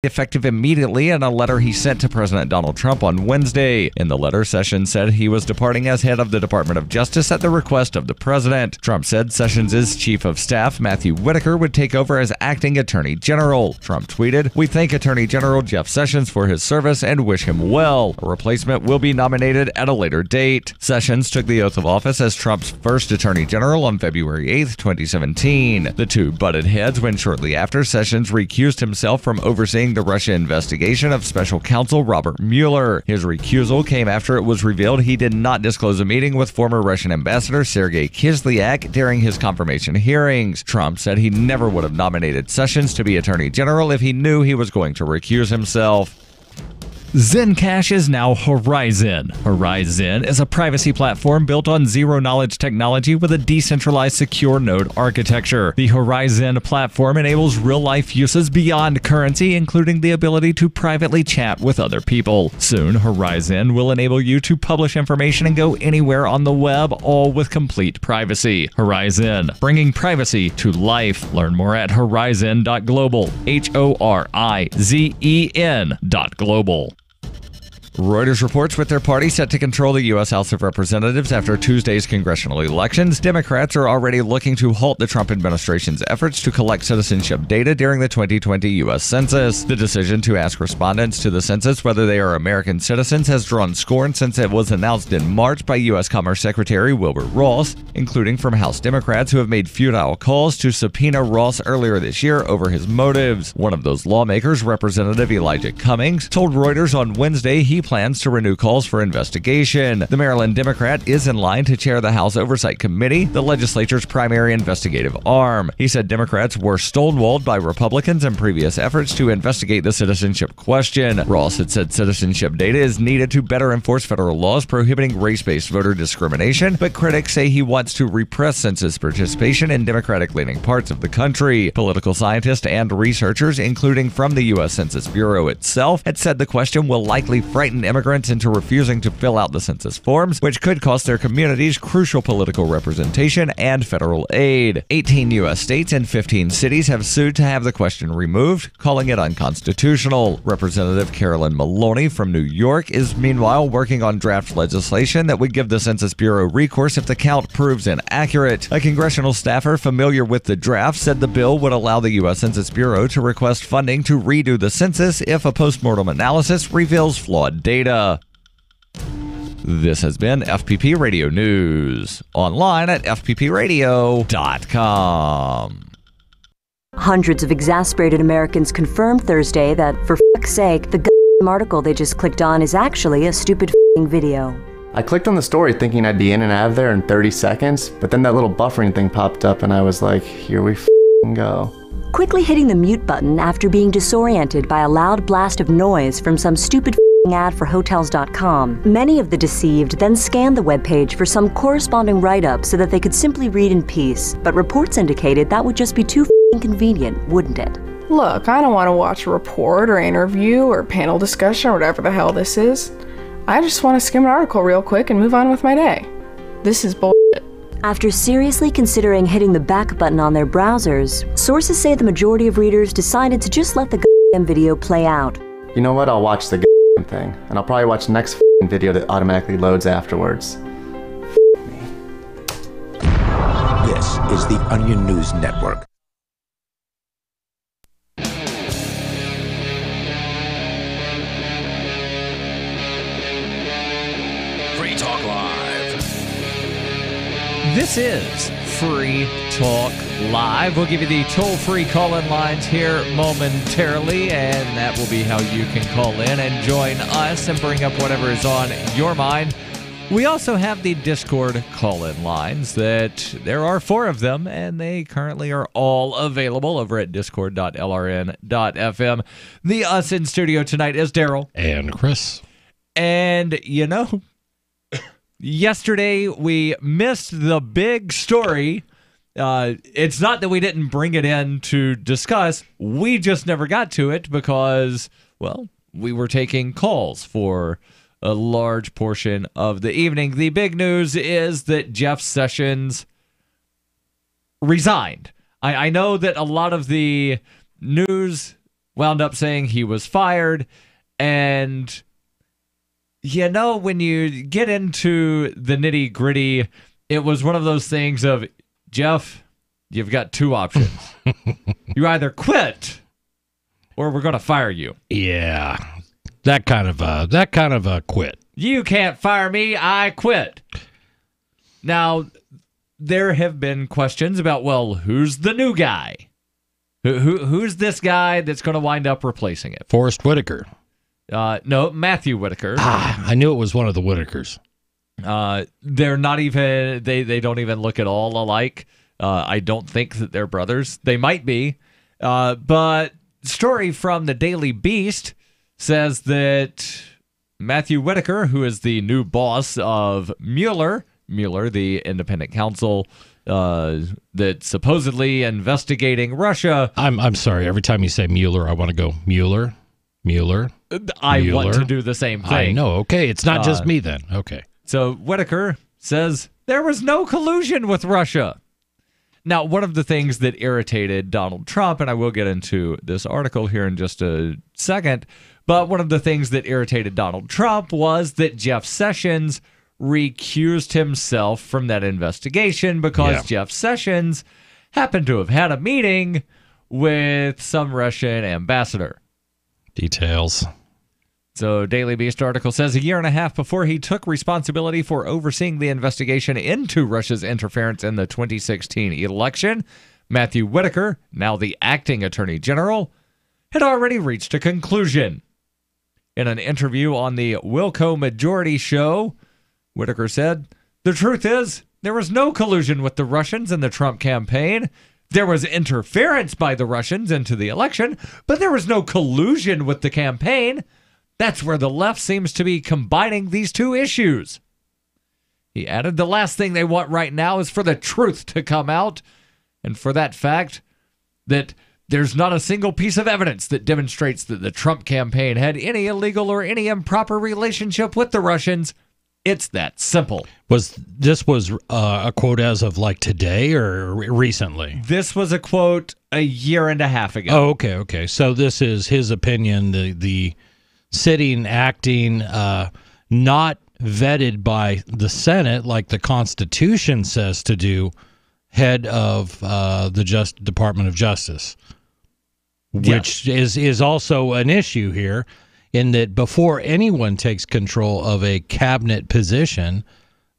effective immediately in a letter he sent to President Donald Trump on Wednesday. In the letter, Sessions said he was departing as head of the Department of Justice at the request of the president. Trump said Sessions' chief of staff, Matthew Whitaker, would take over as acting attorney general. Trump tweeted, "We thank Attorney General Jeff Sessions for his service and wish him well. A replacement will be nominated at a later date." Sessions took the oath of office as Trump's first attorney general on February 8, 2017. The two butted heads when shortly after Sessions recused himself from overseeing the Russia investigation of special counsel Robert Mueller. His recusal came after it was revealed he did not disclose a meeting with former Russian ambassador Sergei Kislyak during his confirmation hearings. Trump said he never would have nominated Sessions to be attorney general if he knew he was going to recuse himself. Zencash is now Horizon. Horizon is a privacy platform built on zero-knowledge technology with a decentralized secure node architecture. The Horizon platform enables real-life uses beyond currency, including the ability to privately chat with other people. Soon, Horizon will enable you to publish information and go anywhere on the web, all with complete privacy. Horizon, bringing privacy to life. Learn more at horizon.global. HORIZEN.global. Reuters reports with their party set to control the U.S. House of Representatives after Tuesday's congressional elections, Democrats are already looking to halt the Trump administration's efforts to collect citizenship data during the 2020 U.S. Census. The decision to ask respondents to the census whether they are American citizens has drawn scorn since it was announced in March by U.S. Commerce Secretary Wilbur Ross, including from House Democrats who have made futile calls to subpoena Ross earlier this year over his motives. One of those lawmakers, Representative Elijah Cummings, told Reuters on Wednesday he plans to renew calls for investigation. The Maryland Democrat is in line to chair the House Oversight Committee, the legislature's primary investigative arm. He said Democrats were stonewalled by Republicans in previous efforts to investigate the citizenship question. Ross had said citizenship data is needed to better enforce federal laws prohibiting race-based voter discrimination, but critics say he wants to repress census participation in Democratic-leaning parts of the country. Political scientists and researchers, including from the U.S. Census Bureau itself, had said the question will likely frighten immigrants into refusing to fill out the census forms, which could cost their communities crucial political representation and federal aid. 18 U.S. states and 15 cities have sued to have the question removed, calling it unconstitutional. Representative Carolyn Maloney from New York is meanwhile working on draft legislation that would give the Census Bureau recourse if the count proves inaccurate. A congressional staffer familiar with the draft said the bill would allow the U.S. Census Bureau to request funding to redo the census if a postmortem analysis reveals flawed data. This has been FPP Radio News, online at fppradio.com. Hundreds of exasperated Americans confirmed Thursday that, for fuck's sake, the article they just clicked on is actually a stupid video. I clicked on the story thinking I'd be in and out of there in 30 seconds, but then that little buffering thing popped up and I was like, here we go. Quickly hitting the mute button after being disoriented by a loud blast of noise from some stupid ad for Hotels.com. Many of the deceived then scanned the webpage for some corresponding write-up so that they could simply read in peace, but reports indicated that would just be too convenient, wouldn't it? Look, I don't want to watch a report or interview or panel discussion or whatever the hell this is. I just want to skim an article real quick and move on with my day. This is bullshit. After seriously considering hitting the back button on their browsers, sources say the majority of readers decided to just let the video play out. You know what? I'll watch the thing, and I'll probably watch the next video that automatically loads afterwards. Me. This is the Onion News Network. Free Talk Live. This is Free Talk Live. We'll give you the toll-free call-in lines here momentarily, and that will be how you can call in and join us and bring up whatever is on your mind. We also have the Discord call-in lines that there are 4 of them, and they currently are all available over at discord.lrn.fm. The us in studio tonight is Darryl. And Chris. And, you know, yesterday we missed the big story. It's not that we didn't bring it in to discuss. We just never got to it because, well, we were taking calls for a large portion of the evening. The big news is that Jeff Sessions resigned. I know that a lot of the news wound up saying he was fired. And, when you get into the nitty gritty, it was one of those things of, Jeff, you've got two options. You either quit or we're going to fire you. Yeah, that kind of a quit. You can't fire me. I quit. Now, there have been questions about, well, who's the new guy? Who's this guy that's going to wind up replacing it? Forrest Whitaker. No, Matthew Whitaker. I knew it was one of the Whitakers. They're not even, they don't even look at all alike. I don't think that they're brothers. They might be. But story from the Daily Beast says that Matthew Whitaker, who is the new boss of Mueller, the independent counsel that's supposedly investigating Russia. I'm sorry. Every time you say Mueller, I want to go Mueller. I want to do the same thing. I know. Okay. It's not just me then. Okay. So Whitaker says there was no collusion with Russia. Now, one of the things that irritated Donald Trump, and I will get into this article here in just a second, but one of the things that irritated Donald Trump was that Jeff Sessions recused himself from that investigation because Jeff Sessions happened to have had a meeting with some Russian ambassador. Details. So Daily Beast article says a year and a half before he took responsibility for overseeing the investigation into Russia's interference in the 2016 election, Matthew Whitaker, now the acting attorney general, had already reached a conclusion. In an interview on the Wilco Majority Show, Whitaker said, "The truth is, there was no collusion with the Russians in the Trump campaign. There was interference by the Russians into the election, but there was no collusion with the campaign. That's where the left seems to be combining these two issues." He added, "The last thing they want right now is for the truth to come out, and for that fact that there's not a single piece of evidence that demonstrates that the Trump campaign had any illegal or any improper relationship with the Russians. It's that simple." Was a quote as of like today or recently? This was a quote a year and a half ago. Oh, okay. So this is his opinion, the sitting, acting, not vetted by the Senate like the Constitution says to do, head of the Department of Justice, which is also an issue here in that before anyone takes control of a cabinet position,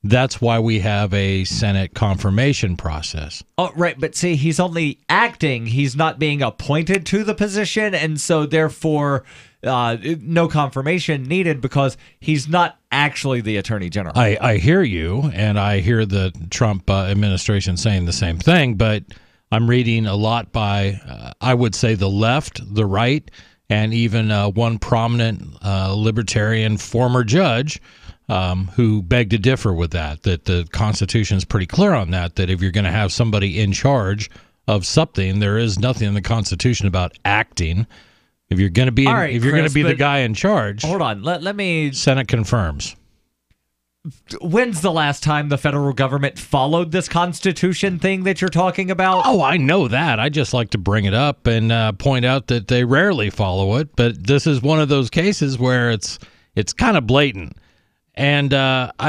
that's why we have a Senate confirmation process. Oh, right. But see, he's only acting. He's not being appointed to the position. And so therefore, no confirmation needed because he's not actually the attorney general. I hear you, and I hear the Trump administration saying the same thing, but I'm reading a lot by, I would say, the left, the right, and even one prominent libertarian former judge who begged to differ with that the Constitution is pretty clear on that if you're going to have somebody in charge of something, there is nothing in the Constitution about acting. If you're going to be, the guy in charge, hold on. Let me. Senate confirms. When's the last time the federal government followed this Constitution thing that you're talking about? Oh, I know that. I just like to bring it up and point out that they rarely follow it. But this is one of those cases where it's kind of blatant. And right,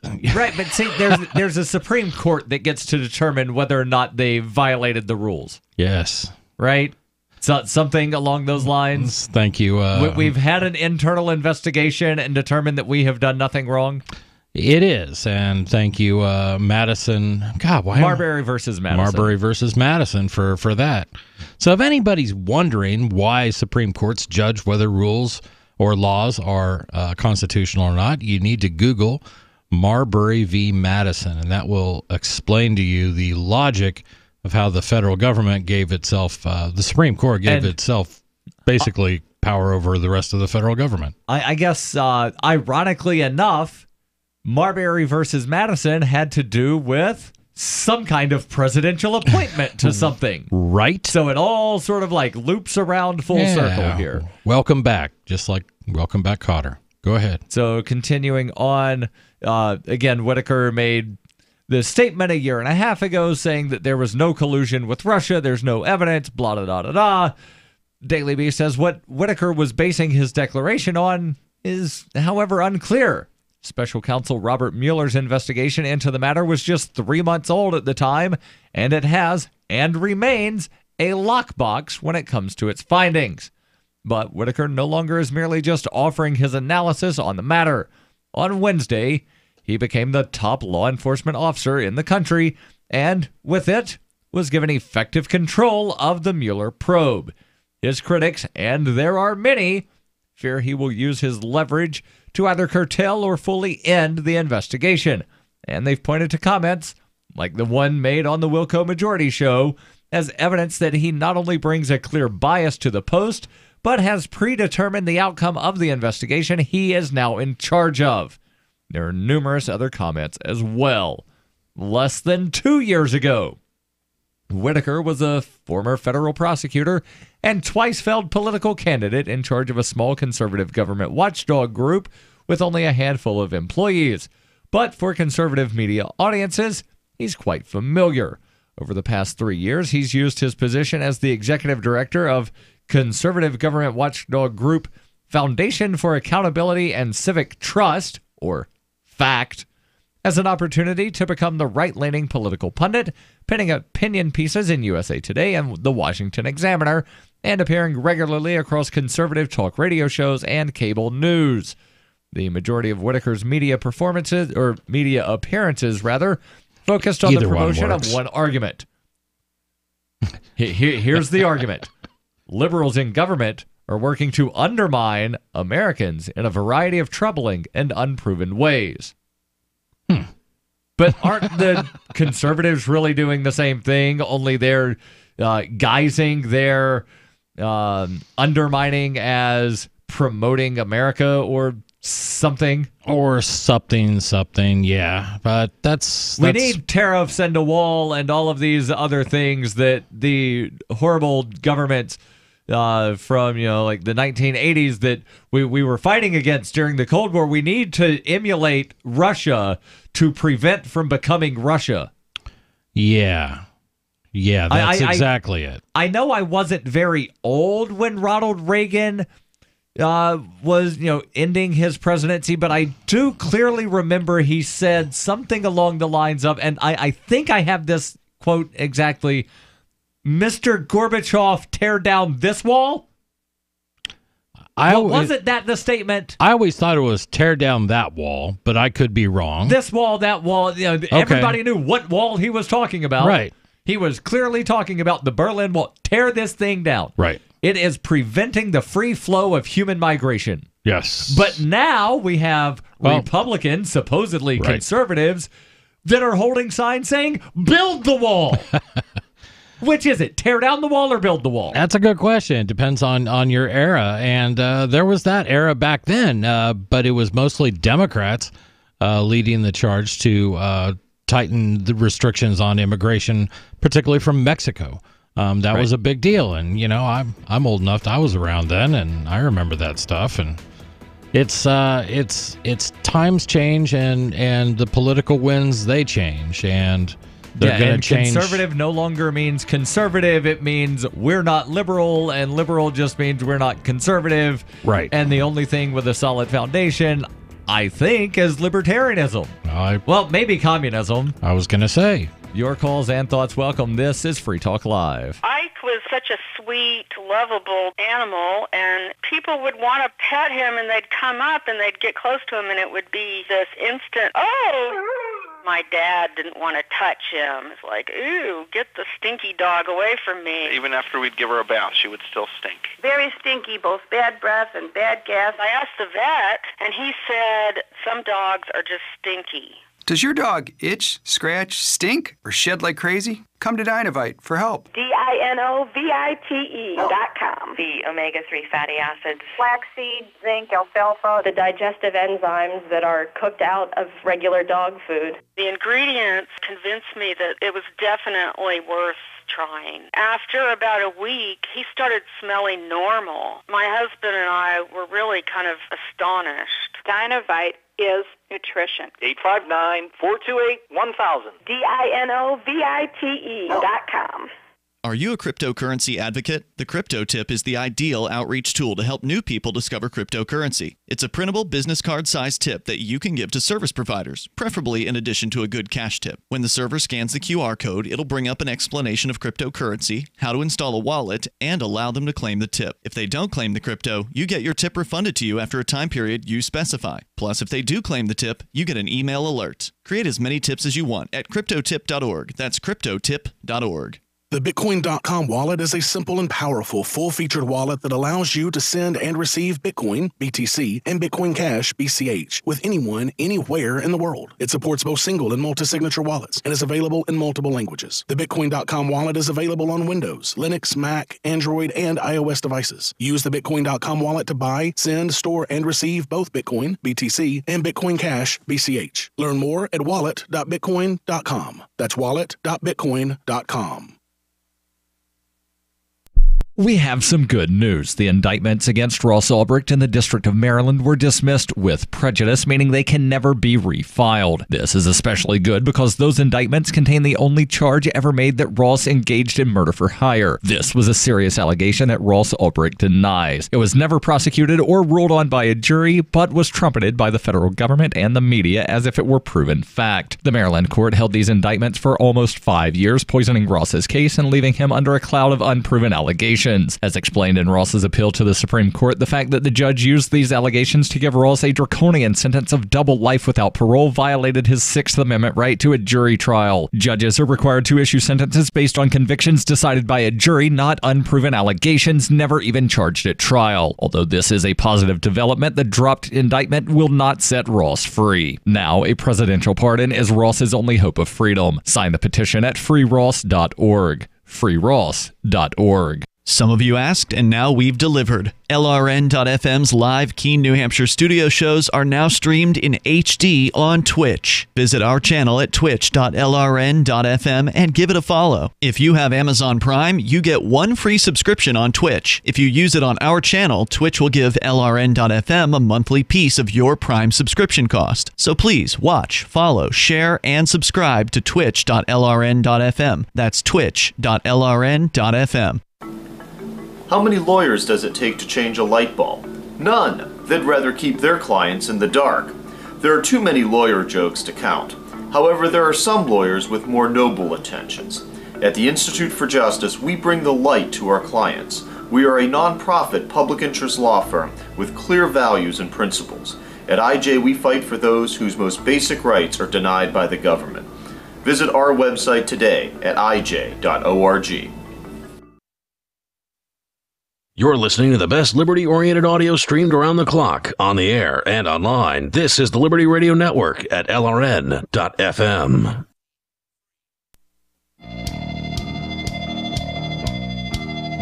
but see, there's a Supreme Court that gets to determine whether or not they violated the rules. Yes. Right. So something along those lines. Thank you. We've had an internal investigation and determined that we have done nothing wrong. It is, and thank you, Madison. God, why Marbury versus Madison. Marbury versus Madison for that. So if anybody's wondering why Supreme Courts judge whether rules or laws are constitutional or not, you need to Google Marbury v. Madison, and that will explain to you the logic of how the federal government gave itself, the Supreme Court gave itself basically power over the rest of the federal government. I guess, ironically enough, Marbury versus Madison had to do with some kind of presidential appointment to something. Right. So it all sort of like loops around full circle here. Welcome back. Just like welcome back, Cotter. Go ahead. So continuing on, again, Whitaker made the statement a year and a half ago saying that there was no collusion with Russia, there's no evidence, blah, blah, blah, blah, blah. Daily Beast says what Whitaker was basing his declaration on is, however, unclear. Special counsel Robert Mueller's investigation into the matter was just 3 months old at the time, and it has, and remains, a lockbox when it comes to its findings. But Whitaker no longer is merely just offering his analysis on the matter. On Wednesday, he became the top law enforcement officer in the country, and with it, was given effective control of the Mueller probe. His critics, and there are many, fear he will use his leverage to either curtail or fully end the investigation. And they've pointed to comments, like the one made on the Wilco Majority Show, as evidence that he not only brings a clear bias to the post, but has predetermined the outcome of the investigation he is now in charge of. There are numerous other comments as well. Less than 2 years ago, Whitaker was a former federal prosecutor and twice failed political candidate in charge of a small conservative government watchdog group with only a handful of employees. But for conservative media audiences, he's quite familiar. Over the past 3 years, he's used his position as the executive director of conservative government watchdog group Foundation for Accountability and Civic Trust, or FACT, as an opportunity to become the right-leaning political pundit, penning opinion pieces in USA Today and the Washington Examiner, and appearing regularly across conservative talk radio shows and cable news. The majority of Whitaker's media appearances, focused on the promotion of one argument. Here's the argument. Liberals in government are working to undermine Americans in a variety of troubling and unproven ways. But aren't the conservatives really doing the same thing, only they're guising their undermining as promoting America or something? Or something, yeah. But that's... We need tariffs and a wall and all of these other things that the horrible governments from, like the 1980s that we were fighting against during the Cold War. We need to emulate Russia to prevent from becoming Russia. Yeah, that's exactly it. I know I wasn't very old when Ronald Reagan was, ending his presidency, but I do clearly remember he said something along the lines of, and I think I have this quote exactly, Mr. Gorbachev, tear down this wall? Wasn't that the statement? I always thought it was tear down that wall, but I could be wrong. This wall, that wall. Everybody knew what wall he was talking about. Right. He was clearly talking about the Berlin Wall. Tear this thing down. Right. It is preventing the free flow of human migration. Yes. But now we have Republicans, supposedly conservatives, that are holding signs saying, build the wall. Which is it? Tear down the wall or build the wall? That's a good question. It depends on your era. And there was that era back then, but it was mostly Democrats leading the charge to tighten the restrictions on immigration, particularly from Mexico. That was a big deal. And, I'm old enough. I was around then, and I remember that stuff. And it's times change, and the political winds, they change. And they're going to change. Conservative no longer means conservative. It means we're not liberal, and liberal just means we're not conservative. Right. And the only thing with a solid foundation, I think, is libertarianism. Maybe communism. I was going to say. Your calls and thoughts welcome. This is Free Talk Live. Ike was such a sweet, lovable animal, and people would want to pet him, and they'd come up, and they'd get close to him, and it would be this instant, oh! My dad didn't want to touch him. It's like, ooh, get the stinky dog away from me. Even after we'd give her a bath, she would still stink. Very stinky, both bad breath and bad gas. I asked the vet, and he said some dogs are just stinky. Does your dog itch, scratch, stink, or shed like crazy? Come to Dinovite for help. DINOVITE.com. The omega-3 fatty acids. Flaxseed, zinc, alfalfa. The digestive enzymes that are cooked out of regular dog food. The ingredients convinced me that it was definitely worth trying. After about a week, he started smelling normal. My husband and I were really kind of astonished. Dinovite is nutrition. 859-428-1000. DINOVITE.com. Are you a cryptocurrency advocate? The Crypto Tip is the ideal outreach tool to help new people discover cryptocurrency. It's a printable business card-sized tip that you can give to service providers, preferably in addition to a good cash tip. When the server scans the QR code, it'll bring up an explanation of cryptocurrency, how to install a wallet, and allow them to claim the tip. If they don't claim the crypto, you get your tip refunded to you after a time period you specify. Plus, if they do claim the tip, you get an email alert. Create as many tips as you want at cryptotip.org. That's cryptotip.org. The Bitcoin.com wallet is a simple and powerful full-featured wallet that allows you to send and receive Bitcoin, BTC, and Bitcoin Cash, BCH, with anyone, anywhere in the world. It supports both single and multi-signature wallets and is available in multiple languages. The Bitcoin.com wallet is available on Windows, Linux, Mac, Android, and iOS devices. Use the Bitcoin.com wallet to buy, send, store, and receive both Bitcoin, BTC, and Bitcoin Cash, BCH. Learn more at wallet.bitcoin.com. That's wallet.bitcoin.com. We have some good news. The indictments against Ross Ulbricht in the District of Maryland were dismissed with prejudice, meaning they can never be refiled. This is especially good because those indictments contain the only charge ever made that Ross engaged in murder for hire. This was a serious allegation that Ross Ulbricht denies. It was never prosecuted or ruled on by a jury, but was trumpeted by the federal government and the media as if it were proven fact. The Maryland court held these indictments for almost 5 years, poisoning Ross's case and leaving him under a cloud of unproven allegations. As explained in Ross's appeal to the Supreme Court, the fact that the judge used these allegations to give Ross a draconian sentence of double life without parole violated his Sixth Amendment right to a jury trial. Judges are required to issue sentences based on convictions decided by a jury, not unproven allegations never even charged at trial. Although this is a positive development, the dropped indictment will not set Ross free. Now, a presidential pardon is Ross's only hope of freedom. Sign the petition at freeross.org. freeross.org. Some of you asked, and now we've delivered. LRN.FM's live Keene, New Hampshire studio shows are now streamed in HD on Twitch. Visit our channel at twitch.lrn.fm and give it a follow. If you have Amazon Prime, you get one free subscription on Twitch. If you use it on our channel, Twitch will give LRN.FM a monthly piece of your Prime subscription cost. So please watch, follow, share, and subscribe to twitch.lrn.fm. That's twitch.lrn.fm. How many lawyers does it take to change a light bulb? None. They'd rather keep their clients in the dark. There are too many lawyer jokes to count. However, there are some lawyers with more noble intentions. At the Institute for Justice, we bring the light to our clients. We are a non-profit public interest law firm with clear values and principles. At IJ, we fight for those whose most basic rights are denied by the government. Visit our website today at ij.org. You're listening to the best liberty-oriented audio streamed around the clock, on the air, and online. This is the Liberty Radio Network at LRN.FM.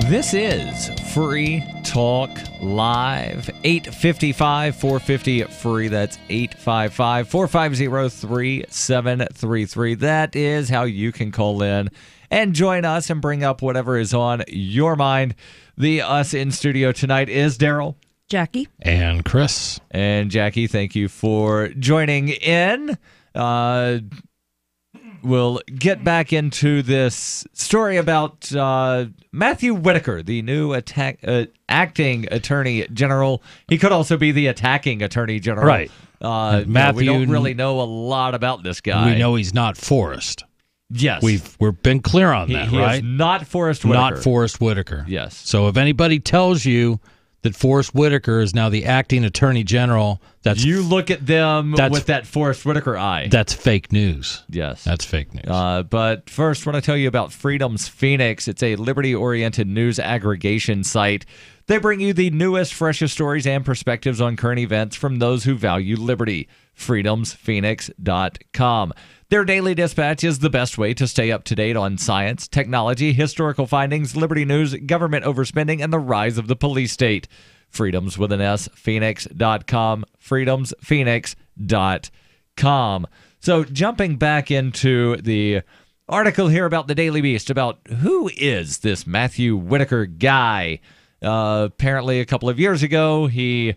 This is Free Talk Live. 855-450-FREE. That's 855-450-3733. That is how you can call in and join us and bring up whatever is on your mind. Us in studio tonight is Darryl, Jackie, and Chris. And Jackie, thank you for joining in. We'll get back into this story about Matthew Whitaker, the new acting Attorney General. He could also be the attacking Attorney General. Right. Matthew, we don't really know a lot about this guy. We know he's not Forrest. Yes. We've been clear on that, he right? Is not Forrest Whitaker. Not Forrest Whitaker. Yes. So if anybody tells you that Forrest Whitaker is now the acting Attorney General, you look at them with that Forrest Whitaker eye. That's fake news. Yes. That's fake news. But first, I want to tell you about Freedom's Phoenix. It's a liberty-oriented news aggregation site. They bring you the newest, freshest stories and perspectives on current events from those who value liberty. freedomsphoenix.com. Their daily dispatch is the best way to stay up to date on science, technology, historical findings, liberty news, government overspending, and the rise of the police state. Freedoms with an S, Phoenix.com, freedomsphoenix.com. So jumping back into the article here about the Daily Beast, about who is this Matthew Whitaker guy. Apparently a couple of years ago, he,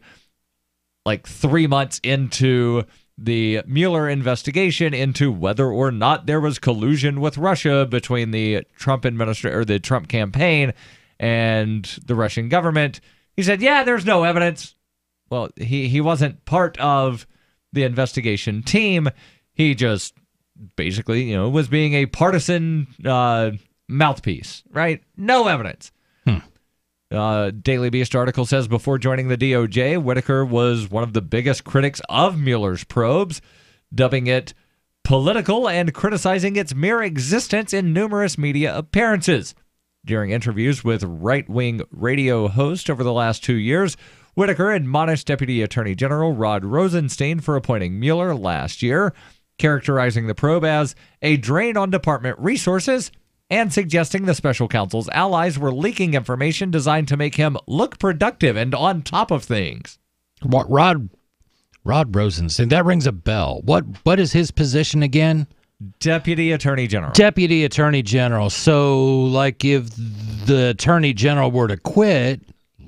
3 months into the Mueller investigation into whether or not there was collusion with Russia between the Trump administration or the Trump campaign and the Russian government. He said, yeah, there's no evidence. Well, he wasn't part of the investigation team. He just basically, was being a partisan mouthpiece, right? No evidence. Daily Beast article says before joining the DOJ, Whitaker was one of the biggest critics of Mueller's probes, dubbing it political and criticizing its mere existence in numerous media appearances. During interviews with right-wing radio hosts over the last 2 years, Whitaker admonished Deputy Attorney General Rod Rosenstein for appointing Mueller last year, characterizing the probe as a drain on department resources and suggesting the special counsel's allies were leaking information designed to make him look productive and on top of things. What, Rod Rosenstein, that rings a bell. What is his position again? Deputy Attorney General. Deputy Attorney General. So, like, if the Attorney General were to quit,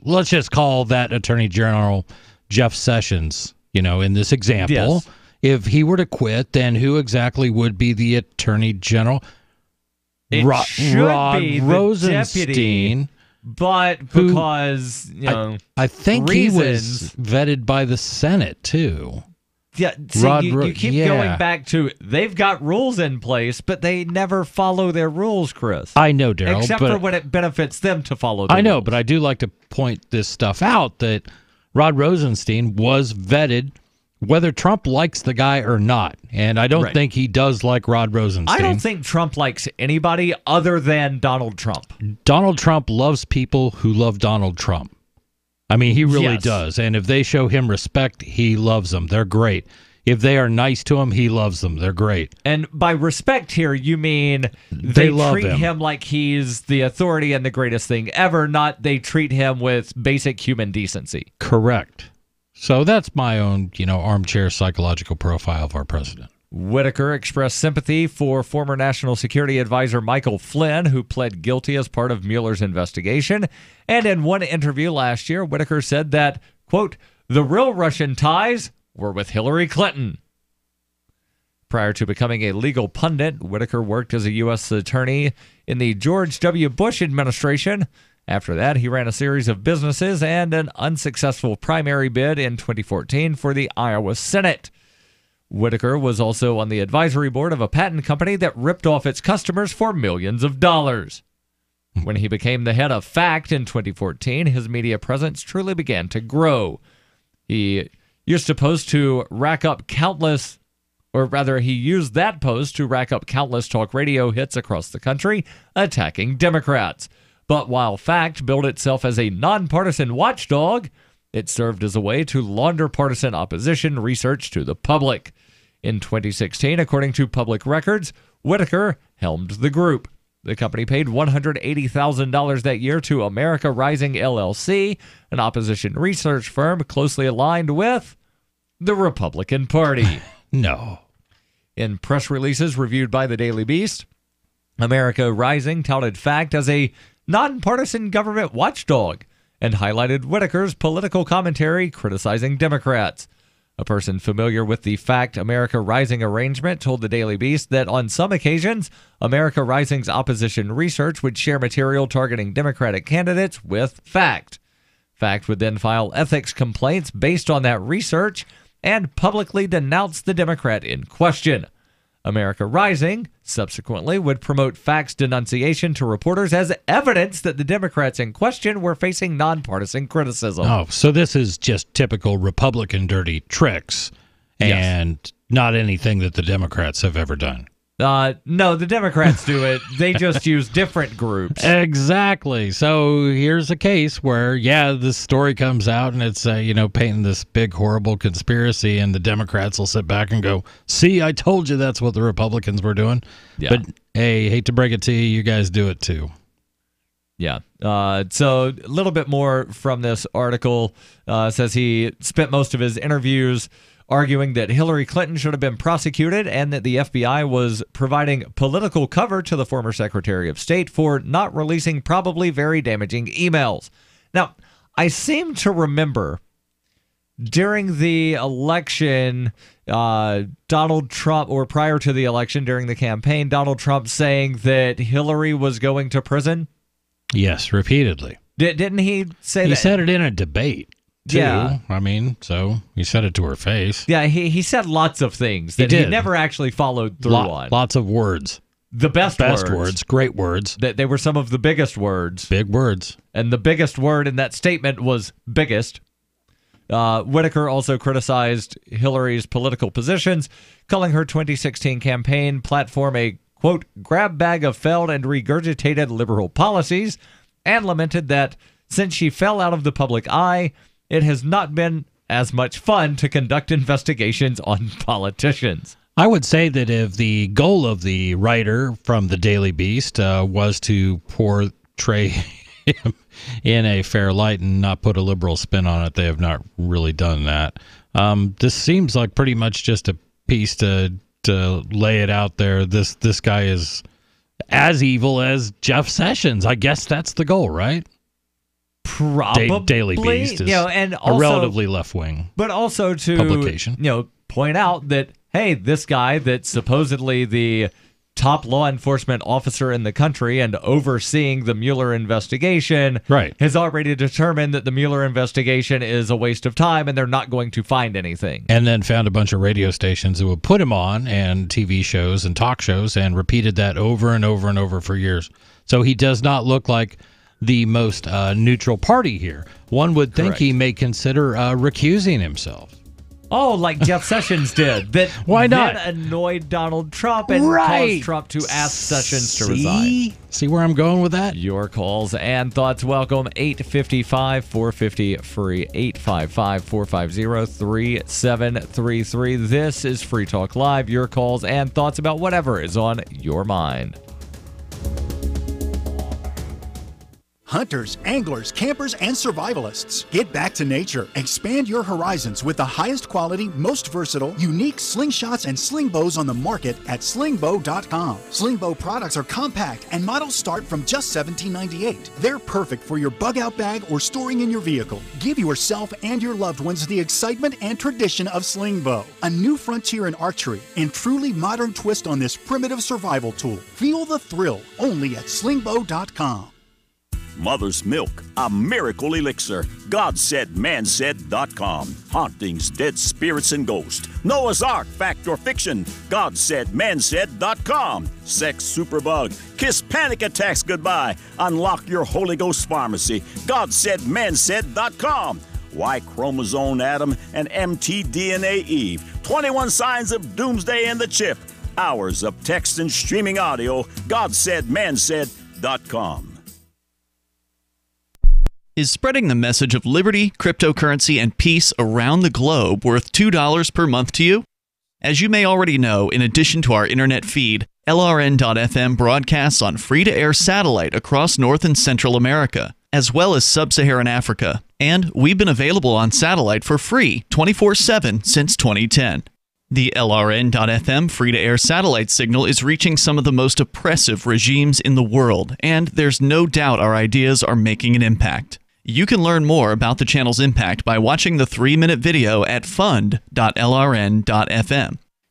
let's just call that Attorney General Jeff Sessions, in this example. Yes. If he were to quit, then who exactly would be the Attorney General? It should Rod be the Rosenstein, deputy, but because, I think reasons, he was vetted by the Senate, too. Yeah, see, you keep going back to, they've got rules in place, but they never follow their rules, Chris. I know, Darryl. Except for when it benefits them to follow the I know, rules. but I do like to point this stuff out, that Rod Rosenstein was vetted whether Trump likes the guy or not. And I don't think he does like Rod Rosenstein. I don't think Trump likes anybody other than Donald Trump. Donald Trump loves people who love Donald Trump. I mean, he really does. And if they show him respect, he loves them. They're great. If they are nice to him, he loves them. They're great. And by respect here, you mean they treat him like he's the authority and the greatest thing ever, not they treat him with basic human decency. Correct. So that's my own, armchair psychological profile of our president. Whitaker expressed sympathy for former National Security Advisor Michael Flynn, who pled guilty as part of Mueller's investigation. And in one interview last year, Whitaker said that, quote, the real Russian ties were with Hillary Clinton. Prior to becoming a legal pundit, Whitaker worked as a U.S. attorney in the George W. Bush administration. After that, he ran a series of businesses and an unsuccessful primary bid in 2014 for the Iowa Senate. Whitaker was also on the advisory board of a patent company that ripped off its customers for millions of dollars. When he became the head of FACT in 2014, his media presence truly began to grow. He used to post to rack up countless, or rather, he used that post to rack up countless talk radio hits across the country, attacking Democrats. But while FACT billed itself as a nonpartisan watchdog, it served as a way to launder partisan opposition research to the public. In 2016, according to public records, Whitaker helmed the group. The company paid $180,000 that year to America Rising LLC, an opposition research firm closely aligned with the Republican Party. No. In press releases reviewed by the Daily Beast, America Rising touted FACT as a nonpartisan government watchdog and highlighted Whitaker's political commentary criticizing Democrats. A person familiar with the FACT America Rising arrangement told the Daily Beast that on some occasions, America Rising's opposition research would share material targeting Democratic candidates with FACT. FACT would then file ethics complaints based on that research and publicly denounce the Democrat in question. America Rising subsequently would promote FACT's denunciation to reporters as evidence that the Democrats in question were facing nonpartisan criticism. Oh, so this is just typical Republican dirty tricks and not anything that the Democrats have ever done. No, the Democrats do it. They just use different groups. Exactly. So here's a case where, this story comes out and it's, painting this big, horrible conspiracy, and the Democrats will sit back and go, see, I told you that's what the Republicans were doing. Yeah. But, hey, hate to break it to you, you guys do it too. Yeah. So a little bit more from this article. Says he spent most of his interviews arguing that Hillary Clinton should have been prosecuted and that the FBI was providing political cover to the former Secretary of State for not releasing probably very damaging emails. Now, I seem to remember during the election, Donald Trump, or prior to the election, during the campaign, Donald Trump saying that Hillary was going to prison? Yes, repeatedly. Didn't he say that? He said it in a debate, too. Yeah. I mean, so he said it to her face. Yeah, he said lots of things that he never actually followed through on. Lots of words. The best words. Great words. They were some of the biggest words. Big words. And the biggest word in that statement was biggest. Whitaker also criticized Hillary's political positions, calling her 2016 campaign platform a, quote, grab bag of failed and regurgitated liberal policies, and lamented that since she fell out of the public eye, it has not been as much fun to conduct investigations on politicians. I would say that if the goal of the writer from the Daily Beast was to portray him in a fair light and not put a liberal spin on it, they have not really done that. This seems like pretty much just a piece to lay it out there. This guy is as evil as Jeff Sessions. I guess that's the goal, right? Probably. Daily Beast is and also, a relatively left-wing but also to publication. Point out that, hey, this guy that's supposedly the top law enforcement officer in the country and overseeing the Mueller investigation, right, has already determined that the Mueller investigation is a waste of time and they're not going to find anything. And then found a bunch of radio stations that would put him on, and TV shows and talk shows, and repeated that over and over and over for years. So he does not look like the most neutral party here. One would think he may consider recusing himself. Oh, like Jeff Sessions did. That Why not? That annoyed Donald Trump and caused Trump to ask Sessions to resign. See where I'm going with that? Your calls and thoughts welcome. 855-450-FREE. 855-450-3733. This is Free Talk Live. Your calls and thoughts about whatever is on your mind. Hunters, anglers, campers, and survivalists. Get back to nature. Expand your horizons with the highest quality, most versatile, unique slingshots and sling bows on the market at slingbow.com. Slingbow products are compact and models start from just $17.98. They're perfect for your bug out bag or storing in your vehicle. Give yourself and your loved ones the excitement and tradition of Slingbow, a new frontier in archery and truly modern twist on this primitive survival tool. Feel the thrill only at slingbow.com. Mother's Milk, a miracle elixir. GodSaidManSaid.com. Hauntings, dead spirits, and ghosts. Noah's Ark, fact or fiction. GodSaidManSaid.com. Sex superbug. Kiss panic attacks goodbye. Unlock your Holy Ghost pharmacy. GodSaidManSaid.com. Y chromosome Adam and mtDNA Eve. 21 signs of doomsday in the chip. Hours of text and streaming audio. GodSaidManSaid.com. Is spreading the message of liberty, cryptocurrency, and peace around the globe worth $2 per month to you? As you may already know, in addition to our internet feed, LRN.FM broadcasts on free-to-air satellite across North and Central America, as well as Sub-Saharan Africa. And we've been available on satellite for free 24/7 since 2010. The LRN.FM free-to-air satellite signal is reaching some of the most oppressive regimes in the world, and there's no doubt our ideas are making an impact. You can learn more about the channel's impact by watching the 3-minute video at fund.lrn.fm.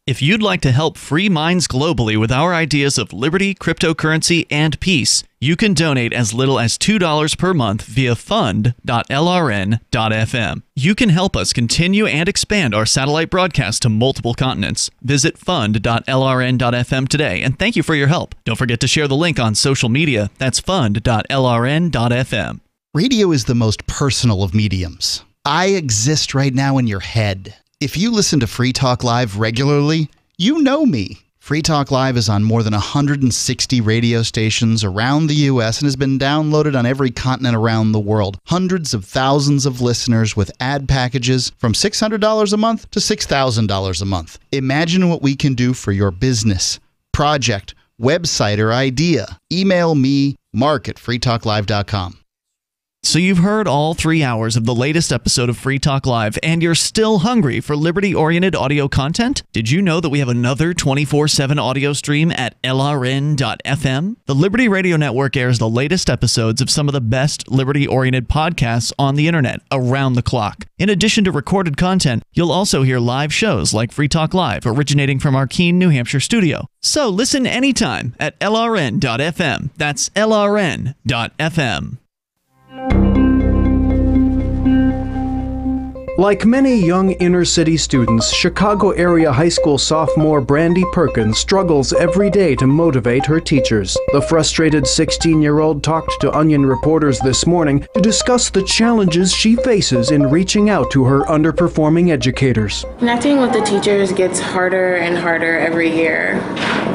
If you'd like to help free minds globally with our ideas of liberty, cryptocurrency, and peace, you can donate as little as $2 per month via fund.lrn.fm. You can help us continue and expand our satellite broadcast to multiple continents. Visit fund.lrn.fm today, and thank you for your help. Don't forget to share the link on social media. That's fund.lrn.fm. Radio is the most personal of mediums. I exist right now in your head. If you listen to Free Talk Live regularly, you know me. Free Talk Live is on more than 160 radio stations around the U.S. and has been downloaded on every continent around the world. Hundreds of thousands of listeners with ad packages from $600 a month to $6,000 a month. Imagine what we can do for your business, project, website, or idea. Email me, mark@freetalklive.com. So you've heard all 3 hours of the latest episode of Free Talk Live, and you're still hungry for liberty-oriented audio content? Did you know that we have another 24/7 audio stream at LRN.FM? The Liberty Radio Network airs the latest episodes of some of the best liberty-oriented podcasts on the internet around the clock. In addition to recorded content, you'll also hear live shows like Free Talk Live, originating from our Keene, New Hampshire studio. So listen anytime at LRN.FM. That's LRN.FM. Like many young inner-city students, Chicago area high school sophomore Brandy Perkins struggles every day to motivate her teachers. The frustrated 16-year-old talked to Onion reporters this morning to discuss the challenges she faces in reaching out to her underperforming educators. Connecting with the teachers gets harder and harder every year.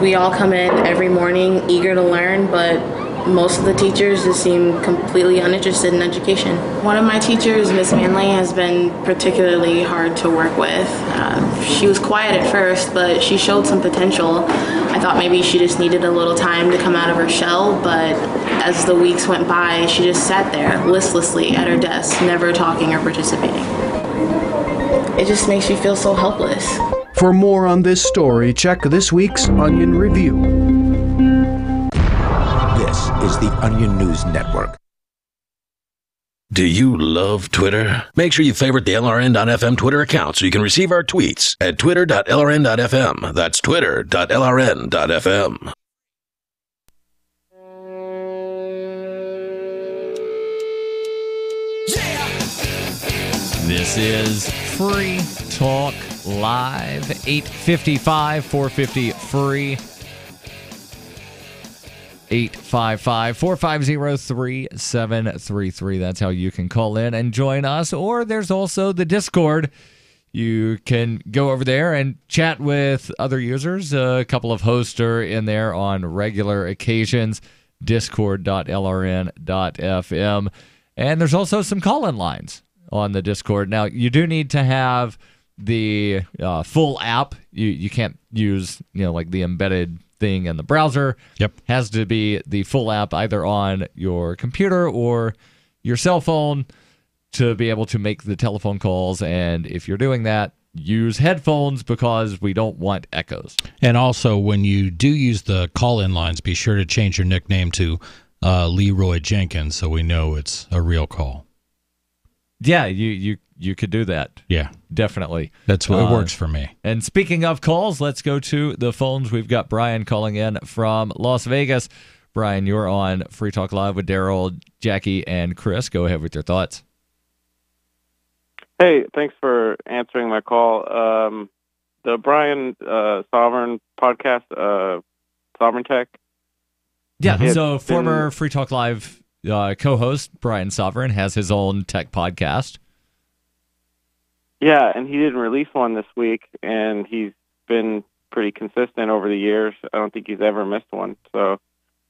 We all come in every morning eager to learn, but most of the teachers just seem completely uninterested in education. One of my teachers, Miss Manley, has been particularly hard to work with. She was quiet at first, but she showed some potential. I thought maybe she just needed a little time to come out of her shell, but as the weeks went by, she just sat there listlessly at her desk, never talking or participating. It just makes you feel so helpless. For more on this story, check this week's Onion Review. This is the Onion News Network. Do you love Twitter? Make sure you favorite the LRN.FM Twitter account so you can receive our tweets at twitter.lrn.fm. That's twitter.lrn.fm. This is Free Talk Live, 855 450 free. 855-450-3733. That's how you can call in and join us. Or there's also the Discord. You can go over there and chat with other users. A couple of hosts are in there on regular occasions. Discord.lrn.fm. And there's also some call-in lines on the Discord. Now, you do need to have the full app. You can't use, like the embedded thing in the browser. Yep. Has to be the full app either on your computer or your cell phone to be able to make the telephone calls. And if you're doing that, use headphones because we don't want echoes. And also, when you do use the call-in lines, be sure to change your nickname to Leroy Jenkins so we know it's a real call. Yeah, you could do that. Yeah. Definitely. That's what it works for me. And speaking of calls, let's go to the phones. We've got Brian calling in from Las Vegas. Brian, you're on Free Talk Live with Darryl, Jackie, and Chris. Go ahead with your thoughts. Hey, thanks for answering my call. The Brian Sovereign podcast, Sovereign Tech. Yeah, so former Free Talk Live co-host Brian Sovereign has his own tech podcast. Yeah, and he didn't release one this week, and he's been pretty consistent over the years. I don't think he's ever missed one. So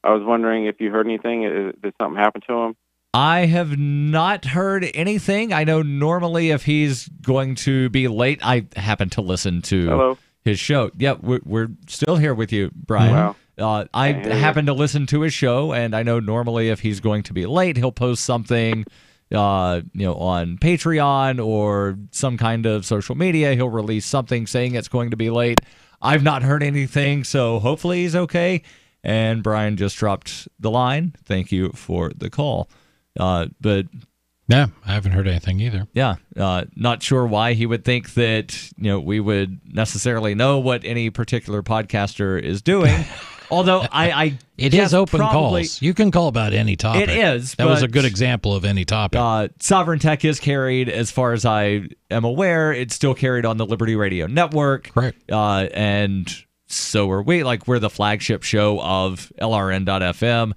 I was wondering if you heard anything. Did something happen to him? I have not heard anything. I know normally if he's going to be late, I happen to listen to his show. Yeah, we're still here with you, Brian. Wow. I happen to listen to his show, and I know normally if he's going to be late, he'll post something on Patreon or some kind of social media. He'll release something saying it's going to be late. I've not heard anything, so hopefully he's okay. And Brian just dropped the line. Thank you for the call. But yeah, I haven't heard anything either. Yeah, not sure why he would think that we would necessarily know what any particular podcaster is doing. Although it is open calls. You can call about any topic. It is. That was a good example of any topic. Sovereign Tech is carried, as far as I am aware, it's still carried on the Liberty Radio Network. Correct. And so are we. Like, we're the flagship show of LRN.FM.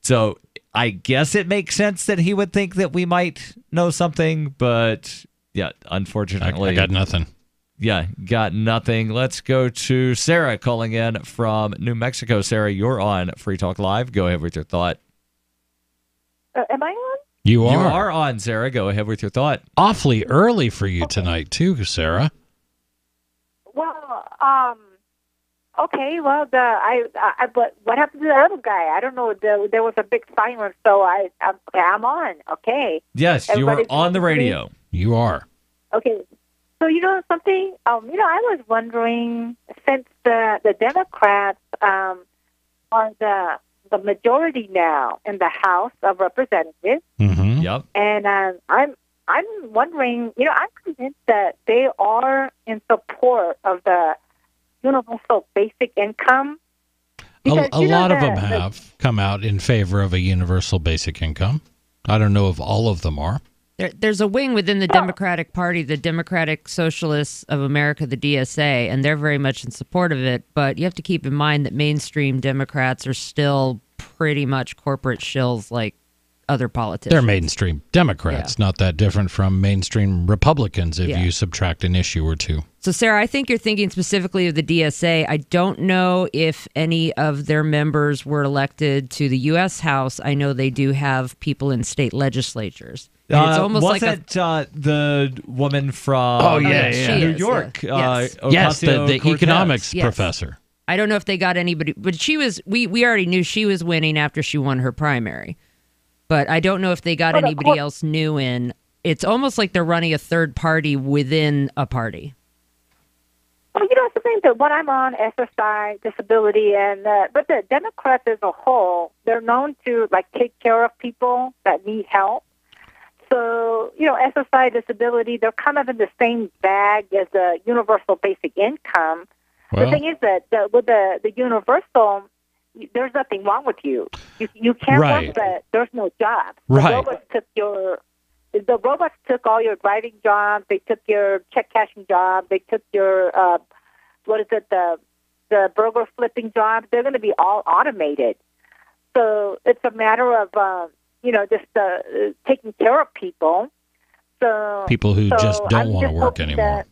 So I guess it makes sense that he would think that we might know something, but yeah, unfortunately. I got nothing. Yeah, got nothing. Let's go to Sarah calling in from New Mexico. Sarah, you're on Free Talk Live. Go ahead with your thought. Am I on? You are. You are on, Sarah. Go ahead with your thought. Awfully early for you tonight, too, Sarah. Well, Okay, well, but what happened to the other guy? I don't know. There was a big silence, so I'm on. Okay. Yes, you are on the radio. You are. Okay. So you know something? I was wondering, since the Democrats are the majority now in the House of Representatives. Mm-hmm. Yep. And I'm wondering. I'm convinced that they are in support of the universal basic income. Because, a lot of them have come out in favor of a universal basic income. I don't know if all of them are. There's a wing within the Democratic Party, the Democratic Socialists of America, the DSA, and they're very much in support of it. But you have to keep in mind that mainstream Democrats are still pretty much corporate shills like other politicians. They're mainstream Democrats, not that different from mainstream Republicans if you subtract an issue or two. So, Sarah, I think you're thinking specifically of the DSA. I don't know if any of their members were elected to the U.S. House. I know they do have people in state legislatures. And it's almost was like it the woman from New York? Yes, the economics professor. I don't know if they got anybody, but she was. We already knew she was winning after she won her primary. But I don't know if they got anybody else new in. It's almost like they're running a third party within a party. Well, something that when I'm on SSI, disability, but the Democrats as a whole, they're known to take care of people that need help. So, SSI, disability, they're kind of in the same bag as the universal basic income. Well, the thing is that with the universal, there's nothing wrong with you. You can't work, but there's no job. Right. The robots took all your driving jobs. They took your check cashing job. They took your the burger flipping jobs. They're going to be all automated. So it's a matter of just taking care of people. So people who just don't want to work anymore.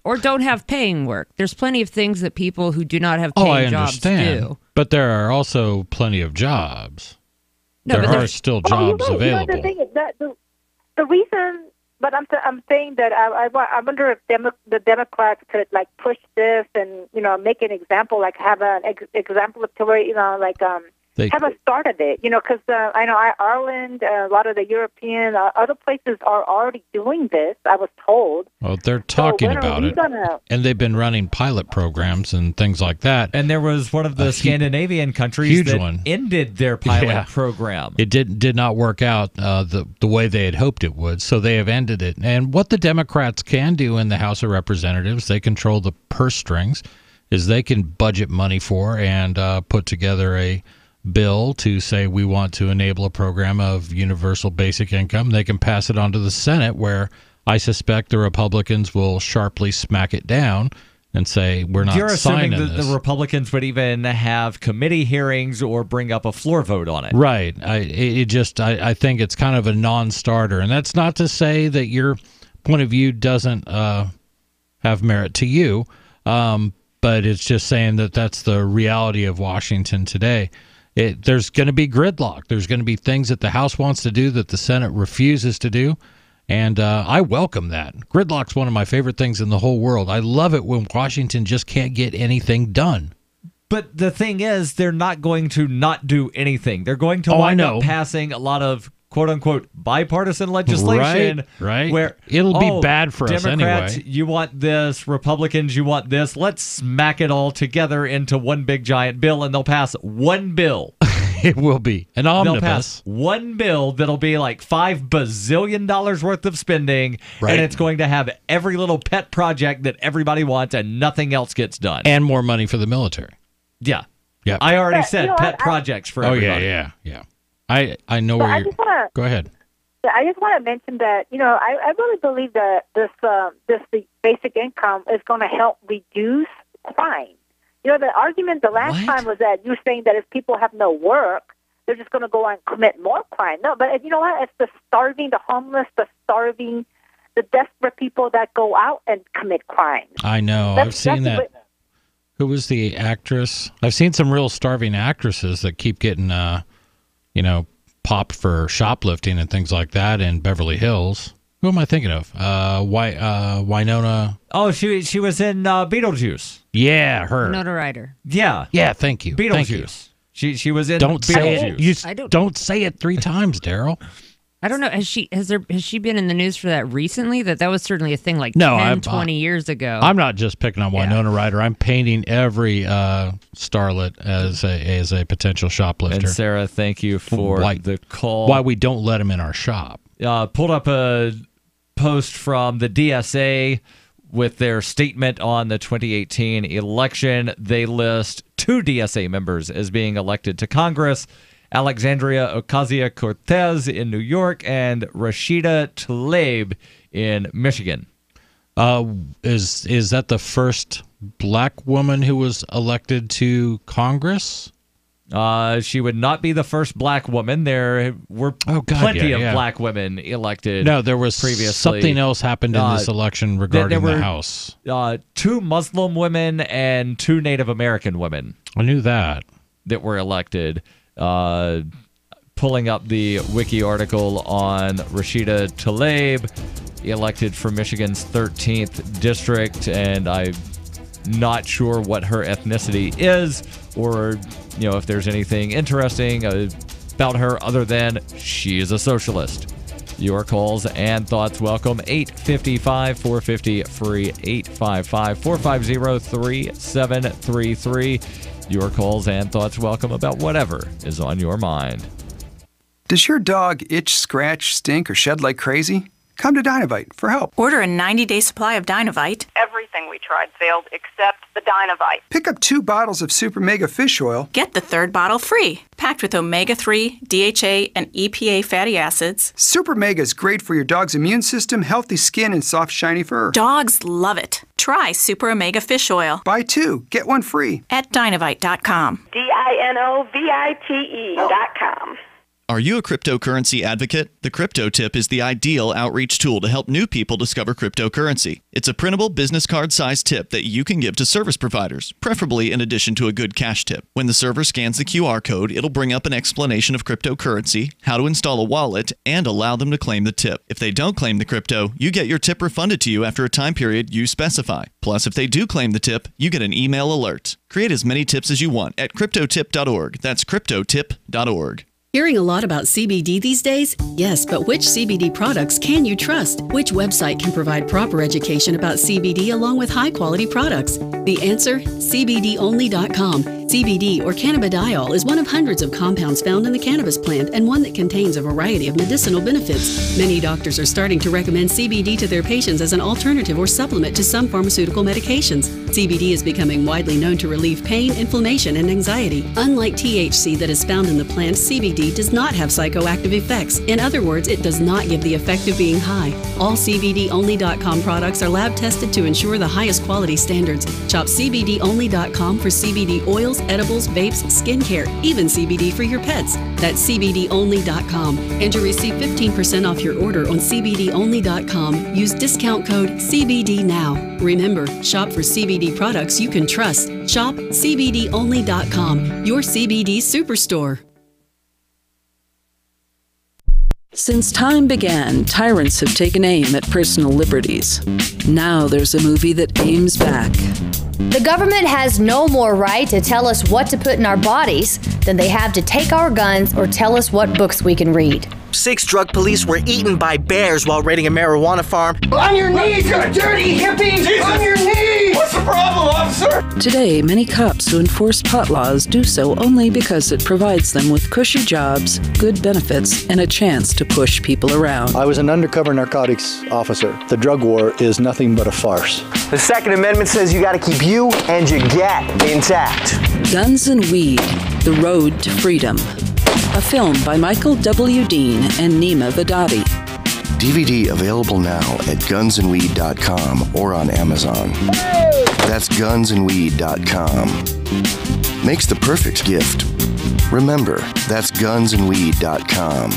Or don't have paying work. There's plenty of things that people who do not have paying jobs do. But there are also plenty of jobs. There are still jobs available. The thing is that the reason, but I'm saying that I wonder if the Democrats could push this and make an example, have an exemplary, have a start of it, because I know Ireland, a lot of the European, other places are already doing this, I was told. Well, they're talking about it. And they've been running pilot programs and things like that. And there was one of the Scandinavian countries that ended their pilot program. It did not work out the way they had hoped it would, so they have ended it. And what the Democrats can do in the House of Representatives, they control the purse strings, is they can budget money for and put together a bill to say we want to enable a program of universal basic income. They can pass it on to the Senate, where I suspect the Republicans will sharply smack it down and say we're not signing this. You're assuming that the Republicans would even have committee hearings or bring up a floor vote on it. Right. I think it's kind of a non-starter. And that's not to say that your point of view doesn't have merit to you, but it's just saying that that's the reality of Washington today. There's going to be gridlock. There's going to be things that the House wants to do that the Senate refuses to do, and I welcome that. Gridlock's one of my favorite things in the whole world. I love it when Washington just can't get anything done. But the thing is, they're not going to not do anything. They're going to wind up passing a lot of quote-unquote bipartisan legislation. Right. Where it'll be bad for Democrats, us anyway. You want this, Republicans, you want this. Let's smack it all together into one big giant bill, and they'll pass one bill. It will be an omnibus. They'll pass one bill that'll be like $5 bazillion worth of spending, and it's going to have every little pet project that everybody wants, and nothing else gets done. And more money for the military. Yeah. Yeah. I already said pet projects for everybody. Yeah. I know where you're... Go ahead. I just want to mention that, I really believe that the basic income is going to help reduce crime. The argument the last time was that you're saying that if people have no work, they're just going to go and commit more crime. No, but you know what? It's the starving, the homeless, the desperate people that go out and commit crime. I know. I've seen that. Who was the actress? I've seen some real starving actresses that keep getting, popped for shoplifting and things like that in Beverly Hills. Who am I thinking of? Winona. Oh, she was in Beetlejuice. Yeah, her. Winona Ryder. Yeah. Yeah, thank you. Beetlejuice. She was in Don't Beetlejuice. say it. Don't say it 3 times, Darryl. I don't know. Has she been in the news for that recently? That was certainly a thing like 20 years ago. I'm not just picking on Winona Ryder. I'm painting every starlet as a potential shoplifter. And Sarah, thank you for the call. Why we don't let them in our shop. Pulled up a post from the DSA with their statement on the 2018 election. They list 2 DSA members as being elected to Congress: Alexandria Ocasio-Cortez in New York and Rashida Tlaib in Michigan. Is that the first black woman who was elected to Congress? She would not be the first black woman. There were plenty of black women elected. No, there was previously. Something else happened in this election regarding the House. 2 Muslim women and 2 Native American women. I knew that were elected. Pulling up the wiki article on Rashida Tlaib, elected for Michigan's 13th district, and I'm not sure what her ethnicity is, or if there's anything interesting about her other than she is a socialist. Your calls and thoughts welcome. 855-450-FREE, 855-450-3733. Your calls and thoughts welcome about whatever is on your mind. Does your dog itch, scratch, stink, or shed like crazy? Come to Dynovite for help. Order a 90-day supply of Dynovite. Everything we tried failed except the Dynovite. Pick up 2 bottles of Super Mega Fish Oil. Get the 3rd bottle free. Packed with omega-3, DHA, and EPA fatty acids. Super Mega is great for your dog's immune system, healthy skin, and soft, shiny fur. Dogs love it. Try Super Omega Fish Oil. Buy 2, get 1 free. At Dynovite.com. DINOVITE.com. Are you a cryptocurrency advocate? The Crypto Tip is the ideal outreach tool to help new people discover cryptocurrency. It's a printable business card-sized tip that you can give to service providers, preferably in addition to a good cash tip. When the server scans the QR code, it'll bring up an explanation of cryptocurrency, how to install a wallet, and allow them to claim the tip. If they don't claim the crypto, you get your tip refunded to you after a time period you specify. Plus, if they do claim the tip, you get an email alert. Create as many tips as you want at cryptotip.org. That's cryptotip.org. Hearing a lot about CBD these days? Yes, but which CBD products can you trust? Which website can provide proper education about CBD along with high-quality products? The answer? CBDonly.com. CBD, or cannabidiol, is one of hundreds of compounds found in the cannabis plant and one that contains a variety of medicinal benefits. Many doctors are starting to recommend CBD to their patients as an alternative or supplement to some pharmaceutical medications. CBD is becoming widely known to relieve pain, inflammation, and anxiety. Unlike THC that is found in the plant, CBD does not have psychoactive effects. In other words, it does not give the effect of being high. All CBDonly.com products are lab tested to ensure the highest quality standards. Shop CBDonly.com for CBD oils, edibles, vapes, skincare, even CBD for your pets. That's CBDonly.com. And to receive 15% off your order on CBDonly.com, use discount code CBD now. Remember, shop for CBD products you can trust. Shop CBDonly.com, your CBD superstore. Since time began, tyrants have taken aim at personal liberties. Now there's a movie that aims back. The government has no more right to tell us what to put in our bodies than they have to take our guns or tell us what books we can read. 6 drug police were eaten by bears while raiding a marijuana farm. On your knees, you dirty hippie! Jesus. On your knees! What's the problem, officer? Today, many cops who enforce pot laws do so only because it provides them with cushy jobs, good benefits, and a chance to push people around. I was an undercover narcotics officer. The drug war is nothing but a farce. The Second Amendment says you gotta keep you and your gat intact. Guns and Weed, The Road to Freedom. A film by Michael W. Dean and Nima Vadadi. DVD available now at gunsandweed.com or on Amazon. That's gunsandweed.com. Makes the perfect gift. Remember, that's gunsandweed.com.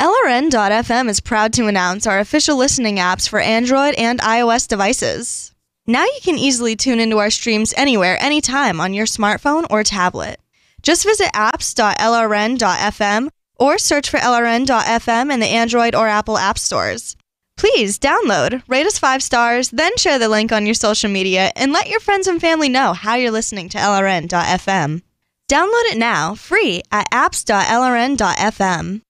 LRN.FM is proud to announce our official listening apps for Android and iOS devices. Now you can easily tune into our streams anywhere, anytime on your smartphone or tablet. Just visit apps.lrn.fm or search for LRN.FM in the Android or Apple app stores. Please download, rate us 5 stars, then share the link on your social media, and let your friends and family know how you're listening to LRN.FM. Download it now, free at apps.lrn.fm.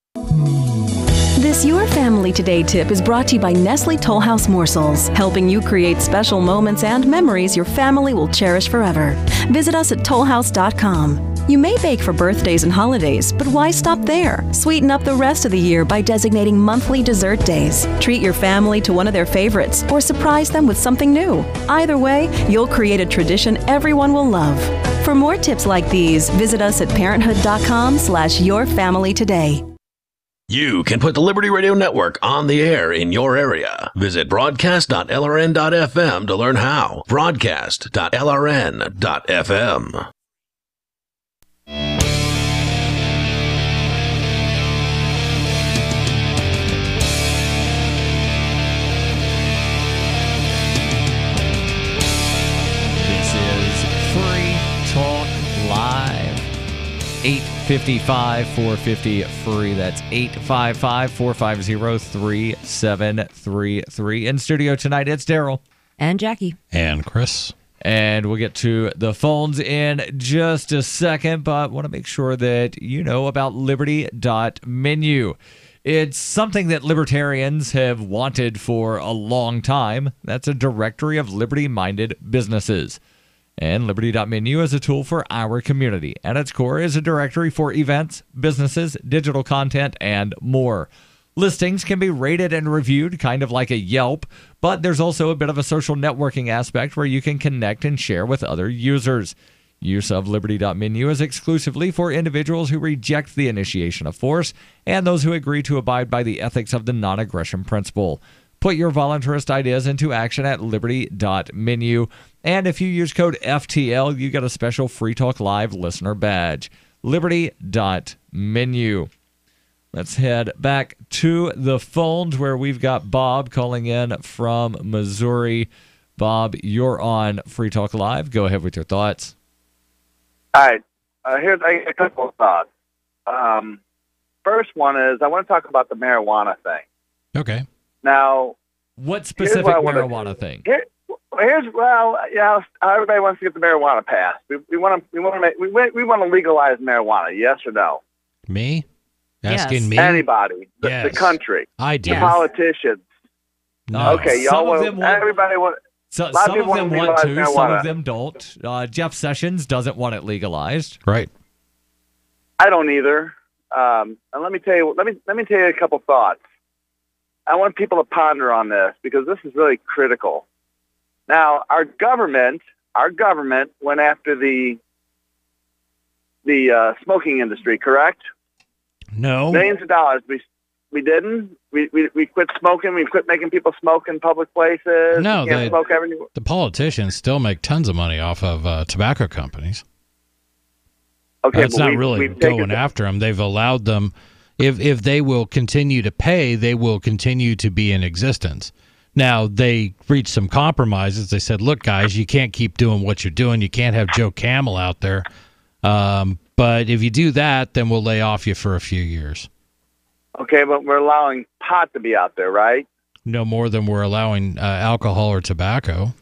This Your Family Today tip is brought to you by Nestle Toll House Morsels, helping you create special moments and memories your family will cherish forever. Visit us at tollhouse.com. You may bake for birthdays and holidays, but why stop there? Sweeten up the rest of the year by designating monthly dessert days. Treat your family to one of their favorites or surprise them with something new. Either way, you'll create a tradition everyone will love. For more tips like these, visit us at parenthood.com/yourfamilytoday. You can put the Liberty Radio Network on the air in your area. Visit broadcast.lrn.fm to learn how. Broadcast.lrn.fm. This is Free Talk Live. 855-450-FREE. That's 855-450-3733. In studio tonight, it's Darryl. And Jackie. And Chris. And we'll get to the phones in just a second, but want to make sure that you know about Liberty.menu. It's something that libertarians have wanted for a long time. That's a directory of liberty-minded businesses. And Liberty.menu is a tool for our community. At its core is a directory for events, businesses, digital content, and more. Listings can be rated and reviewed, kind of like a Yelp, but there's also a bit of a social networking aspect where you can connect and share with other users. Use of Liberty.menu is exclusively for individuals who reject the initiation of force and those who agree to abide by the ethics of the non-aggression principle. Put your voluntarist ideas into action at Liberty.menu. And if you use code FTL, you get a special Free Talk Live listener badge. Liberty.menu. Let's head back to the phones where we've got Bob calling in from Missouri. Bob, you're on Free Talk Live. Go ahead with your thoughts. All right. Here's a couple of thoughts. First one is I want to talk about the marijuana thing. Okay. Now, what specific marijuana thing? Here's how everybody wants to get the marijuana passed. We want to legalize marijuana. Yes or no? Me? Asking me? Anybody? Yes. The country? I do. The politicians? No. Okay, y'all want. Everybody want. Some of them want to. Marijuana. Some of them don't. Jeff Sessions doesn't want it legalized. Right. I don't either. And let me tell you. Let me tell you a couple thoughts. I want people to ponder on this because this is really critical. Now, our government went after the smoking industry, correct? No. Millions of dollars. We didn't. We quit smoking. We quit making people smoke in public places. No, you can't smoke everywhere. The politicians still make tons of money off of tobacco companies. Okay, it's not really going after them. They've allowed them. If they will continue to pay, they will continue to be in existence. Now, they reached some compromises. They said, look, guys, you can't keep doing what you're doing. You can't have Joe Camel out there. But if you do that, then we'll lay off you for a few years. Okay, but we're allowing pot to be out there, right? No more than we're allowing alcohol or tobacco.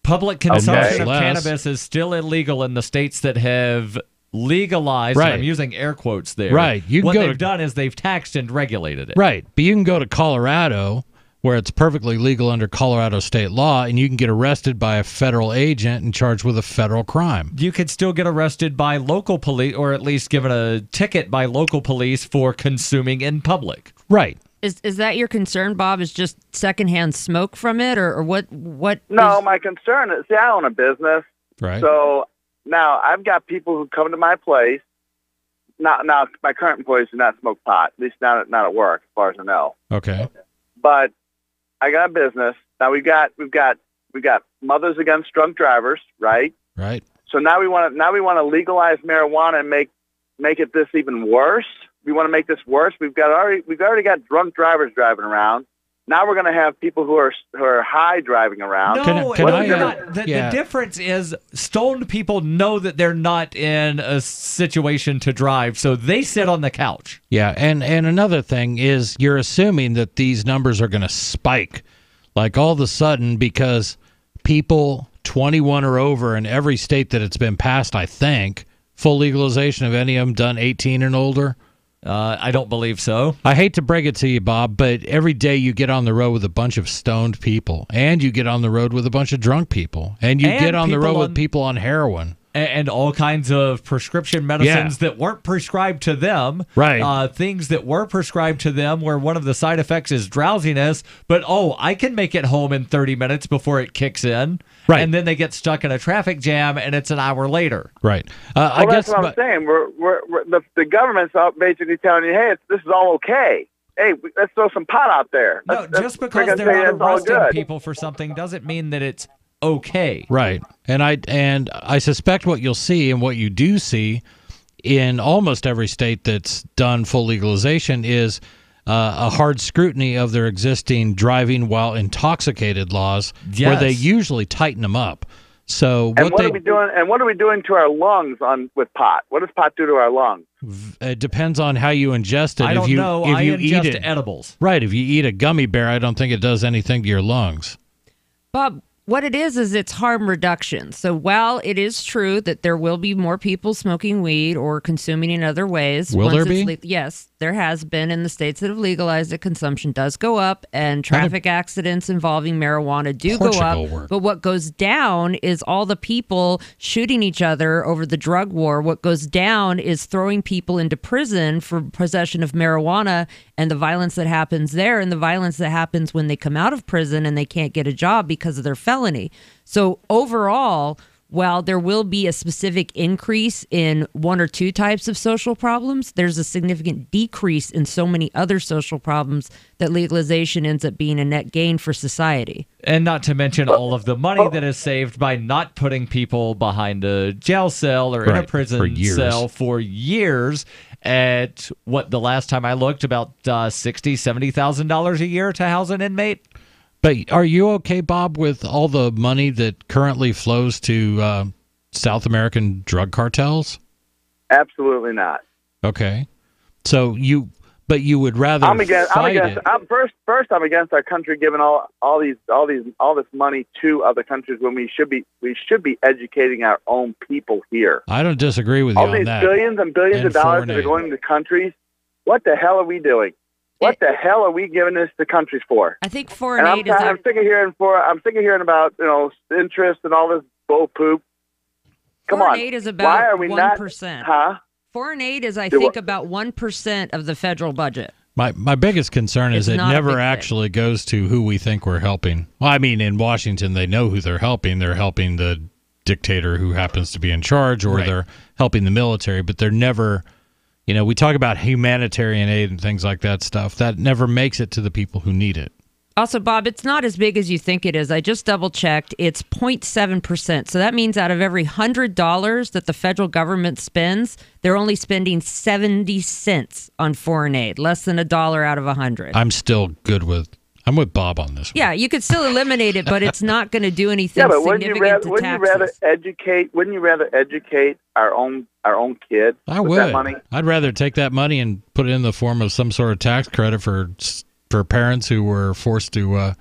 Public consumption of cannabis is still illegal in the states that have legalized, right. And I'm using air quotes there. Right. What they've done is they've taxed and regulated it. Right. But you can go to Colorado, where it's perfectly legal under Colorado state law, and you can get arrested by a federal agent and charged with a federal crime. You could still get arrested by local police, or at least given a ticket by local police for consuming in public. Right. Is that your concern, Bob? Is just secondhand smoke from it, or what? No, my concern is, I own a business. Right. So now I've got people who come to my place. Now my current employees do not smoke pot, at least not at work, as far as I know. Okay. But I got a business. Now we've got Mothers Against Drunk Drivers, right? Right. So now we want to legalize marijuana and make it this even worse. We want to make this worse. We've already got drunk drivers driving around. Now we're going to have people who are high driving around. The difference is stoned people know that they're not in a situation to drive, so they sit on the couch. Yeah, and another thing is you're assuming that these numbers are going to spike. Like all of a sudden, because people 21 or over in every state that it's been passed, I think, full legalization of any of them done 18 and older. I don't believe so. I hate to break it to you, Bob, but every day you get on the road with a bunch of stoned people, and you get on the road with a bunch of drunk people, and you get on the road with people on heroin. And all kinds of prescription medicines that weren't prescribed to them. Right. Things that were prescribed to them where one of the side effects is drowsiness, but, I can make it home in 30 minutes before it kicks in. Right. And then they get stuck in a traffic jam, and it's an hour later. Right. I guess that's what I'm saying. The government's out basically telling you, hey, this is all okay. Hey, let's throw some pot out there. Just because they're not arresting people for something doesn't mean that it's okay. Right. And I suspect what you'll see and what you do see in almost every state that's done full legalization is a hard scrutiny of their existing driving while intoxicated laws, where they usually tighten them up. So what are we doing? And what are we doing to our lungs with pot? What does pot do to our lungs? It depends on how you ingest it. I don't know. I ingest edibles. Right. If you eat a gummy bear, I don't think it does anything to your lungs. Bob, what it is it's harm reduction. So while it is true that there will be more people smoking weed or consuming in other ways. Will there be? Yes, there has been in the states that have legalized it. Consumption does go up, and traffic accidents involving marijuana do go up. But what goes down is all the people shooting each other over the drug war. What goes down is throwing people into prison for possession of marijuana and the violence that happens there, and the violence that happens when they come out of prison and they can't get a job because of their felony. So overall, while there will be a specific increase in one or two types of social problems, there's a significant decrease in so many other social problems that legalization ends up being a net gain for society. And not to mention all of the money that is saved by not putting people behind a jail cell or in a prison cell for years at what the last time I looked, about $60,000, $70,000 a year to house an inmate. But are you okay, Bob, with all the money that currently flows to South American drug cartels? Absolutely not. Okay. So you would rather fight it. First, I'm against our country giving all this money to other countries when we should be educating our own people here. I don't disagree with you on that. All these billions and billions of dollars that are going to countries. What the hell are we doing? What the hell are we giving this to countries for? I think foreign aid is. I'm sick of hearing about interest and all this bull poop. Come on, foreign aid is about why are we 1%. Huh? Foreign aid is, I think, about 1% of the federal budget. My biggest concern is it never actually goes to who we think we're helping. Well, I mean, in Washington, they know who they're helping. They're helping the dictator who happens to be in charge, or they're helping the military, but they're never. We talk about humanitarian aid and things like that stuff. That never makes it to the people who need it. Also, Bob, it's not as big as you think it is. I just double-checked. It's 0.7%. So that means out of every $100 that the federal government spends, they're only spending 70 cents on foreign aid, less than $1 out of 100. I'm with Bob on this one. Yeah, you could still eliminate it, but it's not going to do anything significant to taxes. Wouldn't you rather educate our own kids? I would. That money? I'd rather take that money and put it in the form of some sort of tax credit for parents who were forced to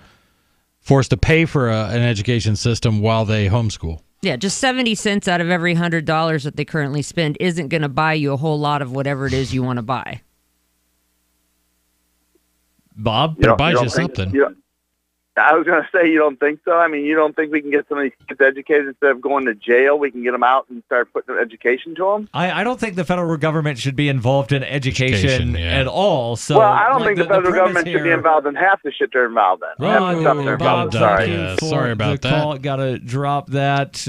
pay for an education system while they homeschool. Yeah, just 70 cents out of every $100 that they currently spend isn't going to buy you a whole lot of whatever it is you want to buy. Bob, but it buys you something. I was going to say, you don't think so? I mean, you don't think we can get some of these kids educated instead of going to jail? We can get them out and start putting education to them? I don't think the federal government should be involved in education at all. So, well, I don't think the federal government should be involved in half the shit they're involved in. Bob, sorry about that. Got to drop that.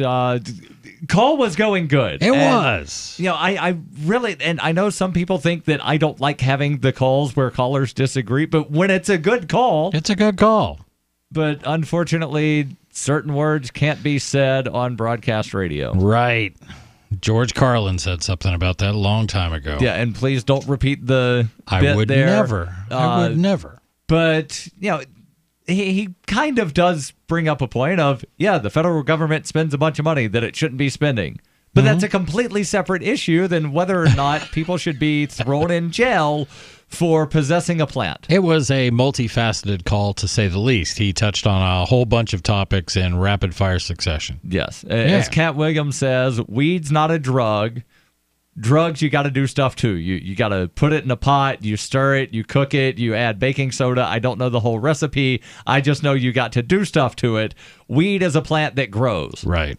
Call was going good. It was. I really, and I know some people think that I don't like having the calls where callers disagree, but when it's a good call. It's a good call. But unfortunately, certain words can't be said on broadcast radio. Right. George Carlin said something about that a long time ago. Yeah, and please don't repeat the I would never. But, he kind of does bring up a point of, yeah, the federal government spends a bunch of money that it shouldn't be spending. But that's a completely separate issue than whether or not people should be thrown in jail for possessing a plant. It was a multifaceted call, to say the least. He touched on a whole bunch of topics in rapid-fire succession. Yes. As Cat Williams says, weed's not a drug. Drugs, you got to do stuff too. You got to put it in a pot, you stir it, you cook it, you add baking soda. I don't know the whole recipe. I just know you got to do stuff to it. Weed is a plant that grows. Right.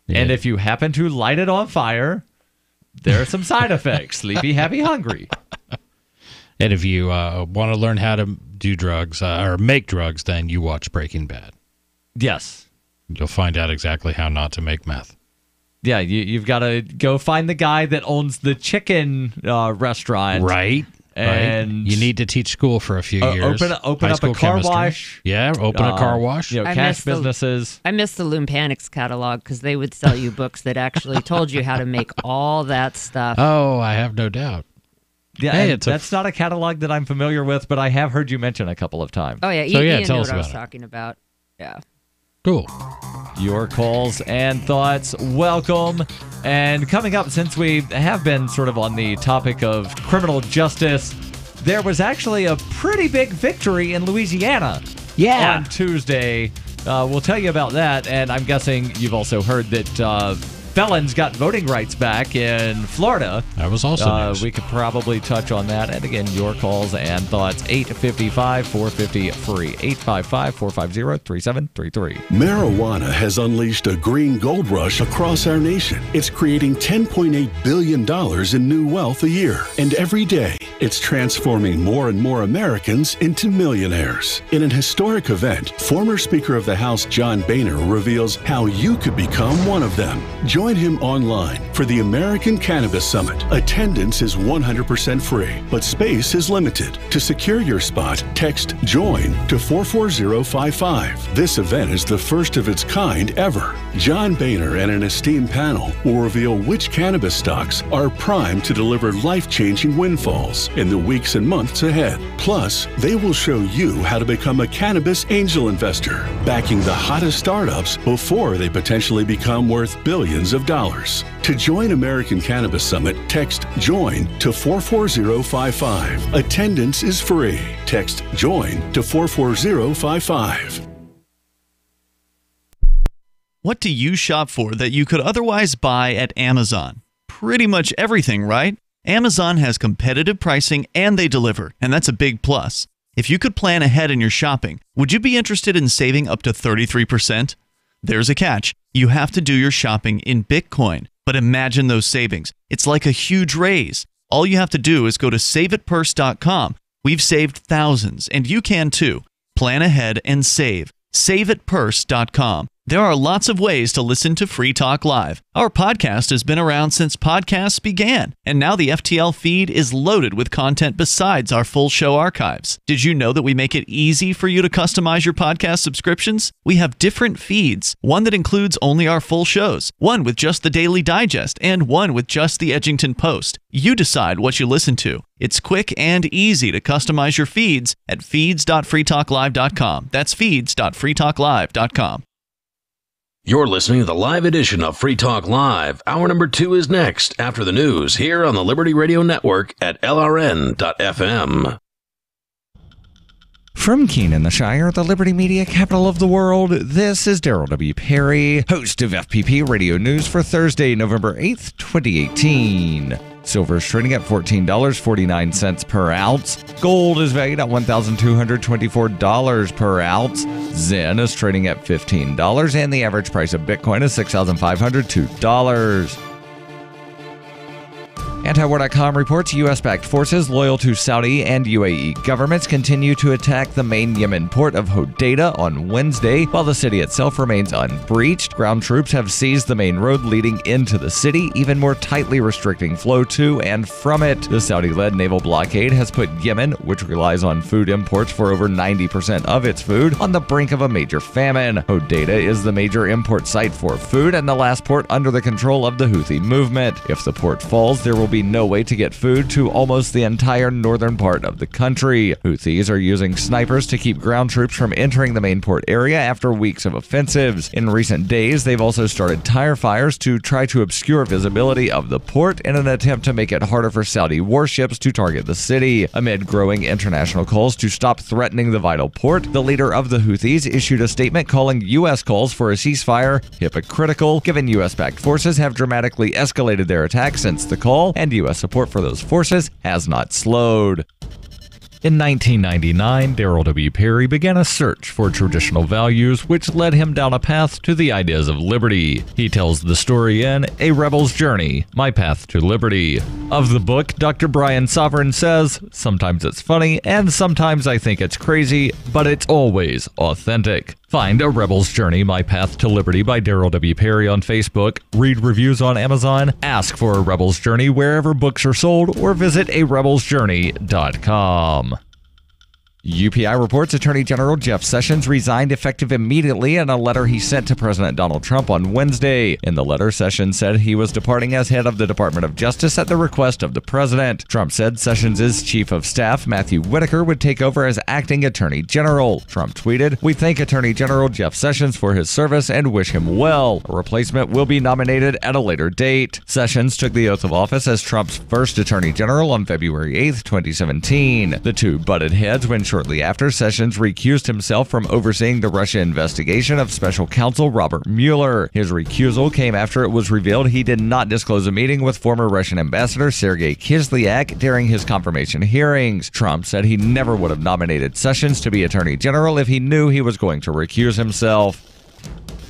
Yeah. And if you happen to light it on fire, there are some side effects. Sleepy, happy, hungry. And if you want to learn how to do drugs or make drugs, then you watch Breaking Bad. Yes. You'll find out exactly how not to make meth. Yeah, you've got to go find the guy that owns the chicken restaurant. Right. And you need to teach school for a few years. Open up a car wash. Yeah, open a car wash. Cash businesses. I miss the Lumpanics catalog because they would sell you books that actually told you how to make all that stuff. Oh, I have no doubt. Yeah, hey, that's not a catalog that I'm familiar with, but I have heard you mention a couple of times. Oh, yeah. Ian knew what I was talking about. Yeah. Cool. Your calls and thoughts, welcome. And coming up, since we have been sort of on the topic of criminal justice, there was actually a pretty big victory in Louisiana on Tuesday. We'll tell you about that, and I'm guessing you've also heard that felons got voting rights back in Florida. That was also news. We could probably touch on that. And again, your calls and thoughts, 855-450-FREE, 855-450-3733. Marijuana has unleashed a green gold rush across our nation. It's creating $10.8 billion in new wealth a year. And every day, it's transforming more and more Americans into millionaires. In an historic event, former Speaker of the House John Boehner reveals how you could become one of them. Join him online for the American Cannabis Summit. Attendance is 100% free, but space is limited. To secure your spot, text JOIN to 44055. This event is the first of its kind ever. John Boehner and an esteemed panel will reveal which cannabis stocks are primed to deliver life-changing windfalls in the weeks and months ahead. Plus, they will show you how to become a cannabis angel investor, backing the hottest startups before they potentially become worth billions of dollars. To join American Cannabis Summit, text JOIN to 44055. Attendance is free. Text JOIN to 44055. What do you shop for that you could otherwise buy at Amazon? Pretty much everything, right? Amazon has competitive pricing and they deliver, and that's a big plus. If you could plan ahead in your shopping, would you be interested in saving up to 33%? There's a catch. You have to do your shopping in Bitcoin. But imagine those savings. It's like a huge raise. All you have to do is go to saveitpurse.com. We've saved thousands, and you can too. Plan ahead and save. Saveitpurse.com. There are lots of ways to listen to Free Talk Live. Our podcast has been around since podcasts began, and now the FTL feed is loaded with content besides our full show archives. Did you know that we make it easy for you to customize your podcast subscriptions? We have different feeds, one that includes only our full shows, one with just the Daily Digest, and one with just the Edgington Post. You decide what you listen to. It's quick and easy to customize your feeds at feeds.freetalklive.com. That's feeds.freetalklive.com. You're listening to the live edition of Free Talk Live. Hour number 2 is next after the news here on the Liberty Radio Network at LRN.FM. From Keene in the Shire, the Liberty Media capital of the world, this is Darryl W. Perry, host of FPP Radio News for Thursday, November 8th, 2018. Silver is trading at $14.49 per ounce. Gold is valued at $1,224 per ounce. Zen is trading at $15, and the average price of Bitcoin is $6,502. Antiwar.com reports U.S.-backed forces loyal to Saudi and UAE governments continue to attack the main Yemen port of Hodeidah on Wednesday. While the city itself remains unbreached, ground troops have seized the main road leading into the city, even more tightly restricting flow to and from it. The Saudi-led naval blockade has put Yemen, which relies on food imports for over 90% of its food, on the brink of a major famine. Hodeidah is the major import site for food and the last port under the control of the Houthi movement. If the port falls, there will be no way to get food to almost the entire northern part of the country. Houthis are using snipers to keep ground troops from entering the main port area after weeks of offensives. In recent days, they've also started tire fires to try to obscure visibility of the port in an attempt to make it harder for Saudi warships to target the city. Amid growing international calls to stop threatening the vital port, the leader of the Houthis issued a statement calling U.S. calls for a ceasefire hypocritical, given U.S.-backed forces have dramatically escalated their attacks since the call, and U.S. support for those forces has not slowed. In 1999, Darryl W. Perry began a search for traditional values, which led him down a path to the ideas of liberty. He tells the story in A Rebel's Journey, My Path to Liberty. Of the book, Dr. Brian Sovereign says, "Sometimes it's funny, and sometimes I think it's crazy, but it's always authentic." Find A Rebel's Journey, My Path to Liberty by Darryl W. Perry on Facebook, read reviews on Amazon, ask for A Rebel's Journey wherever books are sold, or visit arebelsjourney.com. UPI reports Attorney General Jeff Sessions resigned effective immediately in a letter he sent to President Donald Trump on Wednesday. In the letter, Sessions said he was departing as head of the Department of Justice at the request of the president. Trump said Sessions' chief of staff, Matthew Whitaker, would take over as acting Attorney General. Trump tweeted, "We thank Attorney General Jeff Sessions for his service and wish him well. A replacement will be nominated at a later date." Sessions took the oath of office as Trump's first Attorney General on February 8, 2017. The two butted heads when shortly after, Sessions recused himself from overseeing the Russia investigation of special counsel Robert Mueller. His recusal came after it was revealed he did not disclose a meeting with former Russian ambassador Sergei Kislyak during his confirmation hearings. Trump said he never would have nominated Sessions to be Attorney General if he knew he was going to recuse himself.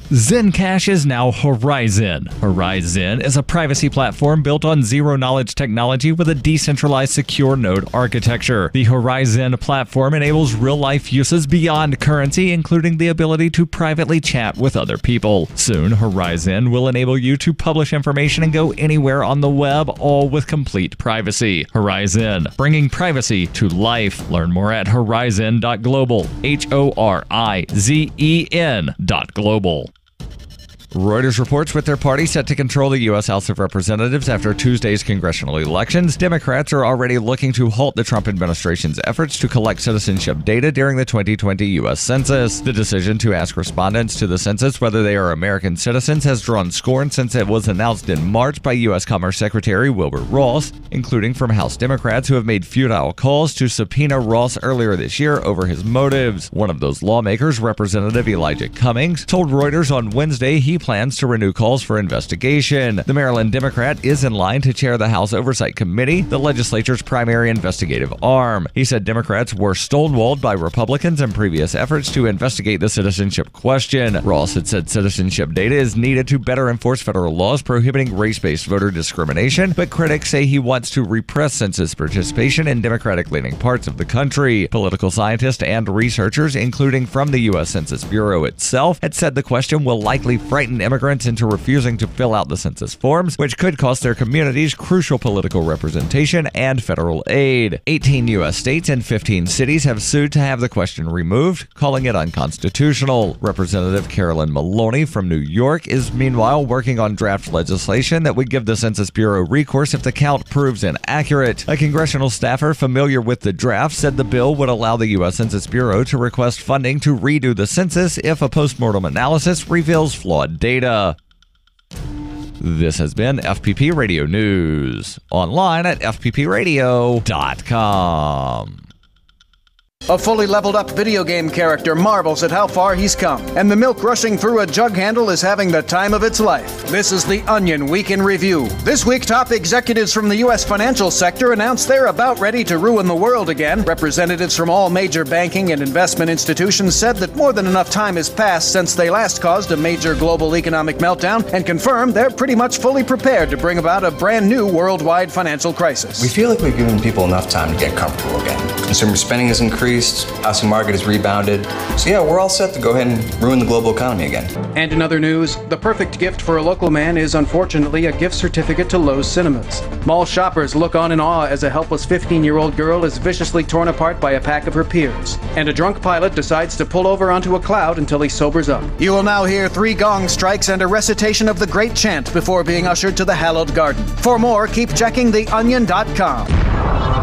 Zencash is now Horizon. Horizon is a privacy platform built on zero-knowledge technology with a decentralized secure node architecture. The Horizon platform enables real-life uses beyond currency, including the ability to privately chat with other people. Soon, Horizon will enable you to publish information and go anywhere on the web, all with complete privacy. Horizon, bringing privacy to life. Learn more at horizon.global. HORIZEN.global. Reuters reports with their party set to control the U.S. House of Representatives after Tuesday's congressional elections, Democrats are already looking to halt the Trump administration's efforts to collect citizenship data during the 2020 U.S. Census. The decision to ask respondents to the census whether they are American citizens has drawn scorn since it was announced in March by U.S. Commerce Secretary Wilbur Ross, including from House Democrats who have made futile calls to subpoena Ross earlier this year over his motives. One of those lawmakers, Representative Elijah Cummings, told Reuters on Wednesday he plans to renew calls for investigation. The Maryland Democrat is in line to chair the House Oversight Committee, the legislature's primary investigative arm. He said Democrats were stonewalled by Republicans in previous efforts to investigate the citizenship question. Ross had said citizenship data is needed to better enforce federal laws prohibiting race-based voter discrimination, but critics say he wants to repress census participation in Democratic-leaning parts of the country. Political scientists and researchers, including from the U.S. Census Bureau itself, had said the question will likely frighten immigrants into refusing to fill out the census forms, which could cost their communities crucial political representation and federal aid. 18 U.S. states and 15 cities have sued to have the question removed, calling it unconstitutional. Representative Carolyn Maloney from New York is meanwhile working on draft legislation that would give the Census Bureau recourse if the count proves inaccurate. A congressional staffer familiar with the draft said the bill would allow the U.S. Census Bureau to request funding to redo the census if a postmortem analysis reveals flawed data. This has been FPP Radio News, online at fppradio.com. A fully leveled up video game character marvels at how far he's come, and the milk rushing through a jug handle is having the time of its life. This is the Onion Week in Review. This week, top executives from the U.S. financial sector announced they're about ready to ruin the world again. Representatives from all major banking and investment institutions said that more than enough time has passed since they last caused a major global economic meltdown, and confirmed they're pretty much fully prepared to bring about a brand new worldwide financial crisis. We feel like we've given people enough time to get comfortable again. Consumer spending has increased. increased, housing market has rebounded. So yeah, we're all set to go ahead and ruin the global economy again. And in other news, the perfect gift for a local man is unfortunately a gift certificate to Lowe's Cinemas. Mall shoppers look on in awe as a helpless 15-year-old girl is viciously torn apart by a pack of her peers. And a drunk pilot decides to pull over onto a cloud until he sobers up. You will now hear 3 gong strikes and a recitation of the great chant before being ushered to the hallowed garden. For more, keep checking theonion.com.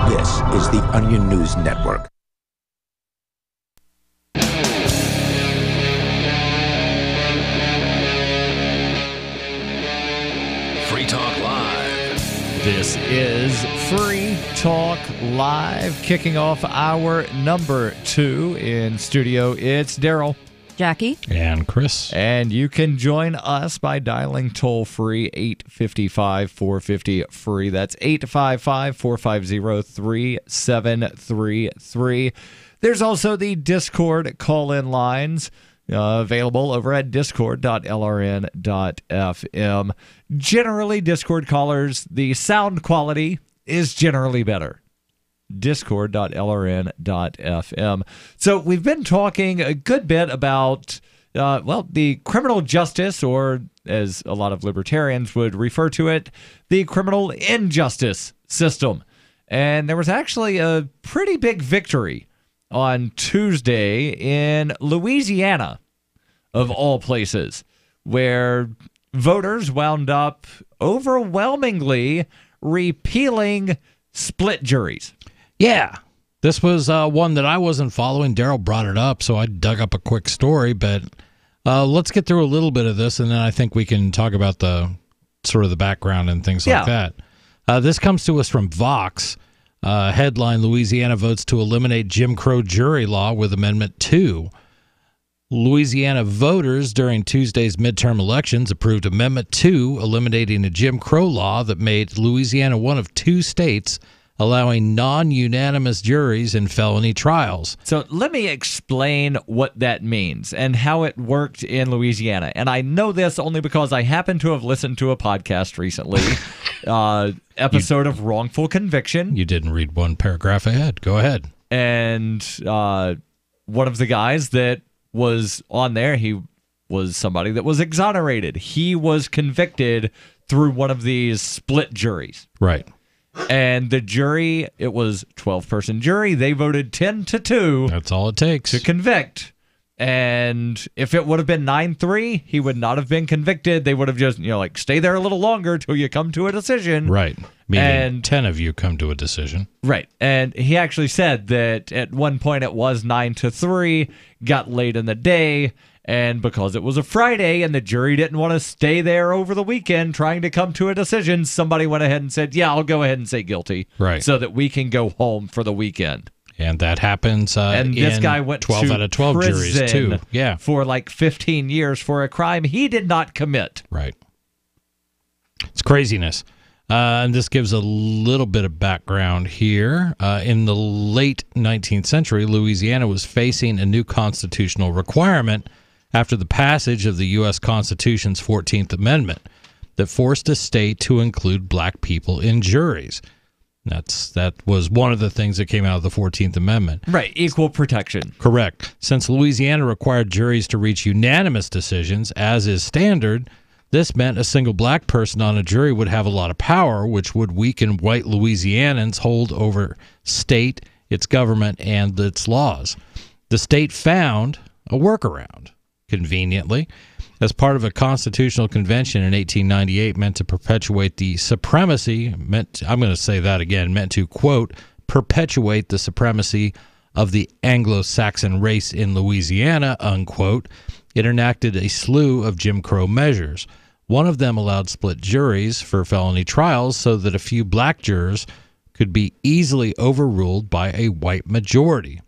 This is the Onion News Network. Free Talk Live. This is Free Talk Live, kicking off our number 2 in studio. It's Darryl, Jackie, and Chris. And you can join us by dialing toll-free 855-450-FREE. That's 855-450-3733. There's also the Discord call-in lines available over at discord.lrn.fm. Generally, Discord callers, the sound quality is generally better. discord.lrn.fm. So we've been talking a good bit about, the criminal justice, or as a lot of libertarians would refer to it, the criminal injustice system. And there was actually a pretty big victory on Tuesday in Louisiana, of all places, where voters wound up overwhelmingly repealing split juries. Yeah, this was one that I wasn't following. Darryl brought it up, so I dug up a quick story. But let's get through a little bit of this, and then I think we can talk about the sort of the background and things like that. This comes to us from Vox. Headline: Louisiana votes to eliminate Jim Crow jury law with Amendment 2. Louisiana voters during Tuesday's midterm elections approved Amendment 2, eliminating a Jim Crow law that made Louisiana one of 2 states allowing non-unanimous juries in felony trials. So let me explain what that means and how it worked in Louisiana. And I know this only because I happen to have listened to a podcast recently, episode of Wrongful Conviction. You didn't read one paragraph ahead. Go ahead. And one of the guys that was on there, he was somebody that was exonerated. He was convicted through one of these split juries. Right. And the jury, it was 12-person jury. They voted 10-2. That's all it takes to convict. And if it would have been 9-3, he would not have been convicted. They would have just, stay there a little longer till you come to a decision. Right. Meaning 10 of you come to a decision. Right. And he actually said that at one point it was 9-3, got late in the day. And because it was a Friday and the jury didn't want to stay there over the weekend trying to come to a decision, somebody went ahead and said, yeah, I'll go ahead and say guilty. Right. So that we can go home for the weekend. And that happens and this guy went 12 to out of 12 juries, too. Yeah. For 15 years for a crime he did not commit. Right. It's craziness. And this gives a little bit of background here. In the late 19th century, Louisiana was facing a new constitutional requirement after the passage of the U.S. Constitution's 14th Amendment that forced a state to include black people in juries. That was one of the things that came out of the 14th Amendment. Right, equal protection. Correct. Since Louisiana required juries to reach unanimous decisions, as is standard, this meant a single black person on a jury would have a lot of power, which would weaken white Louisianans' hold over state, its government, and its laws. The state found a workaround. Conveniently, as part of a constitutional convention in 1898 meant to perpetuate the supremacy, meant to, quote, perpetuate the supremacy of the Anglo-Saxon race in Louisiana, unquote, it enacted a slew of Jim Crow measures. One of them allowed split juries for felony trials so that a few black jurors could be easily overruled by a white majority.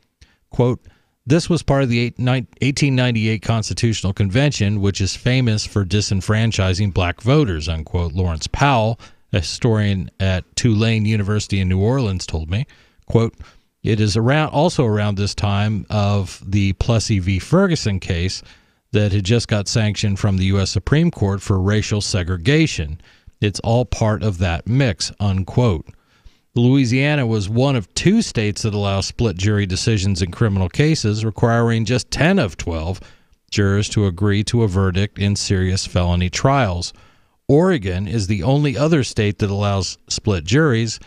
Quote, this was part of the 1898 Constitutional Convention, which is famous for disenfranchising black voters, unquote. Lawrence Powell, a historian at Tulane University in New Orleans, told me, quote, it is also around this time of the Plessy v. Ferguson case that had just got sanctioned from the U.S. Supreme Court for racial segregation. It's all part of that mix, unquote. Louisiana was one of 2 states that allow split jury decisions in criminal cases, requiring just 10 of 12 jurors to agree to a verdict in serious felony trials. Oregon is the only other state that allows split juries,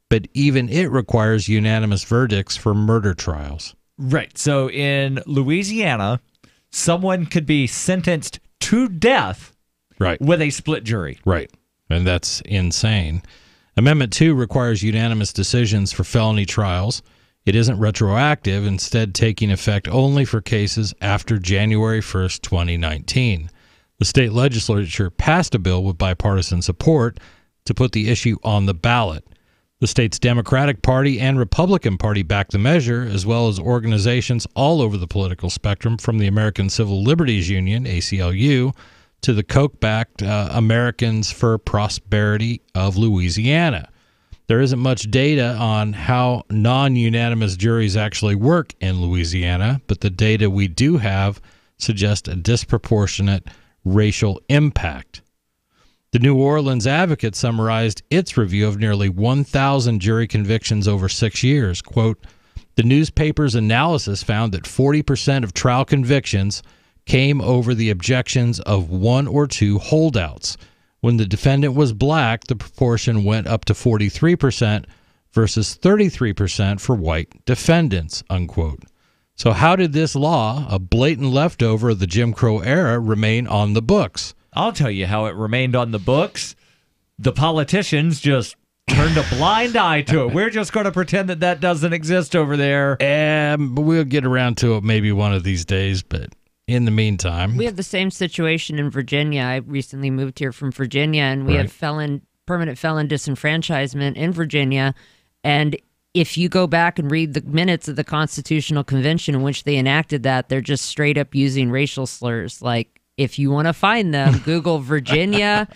but even it requires unanimous verdicts for murder trials. Right. So in Louisiana, someone could be sentenced to death with a split jury. Right. And that's insane. Amendment 2 requires unanimous decisions for felony trials. It isn't retroactive, instead taking effect only for cases after January 1st, 2019. The state legislature passed a bill with bipartisan support to put the issue on the ballot. The state's Democratic Party and Republican Party backed the measure, as well as organizations all over the political spectrum, from the American Civil Liberties Union, ACLU, to the Koch-backed Americans for Prosperity of Louisiana. There isn't much data on how non-unanimous juries actually work in Louisiana, but the data we do have suggests a disproportionate racial impact. The New Orleans Advocate summarized its review of nearly 1,000 jury convictions over 6 years. Quote, "The newspaper's analysis found that 40% of trial convictions came over the objections of 1 or 2 holdouts. When the defendant was black, the proportion went up to 43% versus 33% for white defendants," unquote. So how did this law, a blatant leftover of the Jim Crow era, remain on the books? I'll tell you how it remained on the books. The politicians just turned a blind eye to it. We're just going to pretend that that doesn't exist over there. But we'll get around to it maybe one of these days, but in the meantime. We have the same situation in Virginia. I recently moved here from Virginia, and we have permanent felon disenfranchisement in Virginia. And if you go back and read the minutes of the Constitutional Convention in which they enacted that, they're just straight up using racial slurs. Like, if you want to find them, Google Virginia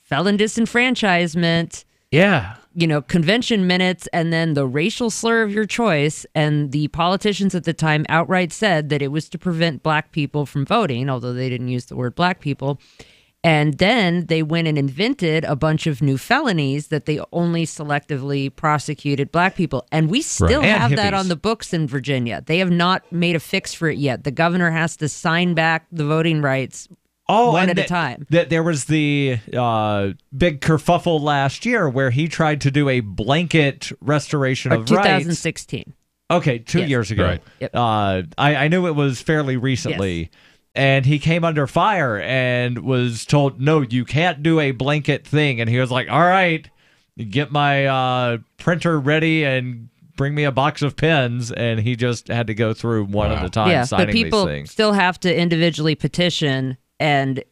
felon disenfranchisement. Yeah. You know, convention minutes, and then the racial slur of your choice. And the politicians at the time outright said that it was to prevent black people from voting, although they didn't use the word black people. And then they went and invented a bunch of new felonies that they only selectively prosecuted black people. And we still have that on the books in Virginia. They have not made a fix for it yet. The governor has to sign back the voting rights one at a time. There was the big kerfuffle last year where he tried to do a blanket restoration of 2016. Rights. Okay, 2 years ago. Right. Yep. I knew it was fairly recently. Yes. And he came under fire and was told, no, you can't do a blanket thing. And he was like, all right, get my printer ready and bring me a box of pens. And he just had to go through one at a time signing but people these things. Still have to individually petition. And,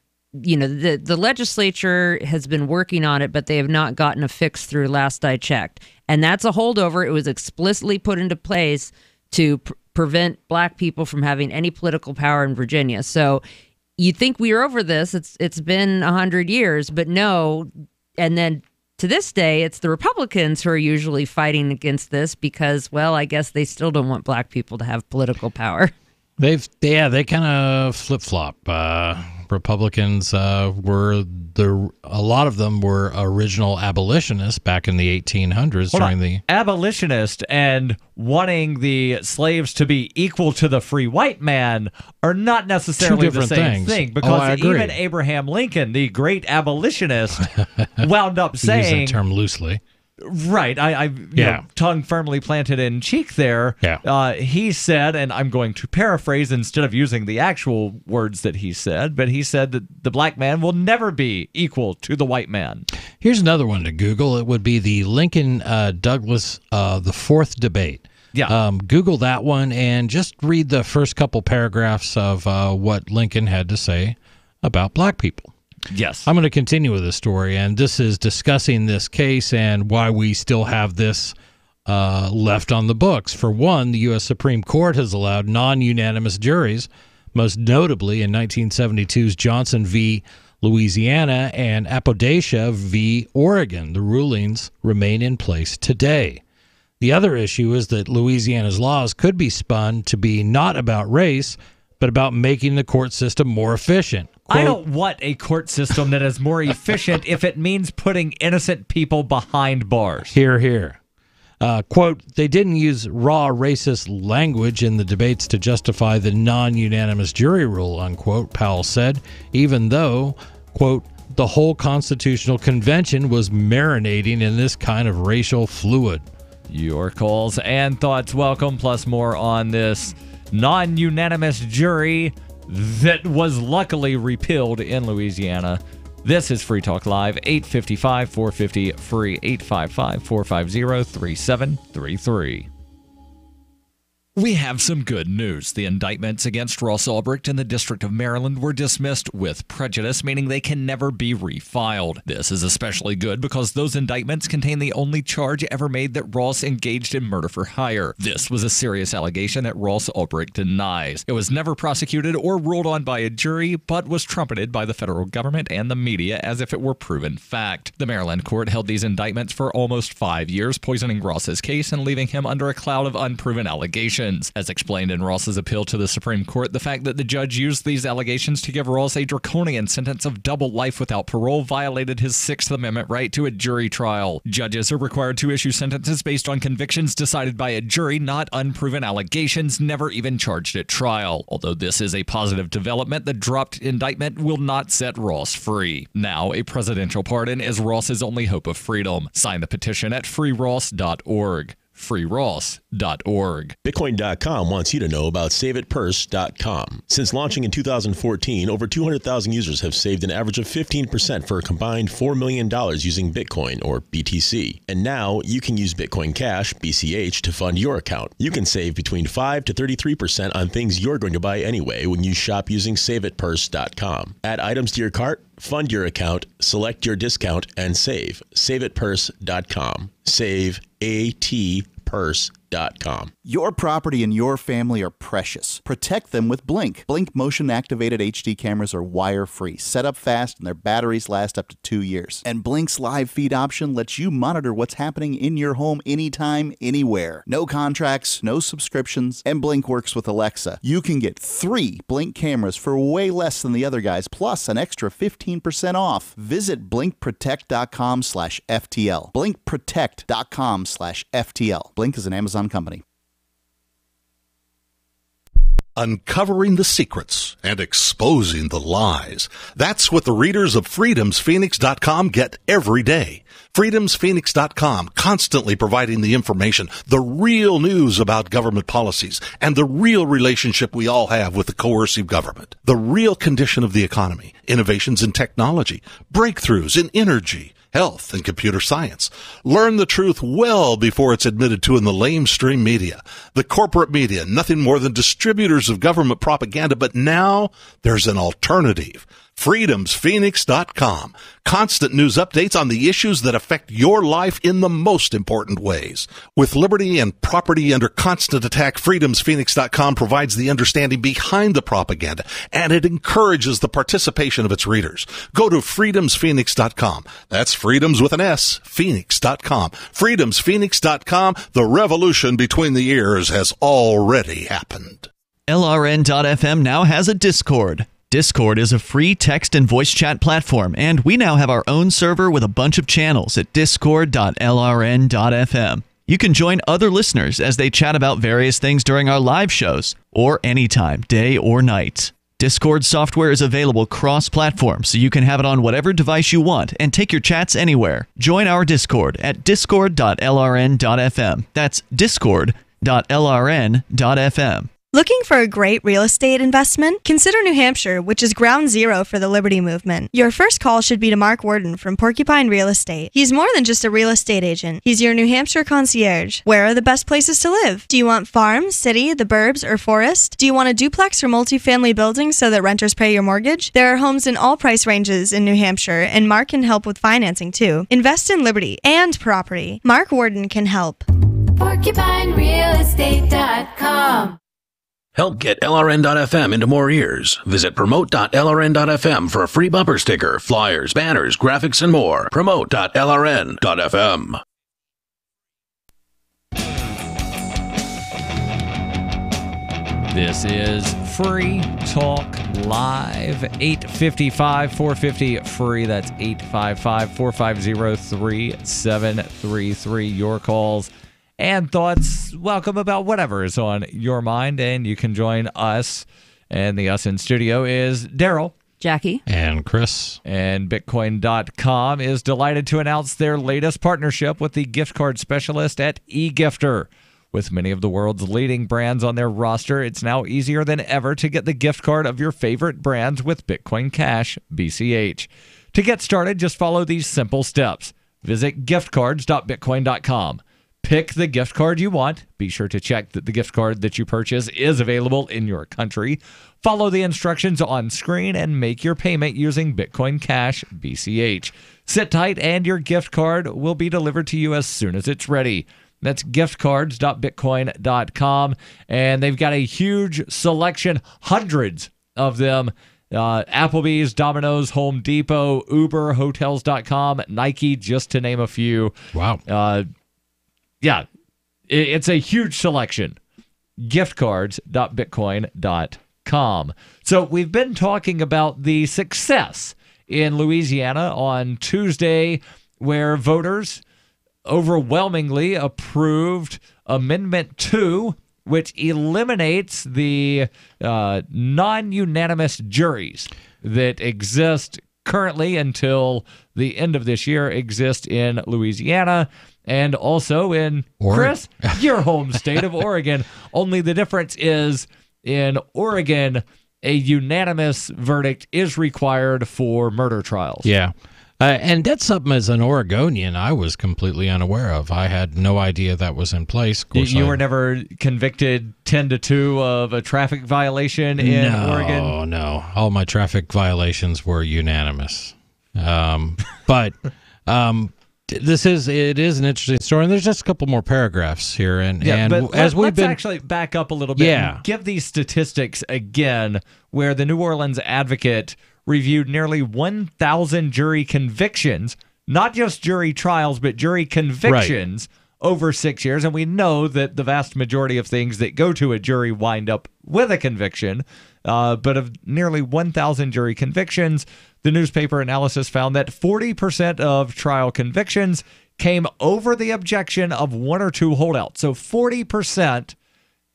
you know, the legislature has been working on it, but they have not gotten a fix through last I checked. And that's a holdover. It was explicitly put into place to prevent black people from having any political power in Virginia. So you think we're over this. It's been 100 years, but no. And then to this day, it's the Republicans who are usually fighting against this because, well, I guess they still don't want black people to have political power. They kind of flip-flop. Republicans a lot of them were original abolitionists back in the 1800s abolitionist and wanting the slaves to be equal to the free white man are not necessarily the same thing, because even Abraham Lincoln, the great abolitionist, wound up saying, use that term loosely. Right. I tongue firmly planted in cheek there. Yeah. He said, and I'm going to paraphrase instead of using the actual words that he said, but he said that the black man will never be equal to the white man. Here's another one to Google. It would be the Lincoln-Douglas, the fourth debate. Yeah. Google that one and just read the first couple paragraphs of what Lincoln had to say about black people. Yes. I'm going to continue with the story, and this is discussing this case and why we still have this left on the books. For one, the U.S. Supreme Court has allowed non-unanimous juries, most notably in 1972's Johnson v. Louisiana and Appodacia v. Oregon. The rulings remain in place today. The other issue is that Louisiana's laws could be spun to be not about race, but about making the court system more efficient. Quote, I don't want a court system that is more efficient if it means putting innocent people behind bars. Hear, hear. Quote, they didn't use raw racist language in the debates to justify the non-unanimous jury rule, unquote, Powell said, even though, quote, the whole Constitutional Convention was marinating in this kind of racial fluid. Your calls and thoughts welcome, plus more on this non-unanimous jury that was luckily repealed in Louisiana. This is Free Talk Live, 855-450-FREE, 855-450-3733. We have some good news. The indictments against Ross Ulbricht in the District of Maryland were dismissed with prejudice, meaning they can never be refiled. This is especially good because those indictments contain the only charge ever made that Ross engaged in murder for hire. This was a serious allegation that Ross Ulbricht denies. It was never prosecuted or ruled on by a jury, but was trumpeted by the federal government and the media as if it were proven fact. The Maryland court held these indictments for almost 5 years, poisoning Ross's case and leaving him under a cloud of unproven allegations. As explained in Ross's appeal to the Supreme Court, the fact that the judge used these allegations to give Ross a draconian sentence of double life without parole violated his Sixth Amendment right to a jury trial. Judges are required to issue sentences based on convictions decided by a jury, not unproven allegations never even charged at trial. Although this is a positive development, the dropped indictment will not set Ross free. Now, a presidential pardon is Ross's only hope of freedom. Sign the petition at freeross.org. freeross.org. Bitcoin.com wants you to know about SaveItPurse.com. Since launching in 2014, over 200,000 users have saved an average of 15% for a combined $4 million using Bitcoin, or BTC. And now you can use Bitcoin Cash, BCH, to fund your account. You can save between 5 to 33% on things you're going to buy anyway when you shop using SaveItPurse.com. Add items to your cart, fund your account, select your discount, and save. SaveItPurse.com. Save ATPurse.com. Your property and your family are precious. Protect them with Blink. Blink motion-activated HD cameras are wire-free, set up fast, and their batteries last up to 2 years. And Blink's live feed option lets you monitor what's happening in your home anytime, anywhere. No contracts, no subscriptions, and Blink works with Alexa. You can get 3 Blink cameras for way less than the other guys, plus an extra 15% off. Visit blinkprotect.com/FTL. blinkprotect.com/FTL. Blink is an Amazon company. Uncovering the secrets and exposing the lies. That's what the readers of freedomsphoenix.com get every day. freedomsphoenix.com, constantly providing the information, the real news about government policies, and the real relationship we all have with the coercive government. The real condition of the economy, innovations in technology, breakthroughs in energy, health, and computer science. Learn the truth well before it's admitted to in the lamestream media. The corporate media, nothing more than distributors of government propaganda, but now there's an alternative. freedomsphoenix.com. Constant news updates on the issues that affect your life in the most important ways. With liberty and property under constant attack, freedomsphoenix.com provides the understanding behind the propaganda, and it encourages the participation of its readers. Go to freedomsphoenix.com. That's freedoms with an S, phoenix.com. freedomsphoenix.com. The revolution between the ears has already happened. LRN.FM now has a Discord. Discord is a free text and voice chat platform, and we now have our own server with a bunch of channels at discord.lrn.fm. You can join other listeners as they chat about various things during our live shows, or anytime, day or night. Discord software is available cross-platform, so you can have it on whatever device you want and take your chats anywhere. Join our Discord at discord.lrn.fm. That's discord.lrn.fm. Looking for a great real estate investment? Consider New Hampshire, which is ground zero for the Liberty Movement. Your first call should be to Mark Worden from Porcupine Real Estate. He's more than just a real estate agent. He's your New Hampshire concierge. Where are the best places to live? Do you want farm, city, the burbs, or forest? Do you want a duplex or multifamily building so that renters pay your mortgage? There are homes in all price ranges in New Hampshire, and Mark can help with financing too. Invest in liberty and property. Mark Worden can help. PorcupineRealEstate.com. Help get LRN.FM into more ears. Visit promote.lrn.fm for a free bumper sticker, flyers, banners, graphics, and more. Promote.lrn.fm. This is Free Talk Live, 855-450-FREE. That's 855-450-3733. Your calls and thoughts. Welcome about whatever is on your mind, and you can join us. And the us in studio is Darryl, Jackie, and Chris. And Bitcoin.com is delighted to announce their latest partnership with the gift card specialist at eGifter. With many of the world's leading brands on their roster, it's now easier than ever to get the gift card of your favorite brands with Bitcoin Cash, BCH. To get started, just follow these simple steps. Visit giftcards.bitcoin.com. Pick the gift card you want. Be sure to check that the gift card that you purchase is available in your country. Follow the instructions on screen and make your payment using Bitcoin Cash, BCH. Sit tight and your gift card will be delivered to you as soon as it's ready. That's giftcards.bitcoin.com. And they've got a huge selection, hundreds of them. Applebee's, Domino's, Home Depot, Uber, Hotels.com, Nike, just to name a few. Wow. Yeah, it's a huge selection. Giftcards.bitcoin.com. So we've been talking about the success in Louisiana on Tuesday, where voters overwhelmingly approved Amendment 2, which eliminates the non-unanimous juries that exist currently until the end of this year, exist in Louisiana. And also in, Chris, your home state of Oregon. Only the difference is in Oregon, a unanimous verdict is required for murder trials. Yeah. And that's something as an Oregonian I was completely unaware of. I had no idea that was in place. Of course, you were never convicted 10-2 of a traffic violation in Oregon? No. All my traffic violations were unanimous. But it is an interesting story, and there's just a couple more paragraphs here. And but as let's actually back up a little bit and give these statistics again, where the New Orleans Advocate reviewed nearly 1,000 jury convictions, not just jury trials, but jury convictions over 6 years. And we know that the vast majority of things that go to a jury wind up with a conviction. But of nearly 1,000 jury convictions, the newspaper analysis found that 40% of trial convictions came over the objection of one or two holdouts. So 40%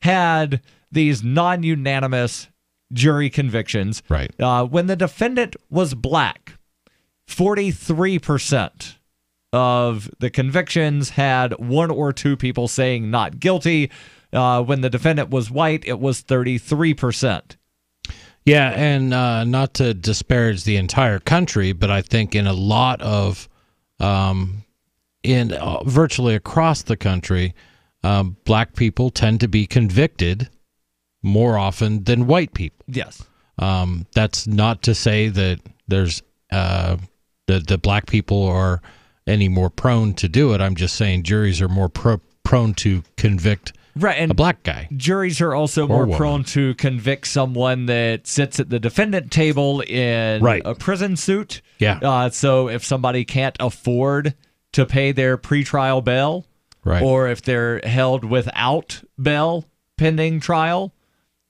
had these non-unanimous jury convictions. Right. When the defendant was black, 43% of the convictions had one or two people saying not guilty. When the defendant was white, it was 33%. Yeah, and not to disparage the entire country, but I think in a lot of, virtually across the country, black people tend to be convicted more often than white people. Yes. That's not to say that there's the black people are any more prone to do it. I'm just saying juries are more prone to convict and a black guy. Juries are also more prone to convict someone that sits at the defendant table in a prison suit. Yeah. So if somebody can't afford to pay their pretrial bail, or if they're held without bail pending trial,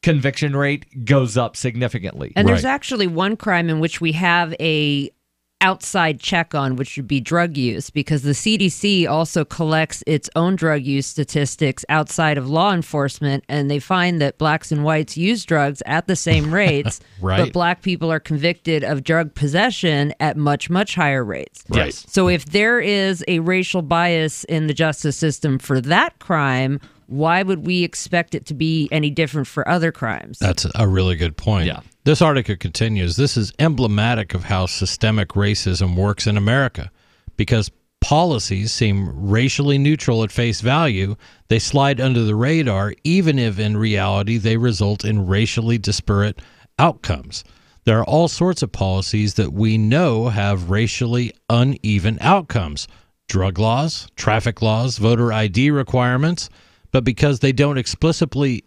conviction rate goes up significantly. And there's actually one crime in which we have a outside check on, which would be drug use, because the CDC also collects its own drug use statistics outside of law enforcement, and they find that blacks and whites use drugs at the same rates, but black people are convicted of drug possession at much, much higher rates. Yes. So if there is a racial bias in the justice system for that crime, why would we expect it to be any different for other crimes? That's a really good point. Yeah. This article continues. This is emblematic of how systemic racism works in America. Because policies seem racially neutral at face value, they slide under the radar, even if in reality they result in racially disparate outcomes. There are all sorts of policies that we know have racially uneven outcomes. Drug laws, traffic laws, voter ID requirements. But because they don't explicitly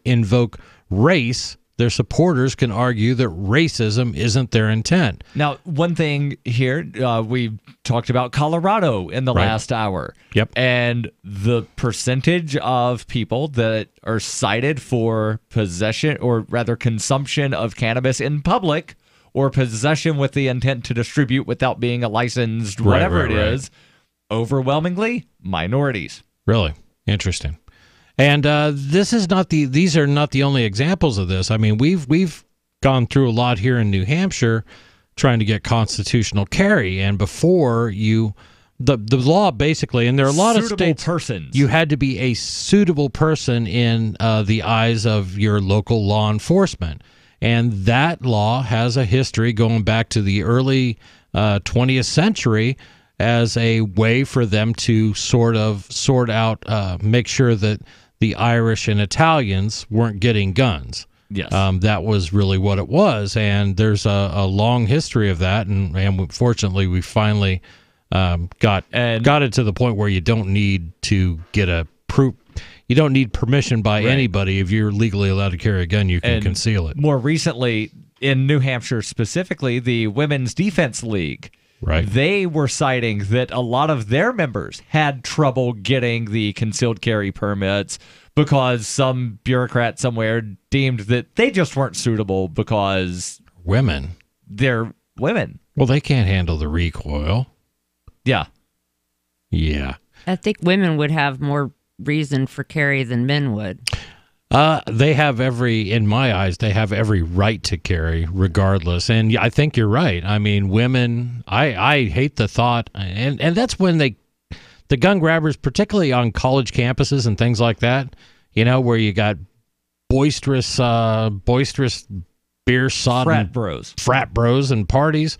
invoke race, their supporters can argue that racism isn't their intent. Now, one thing here, we talked about Colorado in the last hour. Yep. And the percentage of people that are cited for possession, or rather consumption of cannabis in public, or possession with the intent to distribute without being a licensed whatever it is, overwhelmingly minorities. Really interesting. And these are not the only examples of this. I mean, we've gone through a lot here in New Hampshire trying to get constitutional carry, and before the law basically, and there are a lot of states, persons. You had to be a suitable person in the eyes of your local law enforcement. And that law has a history going back to the early 20th century as a way for them to sort out, make sure that the Irish and Italians weren't getting guns. Yes. That was really what it was. And there's a long history of that. And fortunately, we finally got it to the point where you don't need to get a proof. You don't need permission by anybody. If you're legally allowed to carry a gun, you can conceal it. More recently, in New Hampshire specifically, the Women's Defense League, they were citing that a lot of their members had trouble getting the concealed carry permits because some bureaucrat somewhere deemed that they just weren't suitable because they're women. Well, they can't handle the recoil. Yeah. Yeah. I think women would have more reason for carry than men would. They have in my eyes, they have every right to carry regardless. And I think you're right. I mean, women, I hate the thought. And that's when the gun grabbers, particularly on college campuses and things like that, where you got boisterous beer sodden frat bros and parties.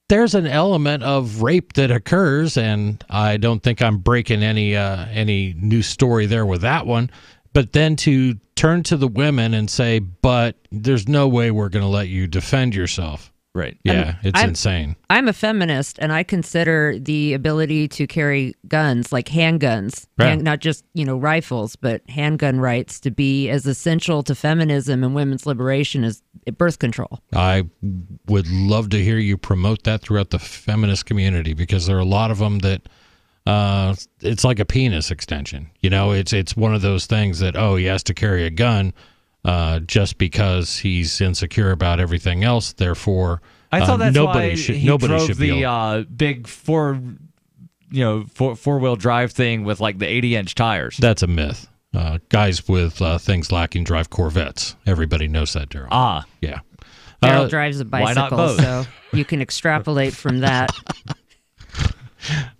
There's an element of rape that occurs, and I don't think I'm breaking any new story there with that one. But then to turn to the women and say, but there's no way we're going to let you defend yourself. Right. Yeah, it's insane. I'm a feminist, and I consider the ability to carry guns, like handguns, not just rifles, but handgun rights, to be as essential to feminism and women's liberation as birth control. I would love to hear you promote that throughout the feminist community, because there are a lot of them that it's like a penis extension. It's one of those things that, he has to carry a gun just because he's insecure about everything else. Therefore, I thought that's why he drove be the big four-wheel drive thing with like the 80-inch tires. That's a myth. Guys with things lacking drive Corvettes. Everybody knows that, Darryl. Ah, yeah. Darryl drives a why not bicycle, both? so you can extrapolate from that.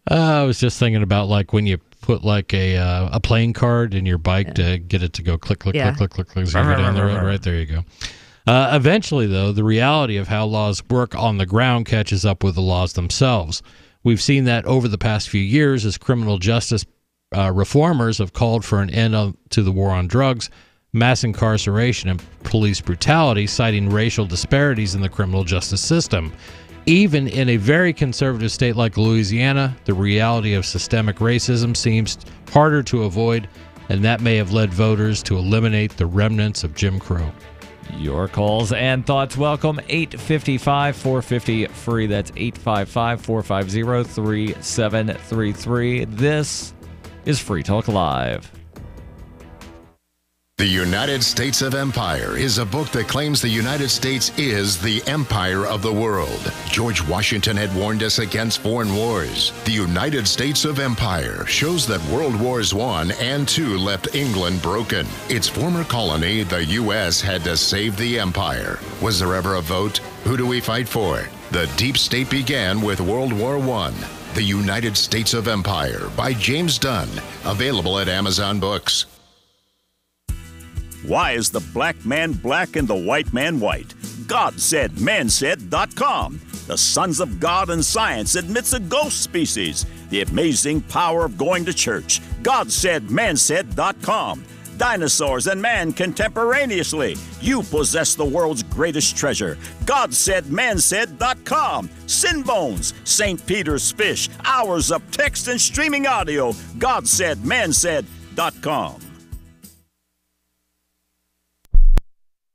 I was just thinking about like when you put like a playing card in your bike to get it to go click, click, click, click, click, click, as you go down the road. Right, there you go. Eventually, though, the reality of how laws work on the ground catches up with the laws themselves. We've seen that over the past few years as criminal justice reformers have called for an end to the war on drugs, mass incarceration, and police brutality, citing racial disparities in the criminal justice system. Even in a very conservative state like Louisiana, the reality of systemic racism seems harder to avoid, and that may have led voters to eliminate the remnants of Jim Crow. Your calls and thoughts welcome. 855-450-FREE. That's 855-450-3733. This is Free Talk Live. The United States of Empire is a book that claims the United States is the empire of the world. George Washington had warned us against foreign wars. The United States of Empire shows that World Wars I and II left England broken. Its former colony, the U.S., had to save the empire. Was there ever a vote? Who do we fight for? The deep state began with World War I. The United States of Empire by James Dunn. Available at Amazon Books. Why is the black man black and the white man white? God said, mansaid.com. The Sons of God and Science admits a ghost species. The amazing power of going to church. God said, mansaid.com. Dinosaurs and man contemporaneously. You possess the world's greatest treasure. God said, mansaid.com. Sin Bones, St. Peter's Fish, hours of text and streaming audio. God said, mansaid.com.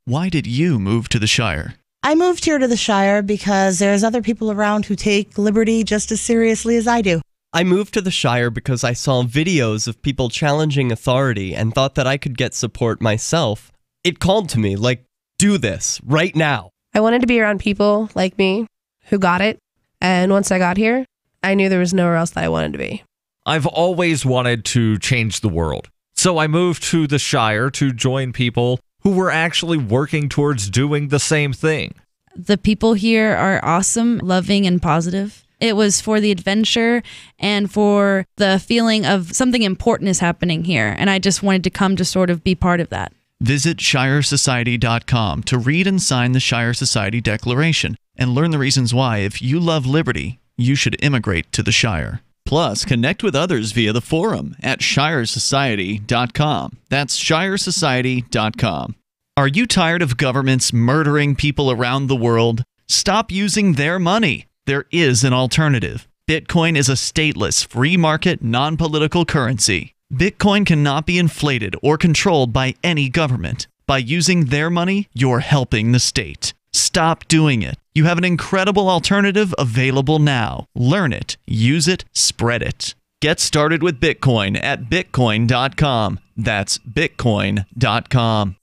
Why did you move to the Shire? I moved here to the Shire because there's other people around who take liberty just as seriously as I do. I moved to the Shire because I saw videos of people challenging authority and thought that I could get support myself. It called to me, like, do this, right now. I wanted to be around people like me who got it, and once I got here, I knew there was nowhere else that I wanted to be. I've always wanted to change the world. So I moved to the Shire to join people who were actually working towards doing the same thing. The people here are awesome, loving, and positive. It was for the adventure and for the feeling of something important is happening here. And I just wanted to come to sort of be part of that. Visit ShireSociety.com to read and sign the Shire Society Declaration and learn the reasons why, if you love liberty, you should immigrate to the Shire. Plus, connect with others via the forum at ShireSociety.com. That's ShireSociety.com. Are you tired of governments murdering people around the world? Stop using their money. There is an alternative. Bitcoin is a stateless, free market, non-political currency. Bitcoin cannot be inflated or controlled by any government. By using their money, you're helping the state. Stop doing it. You have an incredible alternative available now. Learn it, use it, spread it. Get started with Bitcoin at Bitcoin.com. That's Bitcoin.com.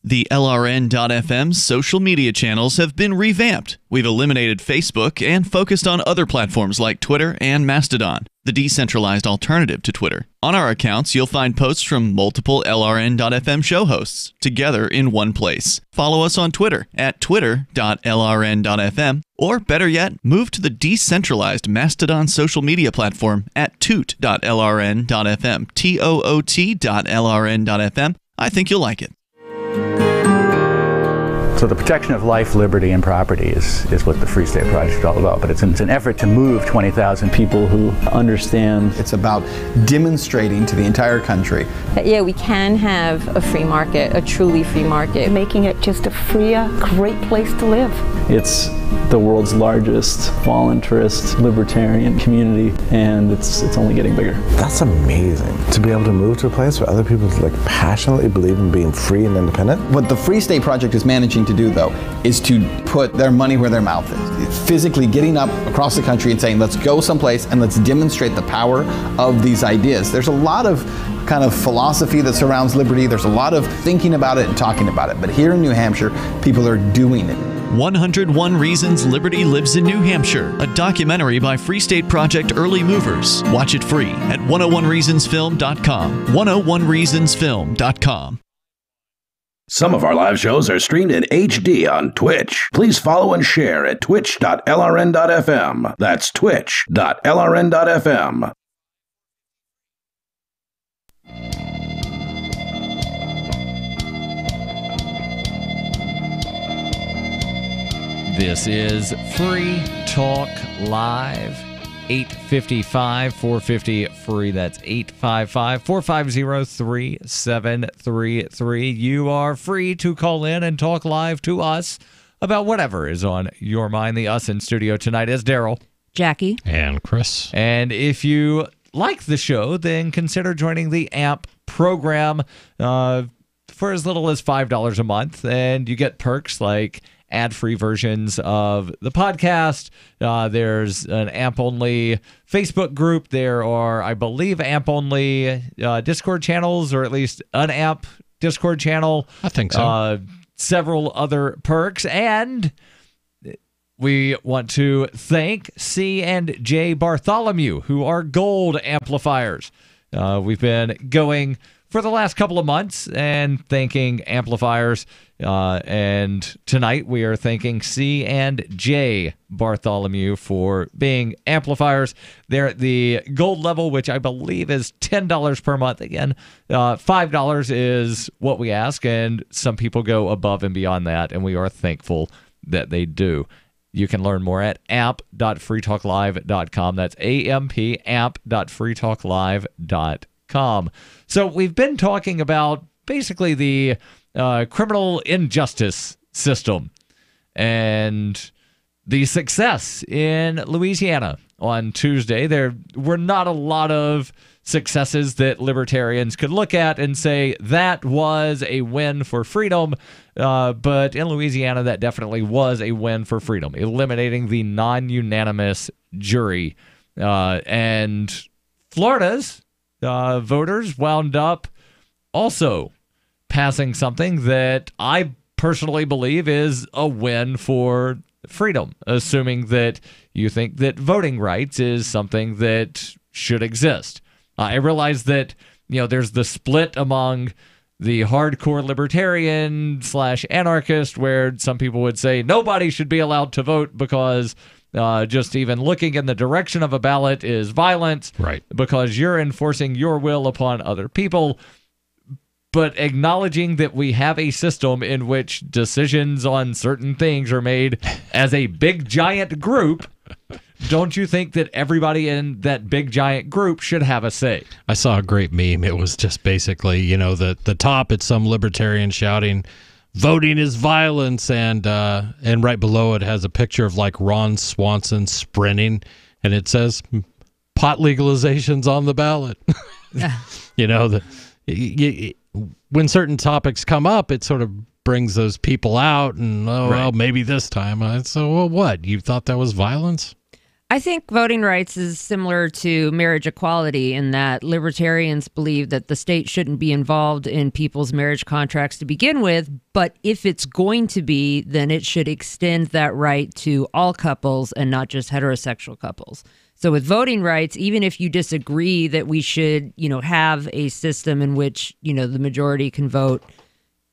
The LRN.FM social media channels have been revamped. We've eliminated Facebook and focused on other platforms like Twitter and Mastodon, the decentralized alternative to Twitter. On our accounts, you'll find posts from multiple LRN.FM show hosts together in one place. Follow us on Twitter at twitter.lrn.fm, or better yet, move to the decentralized Mastodon social media platform at toot.lrn.fm, toot.lrn.fm. I think you'll like it. So the protection of life, liberty, and property is what the Free State Project is all about. But it's an effort to move 20,000 people who understand. It's about demonstrating to the entire country that, yeah, we can have a free market, a truly free market. Making it just a freer, great place to live. It's the world's largest voluntarist libertarian community, and it's only getting bigger. That's amazing, to be able to move to a place where other people passionately believe in being free and independent. What the Free State Project is managing to do, though, is to put their money where their mouth is. Physically getting up across the country and saying, let's go someplace and let's demonstrate the power of these ideas. There's a lot of kind of philosophy that surrounds liberty. There's a lot of thinking about it and talking about it. But here in New Hampshire, people are doing it. 101 Reasons Liberty Lives in New Hampshire, a documentary by Free State Project Early Movers. Watch it free at 101reasonsfilm.com. 101reasonsfilm.com. Some of our live shows are streamed in HD on Twitch. Please follow and share at twitch.lrn.fm. That's twitch.lrn.fm. This is Free Talk Live, 855-450-FREE. That's 855-450-3733. You are free to call in and talk live to us about whatever is on your mind. The us in studio tonight is Darryl, Jackie, and Chris. And if you like the show, then consider joining the AMP program for as little as $5 a month, and you get perks like ad-free versions of the podcast. There's an AMP-only Facebook group. There are, I believe, AMP-only Discord channels, or at least an AMP Discord channel. I think so. Several other perks. And we want to thank C and J Bartholomew, who are gold amplifiers. We've been going for the last couple of months and thanking amplifiers. And tonight we are thanking C and J Bartholomew for being amplifiers. They're at the gold level, which I believe is $10 per month. Again, $5 is what we ask, and some people go above and beyond that, and we are thankful that they do. You can learn more at amp.freetalklive.com. That's AMP, amp.freetalklive.com. So we've been talking about basically the criminal injustice system and the success in Louisiana. On Tuesday, there were not a lot of successes that libertarians could look at and say that was a win for freedom. But in Louisiana, that definitely was a win for freedom, eliminating the non-unanimous jury. And Florida's voters wound up also passing something that I personally believe is a win for freedom, assuming that you think that voting rights is something that should exist. I realize that, there's the split among the hardcore libertarian / anarchist, where some people would say nobody should be allowed to vote because just even looking in the direction of a ballot is violence, right? Because you're enforcing your will upon other people. But acknowledging that we have a system in which decisions on certain things are made as a big giant group, don't you think that everybody in that big giant group should have a say? I saw a great meme. It was just basically, the top, it's some libertarian shouting, "Voting is violence," and right below it has a picture of like Ron Swanson sprinting, and it says, "Pot legalization's on the ballot." When certain topics come up, it sort of brings those people out, and well, maybe this time. So, well, what? You thought that was violence? I think voting rights is similar to marriage equality in that libertarians believe that the state shouldn't be involved in people's marriage contracts to begin with, but if it's going to be, then it should extend that right to all couples and not just heterosexual couples. So with voting rights, even if you disagree that we should, have a system in which, the majority can vote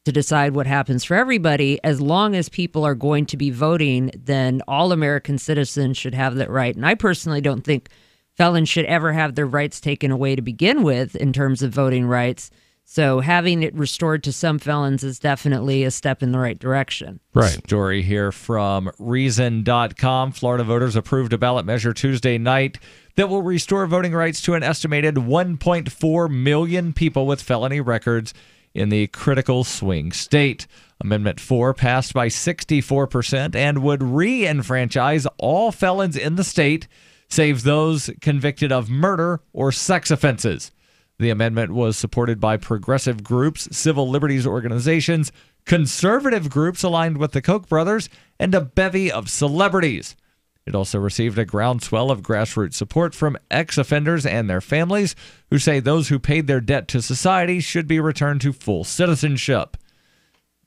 to decide what happens for everybody, as long as people are going to be voting, then all American citizens should have that right. And I personally don't think felons should ever have their rights taken away to begin with in terms of voting rights. So having it restored to some felons is definitely a step in the right direction. Right. Story here from Reason.com. Florida voters approved a ballot measure Tuesday night that will restore voting rights to an estimated 1.4 million people with felony records in the critical swing state. Amendment 4 passed by 64% and would re-enfranchise all felons in the state, save those convicted of murder or sex offenses. The amendment was supported by progressive groups, civil liberties organizations, conservative groups aligned with the Koch brothers, and a bevy of celebrities. It also received a groundswell of grassroots support from ex-offenders and their families, who say those who paid their debt to society should be returned to full citizenship.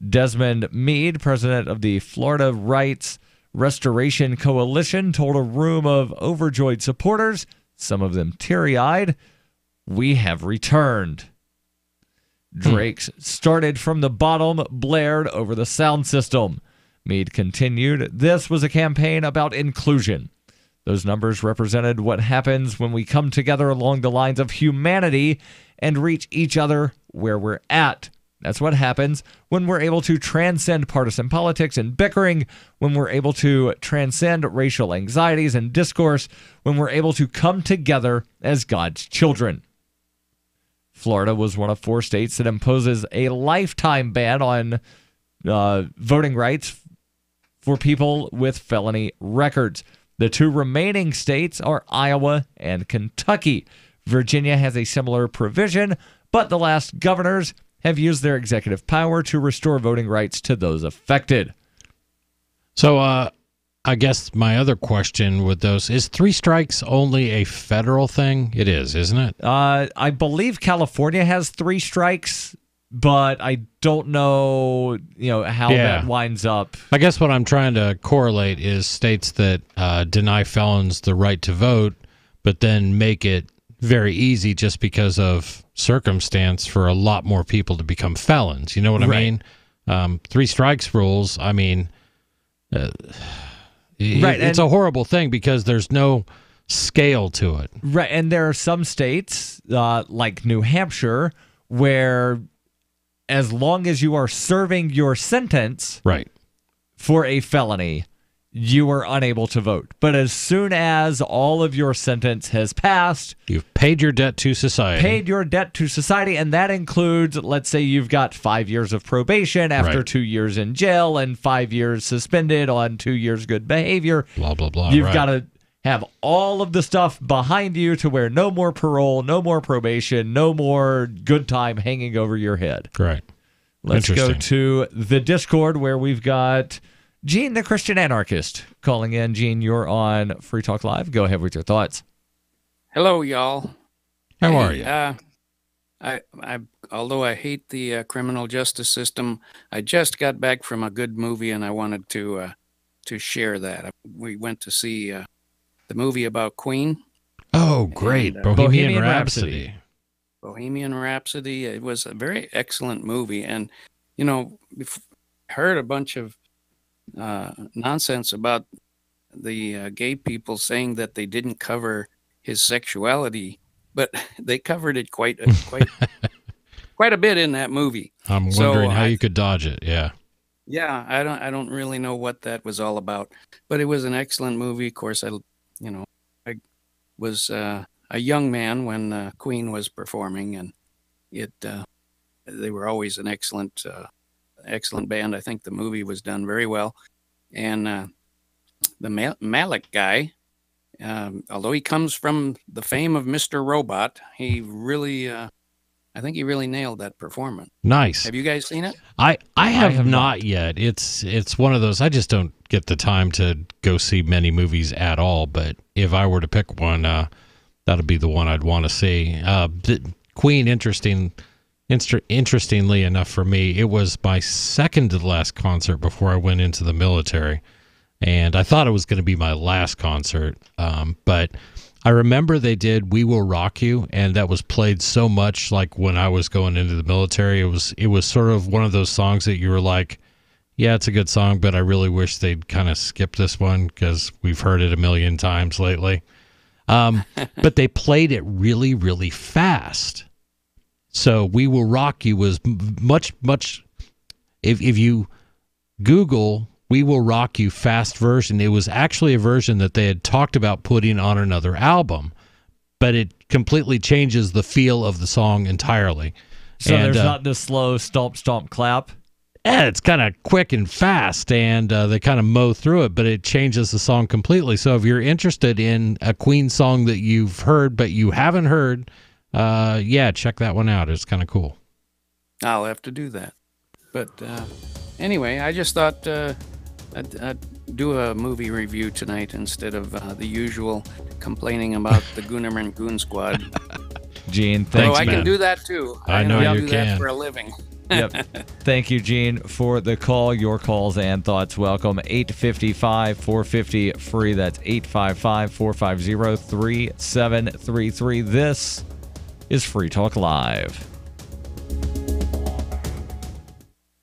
Desmond Meade, president of the Florida Rights Restoration Coalition, told a room of overjoyed supporters, some of them teary-eyed, "We have returned." Drake's "Started from the Bottom" blared over the sound system. Meade continued, "This was a campaign about inclusion. Those numbers represented what happens when we come together along the lines of humanity and reach each other where we're at. That's what happens when we're able to transcend partisan politics and bickering, when we're able to transcend racial anxieties and discourse, when we're able to come together as God's children." Florida was one of 4 states that imposes a lifetime ban on voting rights for people with felony records. The 2 remaining states are Iowa and Kentucky. Virginia has a similar provision, but the last governors have used their executive power to restore voting rights to those affected. So I guess my other question with those is 3 strikes only a federal thing? It is, isn't it? I believe California has 3 strikes, but I don't know, how that winds up. I guess what I'm trying to correlate is states that deny felons the right to vote, but then make it very easy just because of circumstance for a lot more people to become felons. You know what I mean? 3 strikes rules, I mean, it's a horrible thing because there's no scale to it. Right, and there are some states, like New Hampshire, where as long as you are serving your sentence for a felony, you are unable to vote. But as soon as all of your sentence has passed, you've paid your debt to society. And that includes, let's say you've got 5 years of probation after 2 years in jail and 5 years suspended on 2 years good behavior. Blah, blah, blah. You've got to have all of the stuff behind you to where no more parole, no more probation, no more good time hanging over your head. Right. Let's go to the Discord where we've got Gene the Christian Anarchist calling in. Gene, you're on Free Talk Live. Go ahead with your thoughts. Hello, y'all. How are you? Although I hate the criminal justice system, I just got back from a good movie and I wanted to share that. We went to see the movie about Queen. Oh, great. And, Bohemian Rhapsody. Bohemian Rhapsody. It was a very excellent movie. And, you know, we've heard a bunch of nonsense about the gay people saying that they didn't cover his sexuality, but they covered it quite a bit in that movie. I'm wondering how you could dodge it. Yeah. Yeah, I don't really know what that was all about, but it was an excellent movie. Of course, I was a young man when Queen was performing, and they were always an excellent band. I think the movie was done very well, and the Malik guy, although he comes from the fame of Mr. Robot, he really, I think he really nailed that performance. Nice. Have you guys seen it? I have not yet. It's one of those, I just don't get the time to go see many movies at all, but if I were to pick one, that'd be the one I'd want to see. Queen, interestingly enough for me, it was my second to last concert before I went into the military. And I thought it was going to be my last concert, but I remember they did "We Will Rock You," and that was played so much. Like when I was going into the military, it was sort of one of those songs that you were like, "Yeah, it's a good song, but I really wish they'd kind of skip this one because we've heard it a million times lately." But they played it really, really fast. So "We Will Rock You" was much. If you Google "We Will Rock You" fast version, it was actually a version that they had talked about putting on another album, but it completely changes the feel of the song entirely. So there's not this slow stomp, stomp, clap? Yeah, it's kind of quick and fast, and they kind of mow through it, but it changes the song completely. So if you're interested in a Queen song that you've heard but you haven't heard, check that one out. It's kind of cool. I'll have to do that. But anyway, I just thought I'd do a movie review tonight instead of the usual complaining about the Goonerman Goon Squad. Gene, thanks, I man. can do that too. I know you do can. that for a living. Yep. Thank you, Gene, for the call. Your calls and thoughts welcome. 855-450-FREE. That's 855-450-3733. This is Free Talk Live.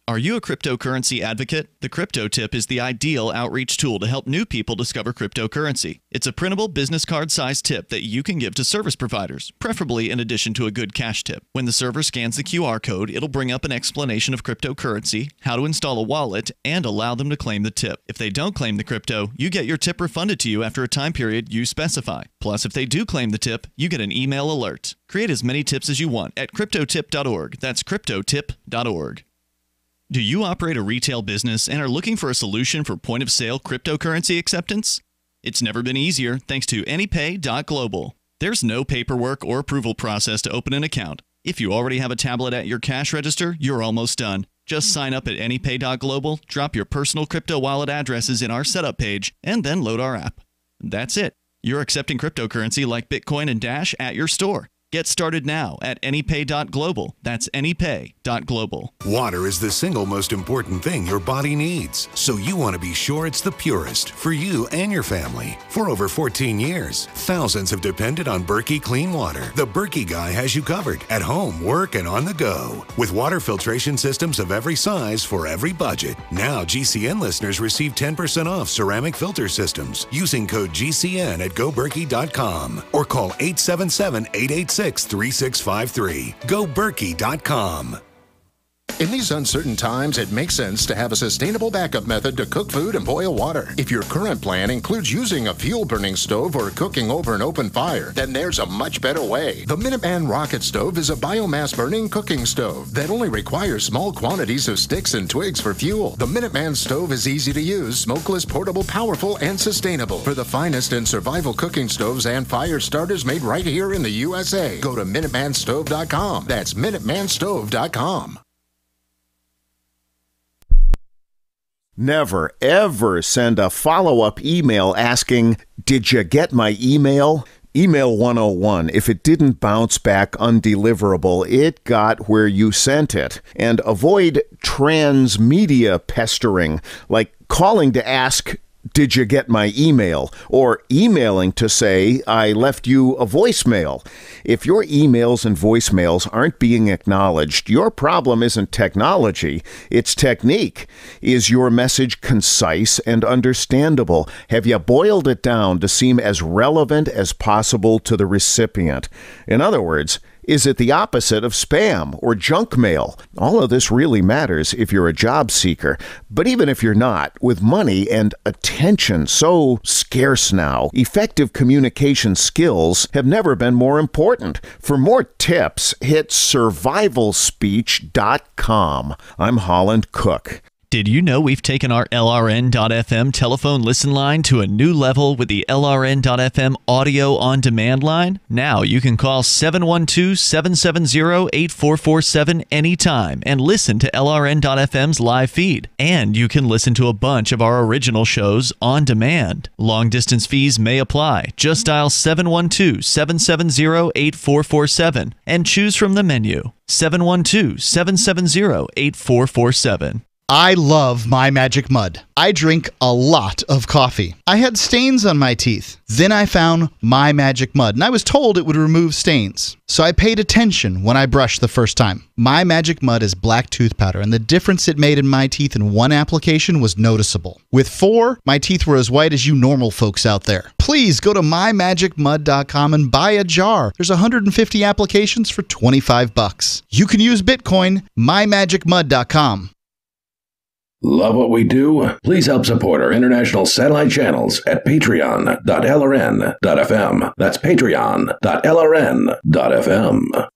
Are you a cryptocurrency advocate? The Crypto Tip is the ideal outreach tool to help new people discover cryptocurrency. It's a printable business card-sized tip that you can give to service providers, preferably in addition to a good cash tip. When the server scans the QR code, it'll bring up an explanation of cryptocurrency, how to install a wallet, and allow them to claim the tip. If they don't claim the crypto, you get your tip refunded to you after a time period you specify. Plus, if they do claim the tip, you get an email alert. Create as many tips as you want at cryptotip.org. That's cryptotip.org. Do you operate a retail business and are looking for a solution for point-of-sale cryptocurrency acceptance? It's never been easier thanks to AnyPay.global. There's no paperwork or approval process to open an account. If you already have a tablet at your cash register, you're almost done. Just sign up at AnyPay.global, drop your personal crypto wallet addresses in our setup page, and then load our app. That's it. You're accepting cryptocurrency like Bitcoin and Dash at your store. Get started now at AnyPay.global. That's AnyPay.global. Water is the single most important thing your body needs, so you want to be sure it's the purest for you and your family. For over 14 years, thousands have depended on Berkey Clean Water. The Berkey guy has you covered at home, work, and on the go. With water filtration systems of every size for every budget. Now GCN listeners receive 10% off ceramic filter systems using code GCN at GoBerkey.com or call 877-886-3653. GoBerkey.com. In these uncertain times, it makes sense to have a sustainable backup method to cook food and boil water. If your current plan includes using a fuel-burning stove or cooking over an open fire, then there's a much better way. The Minuteman Rocket Stove is a biomass-burning cooking stove that only requires small quantities of sticks and twigs for fuel. The Minuteman Stove is easy to use, smokeless, portable, powerful, and sustainable. For the finest in survival cooking stoves and fire starters made right here in the USA, go to MinutemanStove.com. That's MinutemanStove.com. Never, ever send a follow-up email asking, "Did you get my email?" Email 101. If it didn't bounce back undeliverable, it got where you sent it. And avoid transmedia pestering, like calling to ask, did you get my email? Or emailing to say, I left you a voicemail. If your emails and voicemails aren't being acknowledged, your problem isn't technology, it's technique. Is your message concise and understandable? Have you boiled it down to seem as relevant as possible to the recipient? In other words, is it the opposite of spam or junk mail? All of this really matters if you're a job seeker. But even if you're not, with money and attention so scarce now, effective communication skills have never been more important. For more tips, hit survivalspeech.com. I'm Holland Cook. Did you know we've taken our LRN.FM telephone listen line to a new level with the LRN.FM audio on demand line? Now you can call 712-770-8447 anytime and listen to LRN.FM's live feed. And you can listen to a bunch of our original shows on demand. Long distance fees may apply. Just dial 712-770-8447 and choose from the menu. 712-770-8447. I love My Magic Mud. I drink a lot of coffee. I had stains on my teeth. Then I found My Magic Mud, and I was told it would remove stains. So I paid attention when I brushed the first time. My Magic Mud is black tooth powder, and the difference it made in my teeth in one application was noticeable. With 4, my teeth were as white as you normal folks out there. Please go to mymagicmud.com and buy a jar. There's 150 applications for $25. You can use Bitcoin, mymagicmud.com. Love what we do? Please help support our international satellite channels at patreon.lrn.fm. That's patreon.lrn.fm.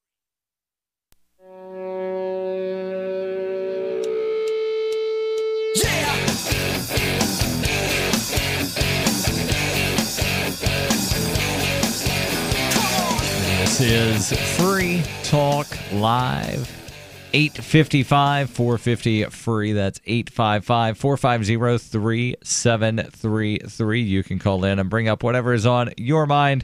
This is Free Talk Live. 855-450-FREE. That's 855-450-3733. You can call in and bring up whatever is on your mind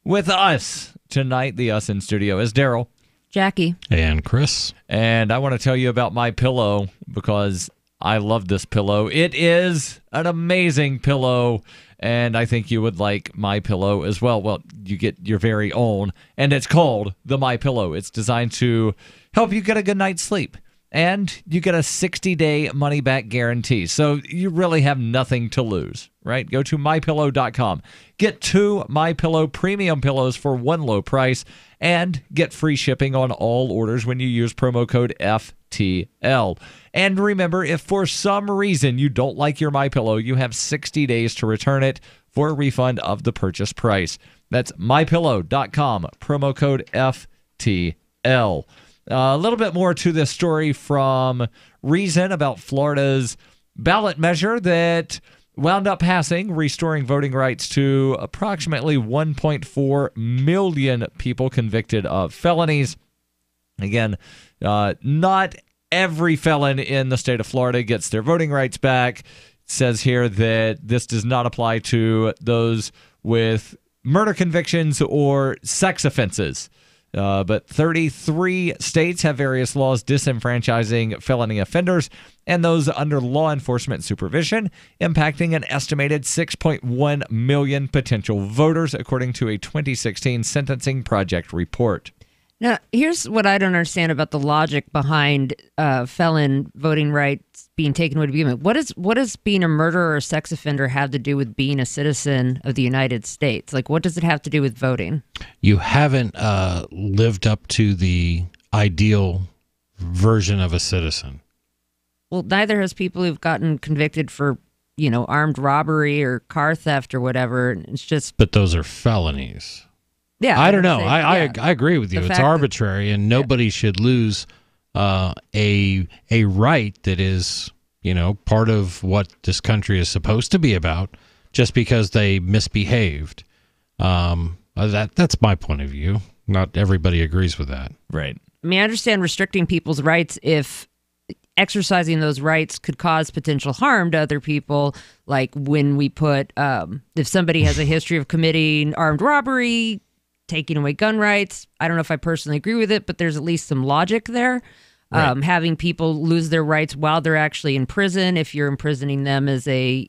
with us tonight. The us in studio is Darryl, Jackie, and Chris. And I want to tell you about my pillow because I love this pillow. It is an amazing pillow, and I think you would like my pillow as well. Well, you get your very own, and it's called the My Pillow. It's designed to help you get a good night's sleep, and you get a 60-day money-back guarantee. So you really have nothing to lose, right? Go to mypillow.com. Get 2 MyPillow premium pillows for one low price, and get free shipping on all orders when you use promo code FTL. And remember, if for some reason you don't like your MyPillow, you have 60 days to return it for a refund of the purchase price. That's mypillow.com, promo code FTL. A little bit more to this story from Reason about Florida's ballot measure that wound up passing, restoring voting rights to approximately 1.4 million people convicted of felonies. Again, not every felon in the state of Florida gets their voting rights back. It says here that this does not apply to those with murder convictions or sex offenses. But 33 states have various laws disenfranchising felony offenders and those under law enforcement supervision, impacting an estimated 6.1 million potential voters, according to a 2016 Sentencing Project report. Now, here's what I don't understand about the logic behind felon voting rights being taken away to begin with. What does being a murderer or sex offender have to do with being a citizen of the United States? Like, what does it have to do with voting? You haven't lived up to the ideal version of a citizen. Well, neither has people who've gotten convicted for, armed robbery or car theft or whatever. It's just... But those are felonies. Yeah, I don't know. I agree with you. It's arbitrary, and nobody should lose a right that is, part of what this country is supposed to be about, just because they misbehaved. That's my point of view. Not everybody agrees with that. Right. I mean, I understand restricting people's rights if exercising those rights could cause potential harm to other people, like when we put, if somebody has a history of committing armed robbery, taking away gun rights. I don't know if I personally agree with it, but there's at least some logic there. having people lose their rights while they're actually in prison. If you're imprisoning them as a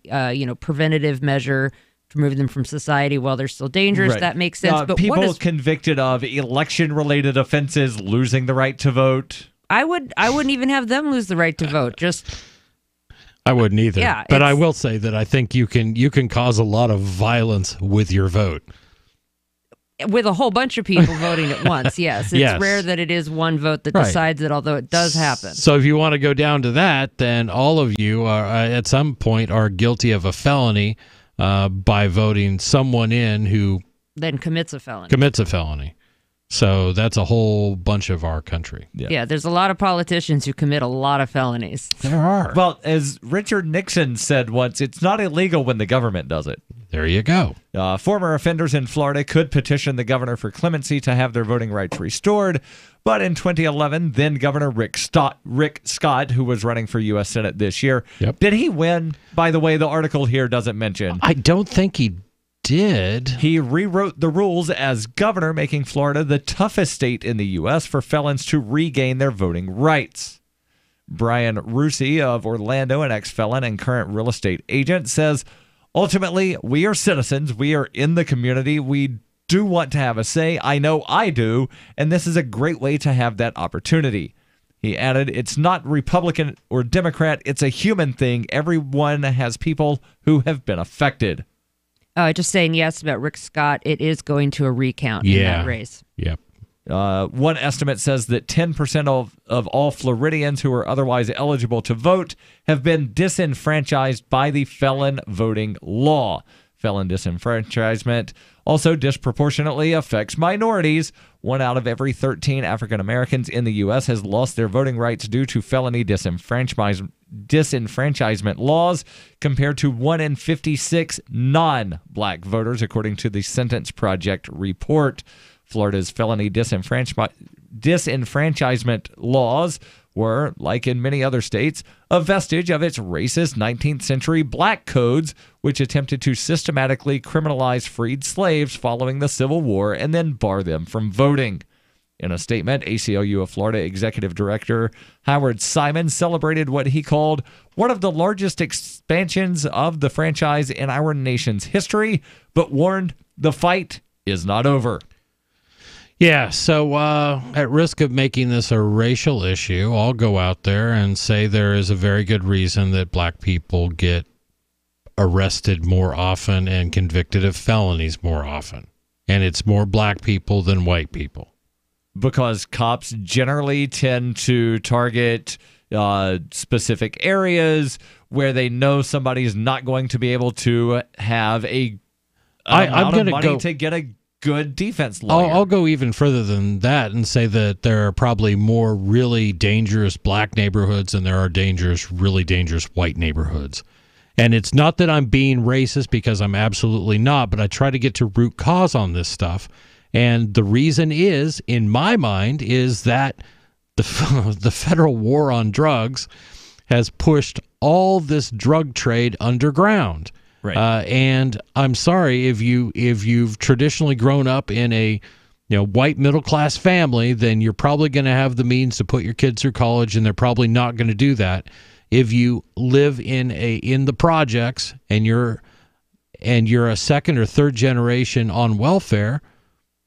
preventative measure to remove them from society while they're still dangerous, Right. that makes sense. But people what is, convicted of election-related offenses losing the right to vote. I wouldn't even have them lose the right to vote. Just I wouldn't either. Yeah, but I will say that I think you can cause a lot of violence with your vote. with a whole bunch of people voting at once. Yes, it's Yes. rare that it is one vote that Right. decides it, although it does happen. So if you want to go down to that, then all of you are at some point are guilty of a felony by voting someone in who Then commits a felony. commits a felony. So that's a whole bunch of our country. Yeah, there's a lot of politicians who commit a lot of felonies. There are. Well, as Richard Nixon said once, it's not illegal when the government does it. There you go. Former offenders in Florida could petition the governor for clemency to have their voting rights restored. But in 2011, then Governor Rick Scott, who was running for U.S. Senate this year, did he win? By the way, the article here doesn't mention. I don't think he did. He rewrote the rules as governor, making Florida the toughest state in the U.S. for felons to regain their voting rights. Brian Rusi of Orlando, an ex-felon and current real estate agent, says, ultimately, we are citizens. We are in the community. We do want to have a say. I know I do. And this is a great way to have that opportunity. He added, it's not Republican or Democrat. It's a human thing. Everyone has people who have been affected. Just saying yes about Rick Scott. It is going to a recount in that race. Yep. One estimate says that 10% of all Floridians who are otherwise eligible to vote have been disenfranchised by the felon voting law. Felon disenfranchisement also disproportionately affects minorities. 1 out of every 13 African Americans in the U.S. has lost their voting rights due to felony disenfranchisement laws, compared to 1 in 56 non-black voters, according to the Sentence Project report. Florida's felony disenfranchisement laws were, like in many other states, a vestige of its racist 19th century black codes, which attempted to systematically criminalize freed slaves following the Civil War and then bar them from voting. In a statement, ACLU of Florida Executive Director Howard Simon celebrated what he called one of the largest expansions of the franchise in our nation's history, but warned the fight is not over. Yeah, so at risk of making this a racial issue, I'll go out there and say there is a very good reason that black people get arrested more often and convicted of felonies more often. And it's more black people than white people. Because cops generally tend to target specific areas where they know somebody is not going to be able to have a amount of money to get a good defense lawyer. I'll go even further than that and say that there are probably more really dangerous black neighborhoods than there are really dangerous white neighborhoods. And it's not that I'm being racist, because I'm absolutely not, but I try to get to root cause on this stuff. And the reason is, in my mind, is that the federal war on drugs has pushed all this drug trade underground. Right. And I'm sorry, if you've traditionally grown up in a white middle class family, then you're probably going to have the means to put your kids through college, and they're probably not going to do that. If you live in the projects and you're a second or third generation on welfare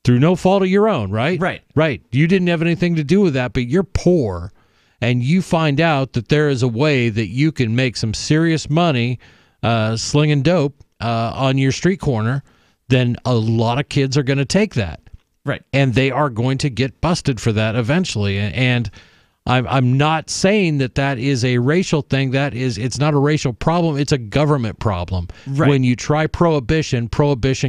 through no fault of your own, right? Right. You didn't have anything to do with that, but you're poor, and you find out that there is a way that you can make some serious money slinging dope on your street corner, then a lot of kids are going to take that. Right. And they are going to get busted for that eventually. And I'm not saying that is a racial thing. It's not a racial problem. It's a government problem. Right. When you try prohibition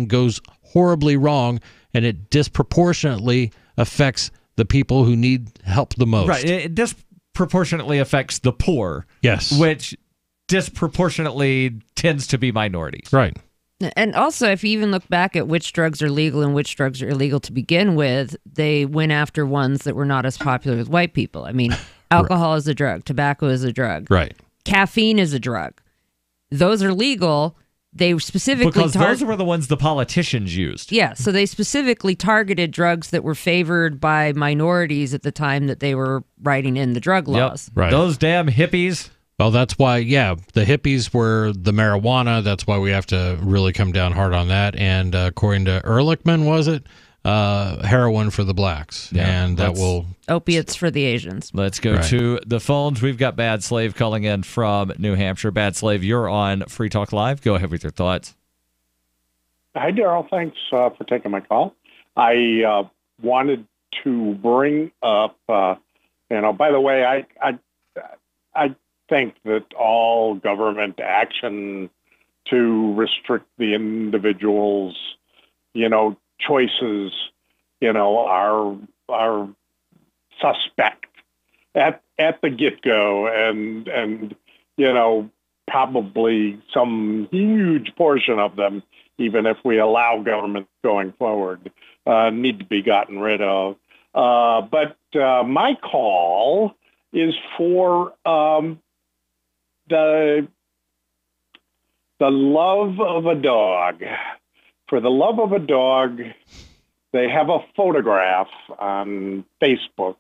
goes horribly wrong, and it disproportionately affects the people who need help the most. Right. It disproportionately affects the poor. Yes. Which disproportionately tends to be minorities. Right. And also, if you even look back at which drugs are legal and which drugs are illegal to begin with, they went after ones that were not as popular with white people. I mean, alcohol is a drug. Tobacco is a drug. Right. Caffeine is a drug. Those are legal. they specifically because those were the ones the politicians used. Yeah, so they specifically targeted drugs that were favored by minorities at the time that they were writing in the drug laws. Right. Those damn hippies. Well, that's why, the hippies were the marijuana. That's why we have to really come down hard on that. And according to Ehrlichman, was it? Heroin for the blacks. Yeah, and that will... Opiates for the Asians. Let's go to the phones. We've got Bad Slave calling in from New Hampshire. Bad Slave, you're on Free Talk Live. Go ahead with your thoughts. Hi, Darryl. Thanks for taking my call. I wanted to bring up, by the way, I think that all government action to restrict the individual's, choices, are suspect at the get-go, and probably some huge portion of them, even if we allow government going forward, need to be gotten rid of. But my call is for the love of a dog. For the love of a dog, they have a photograph on Facebook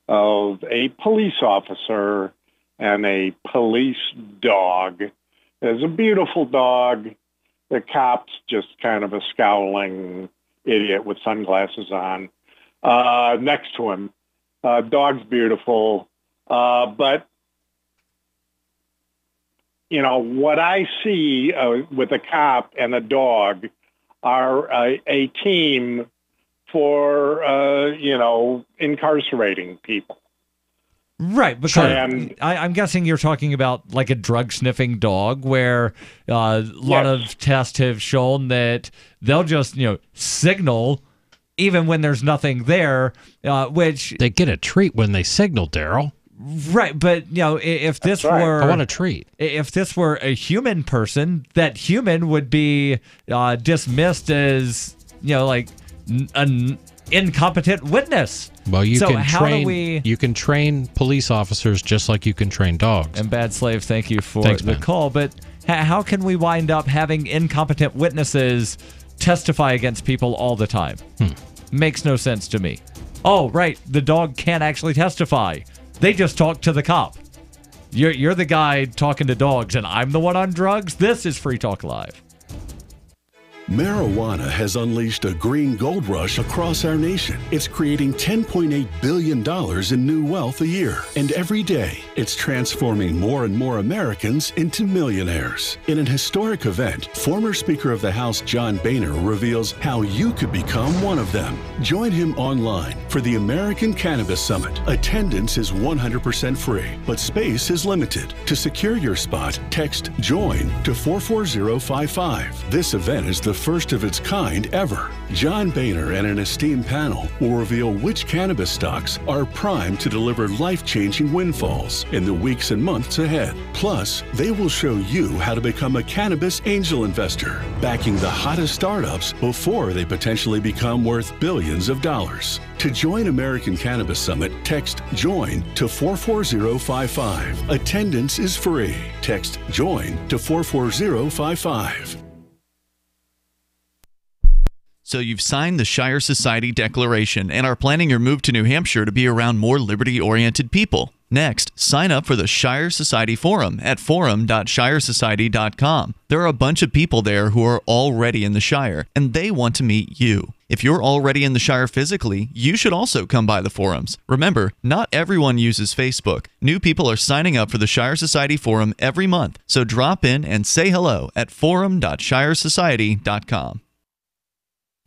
of a police officer and a police dog. It's a beautiful dog. The cop's just kind of a scowling idiot with sunglasses on. Next to him, dog's beautiful, but what I see with a cop and a dog are a team for, incarcerating people. Right, because I'm guessing you're talking about like a drug-sniffing dog where a lot of tests have shown that they'll just, signal even when there's nothing there, which... They get a treat when they signal, Darryl. Right, but if this were, I want a treat. If this were a human person, that human would be dismissed as an incompetent witness. Well, you can train police officers just like you can train dogs. And Bad Slave, thank you for the call. But how can we wind up having incompetent witnesses testify against people all the time? Makes no sense to me. Oh, right, the dog can't actually testify. They just talk to the cop. You're the guy talking to dogs, and I'm the one on drugs? This is Free Talk Live. Marijuana has unleashed a green gold rush across our nation. It's creating $10.8 billion in new wealth a year. And every day, it's transforming more and more Americans into millionaires. In an historic event, former Speaker of the House John Boehner reveals how you could become one of them. Join him online for the American Cannabis Summit. Attendance is 100% free, but space is limited. To secure your spot, text JOIN to 44055. This event is the first of its kind ever. John Boehner and an esteemed panel will reveal which cannabis stocks are primed to deliver life-changing windfalls in the weeks and months ahead. Plus, they will show you how to become a cannabis angel investor, backing the hottest startups before they potentially become worth billions of dollars. To join American Cannabis Summit, text JOIN to 44055. Attendance is free. Text JOIN to 44055. So you've signed the Shire Society Declaration and are planning your move to New Hampshire to be around more liberty-oriented people. Next, sign up for the Shire Society Forum at forum.shiresociety.com. There are a bunch of people there who are already in the Shire, and they want to meet you. If you're already in the Shire physically, you should also come by the forums. Remember, not everyone uses Facebook. New people are signing up for the Shire Society Forum every month, so drop in and say hello at forum.shiresociety.com.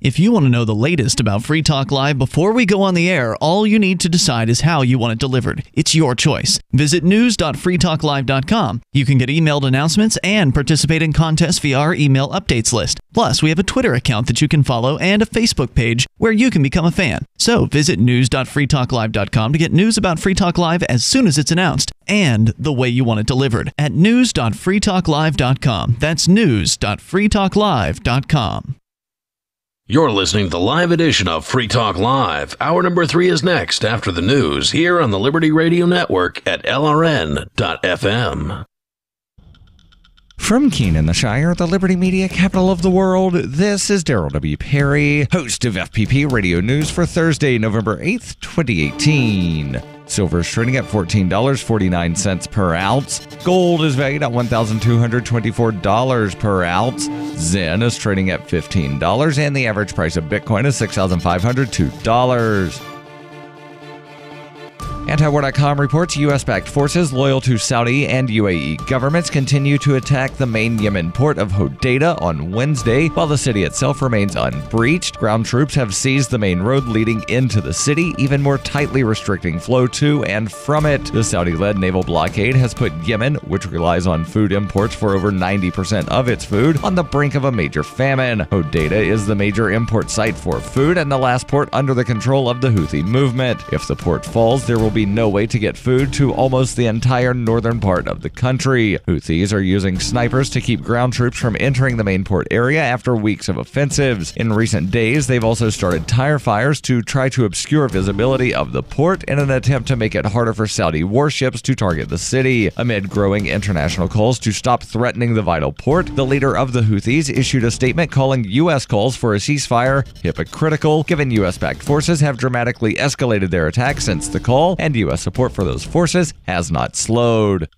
If you want to know the latest about Free Talk Live before we go on the air, all you need to decide is how you want it delivered. It's your choice. Visit news.freetalklive.com. You can get emailed announcements and participate in contests via our email updates list. Plus, we have a Twitter account that you can follow and a Facebook page where you can become a fan. So visit news.freetalklive.com to get news about Free Talk Live as soon as it's announced and the way you want it delivered at news.freetalklive.com. That's news.freetalklive.com. You're listening to the live edition of Free Talk Live. Hour number 3 is next after the news here on the Liberty Radio Network at LRN.FM. From Keene in the Shire, the Liberty Media capital of the world, this is Darryl W. Perry, host of FPP Radio News for Thursday, November 8th, 2018. Silver is trading at $14.49 per ounce. Gold is valued at $1,224 per ounce. Zen is trading at $15, and the average price of Bitcoin is $6,502. Antiwar.com reports U.S.-backed forces loyal to Saudi and UAE governments continue to attack the main Yemen port of Hodeidah on Wednesday, while the city itself remains unbreached. Ground troops have seized the main road leading into the city, even more tightly restricting flow to and from it. The Saudi-led naval blockade has put Yemen, which relies on food imports for over 90% of its food, on the brink of a major famine. Hodeidah is the major import site for food and the last port under the control of the Houthi movement. If the port falls, there will be no way to get food to almost the entire northern part of the country. Houthis are using snipers to keep ground troops from entering the main port area after weeks of offensives. In recent days, they've also started tire fires to try to obscure visibility of the port in an attempt to make it harder for Saudi warships to target the city. Amid growing international calls to stop threatening the vital port, the leader of the Houthis issued a statement calling U.S. calls for a ceasefire hypocritical, given U.S.-backed forces have dramatically escalated their attacks since the call, and U.S. support for those forces has not slowed.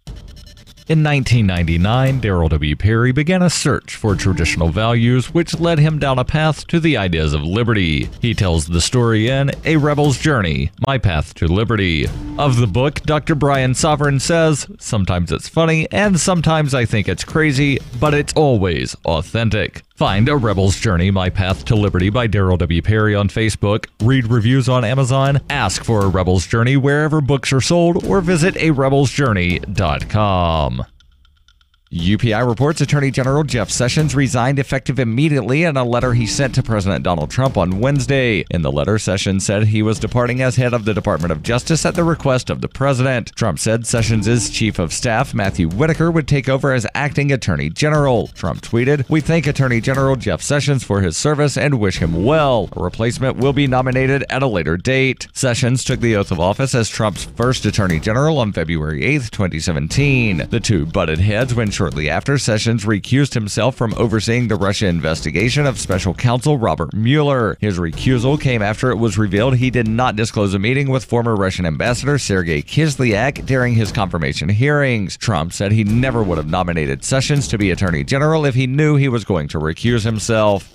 In 1999, Darryl W. Perry began a search for traditional values, which led him down a path to the ideas of liberty. He tells the story in A Rebel's Journey, My Path to Liberty. Of the book, Dr. Brian Sovereign says, "Sometimes it's funny, and sometimes I think it's crazy, but it's always authentic." Find A Rebel's Journey, My Path to Liberty by Darryl W. Perry on Facebook, read reviews on Amazon, ask for A Rebel's Journey wherever books are sold, or visit arebelsjourney.com. UPI reports Attorney General Jeff Sessions resigned effective immediately in a letter he sent to President Donald Trump on Wednesday. In the letter, Sessions said he was departing as head of the Department of Justice at the request of the president. Trump said Sessions' chief of staff, Matthew Whitaker, would take over as acting Attorney General. Trump tweeted, "We thank Attorney General Jeff Sessions for his service and wish him well. A replacement will be nominated at a later date." Sessions took the oath of office as Trump's first Attorney General on February 8, 2017. The two butted heads when shortly after, Sessions recused himself from overseeing the Russia investigation of special counsel Robert Mueller. His recusal came after it was revealed he did not disclose a meeting with former Russian ambassador Sergei Kislyak during his confirmation hearings. Trump said he never would have nominated Sessions to be Attorney General if he knew he was going to recuse himself.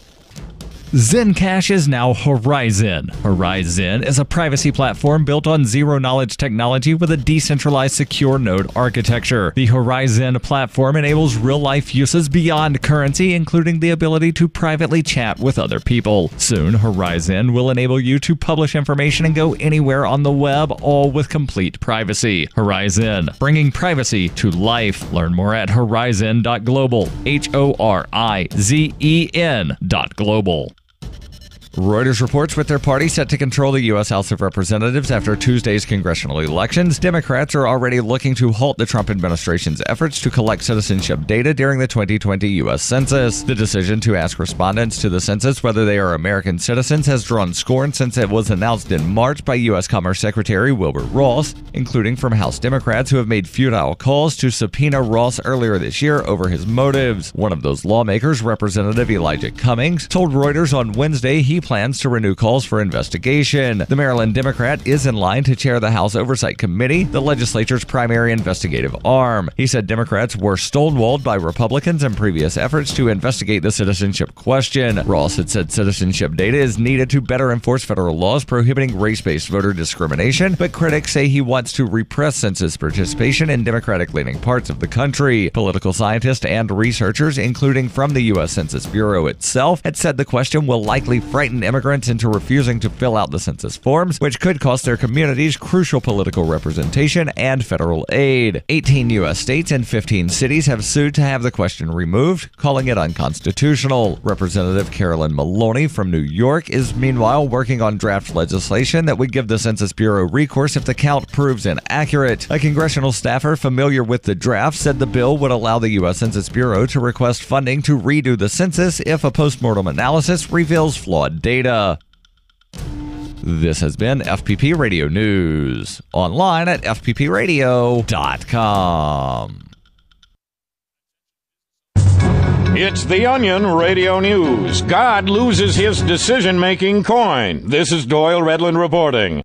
Zencash is now Horizon. Horizon is a privacy platform built on zero-knowledge technology with a decentralized secure node architecture. The Horizon platform enables real-life uses beyond currency, including the ability to privately chat with other people. Soon, Horizon will enable you to publish information and go anywhere on the web, all with complete privacy. Horizon, bringing privacy to life. Learn more at horizon.global. HORIZEN.global. Reuters reports with their party set to control the U.S. House of Representatives after Tuesday's congressional elections, Democrats are already looking to halt the Trump administration's efforts to collect citizenship data during the 2020 U.S. Census. The decision to ask respondents to the census whether they are American citizens has drawn scorn since it was announced in March by U.S. Commerce Secretary Wilbur Ross, including from House Democrats who have made futile calls to subpoena Ross earlier this year over his motives. One of those lawmakers, Representative Elijah Cummings, told Reuters on Wednesday he plans to renew calls for investigation. The Maryland Democrat is in line to chair the House Oversight Committee, the legislature's primary investigative arm. He said Democrats were stonewalled by Republicans in previous efforts to investigate the citizenship question. Ross had said citizenship data is needed to better enforce federal laws prohibiting race-based voter discrimination, but critics say he wants to repress census participation in Democratic-leaning parts of the country. Political scientists and researchers, including from the U.S. Census Bureau itself, had said the question will likely frighten immigrants into refusing to fill out the census forms, which could cost their communities crucial political representation and federal aid. 18 U.S. states and 15 cities have sued to have the question removed, calling it unconstitutional. Representative Carolyn Maloney from New York is meanwhile working on draft legislation that would give the Census Bureau recourse if the count proves inaccurate. A congressional staffer familiar with the draft said the bill would allow the U.S. Census Bureau to request funding to redo the census if a postmortem analysis reveals flawed data. This has been FPP Radio News. Online at fppradio.com. It's The Onion Radio News. God loses his decision-making coin. This is Doyle Redland reporting.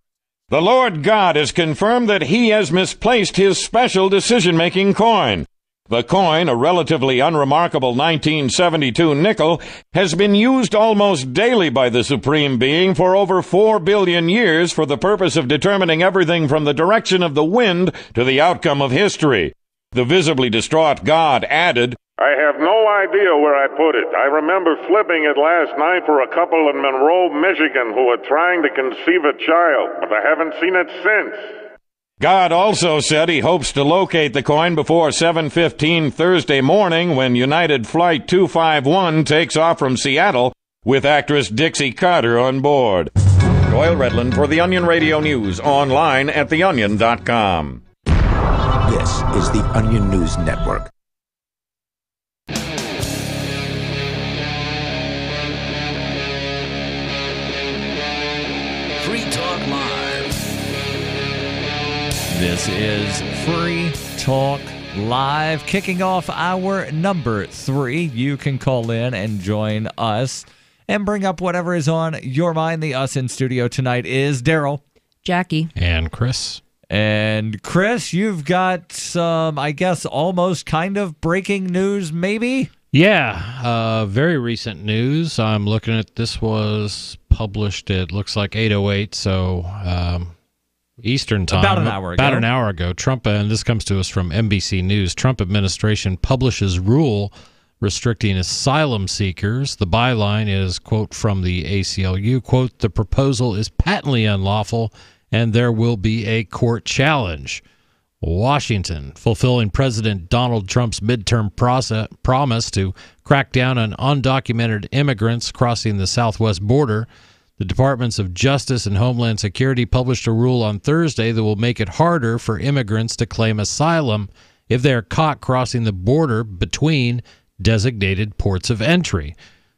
The Lord God has confirmed that he has misplaced his special decision-making coin. The coin, a relatively unremarkable 1972 nickel, has been used almost daily by the Supreme Being for over 4 billion years for the purpose of determining everything from the direction of the wind to the outcome of history. The visibly distraught God added, I have no idea where I put it. I remember flipping it last night for a couple in Monroe, Michigan who were trying to conceive a child, but I haven't seen it since. God also said he hopes to locate the coin before 7:15 Thursday morning when United Flight 251 takes off from Seattle with actress Dixie Carter on board. Doyle Redland for The Onion Radio News, online at theonion.com. This is the Onion News Network. Free Talk Live. This is Free Talk Live, kicking off our number 3. You can call in and join us and bring up whatever is on your mind. The us in studio tonight is Darryl, Jackie, and Chris. And Chris, you've got some, I guess, almost kind of breaking news, maybe? Yeah, very recent news. I'm looking at, this was published, it looks like 8:08, so Eastern time. About an hour ago. About an hour ago. Trump, and this comes to us from NBC News, Trump administration publishes rule restricting asylum seekers. The byline is, quote, from the ACLU, quote, the proposal is patently unlawful and there will be a court challenge. Washington, fulfilling President Donald Trump's midterm promise to crack down on undocumented immigrants crossing the southwest border. The Departments of Justice and Homeland Security published a rule on Thursday that will make it harder for immigrants to claim asylum if they are caught crossing the border between designated ports of entry.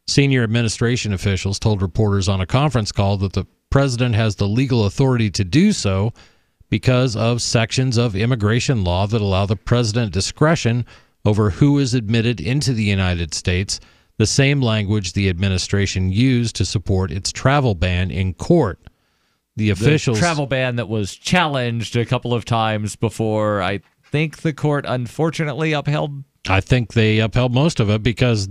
Senior administration officials told reporters on a conference call that the president has the legal authority to do so because of sections of immigration law that allow the president discretion over who is admitted into the United States, the same language the administration used to support its travel ban in court. The officials... The travel ban that was challenged a couple of times before I think the court unfortunately upheld. I think they upheld most of it because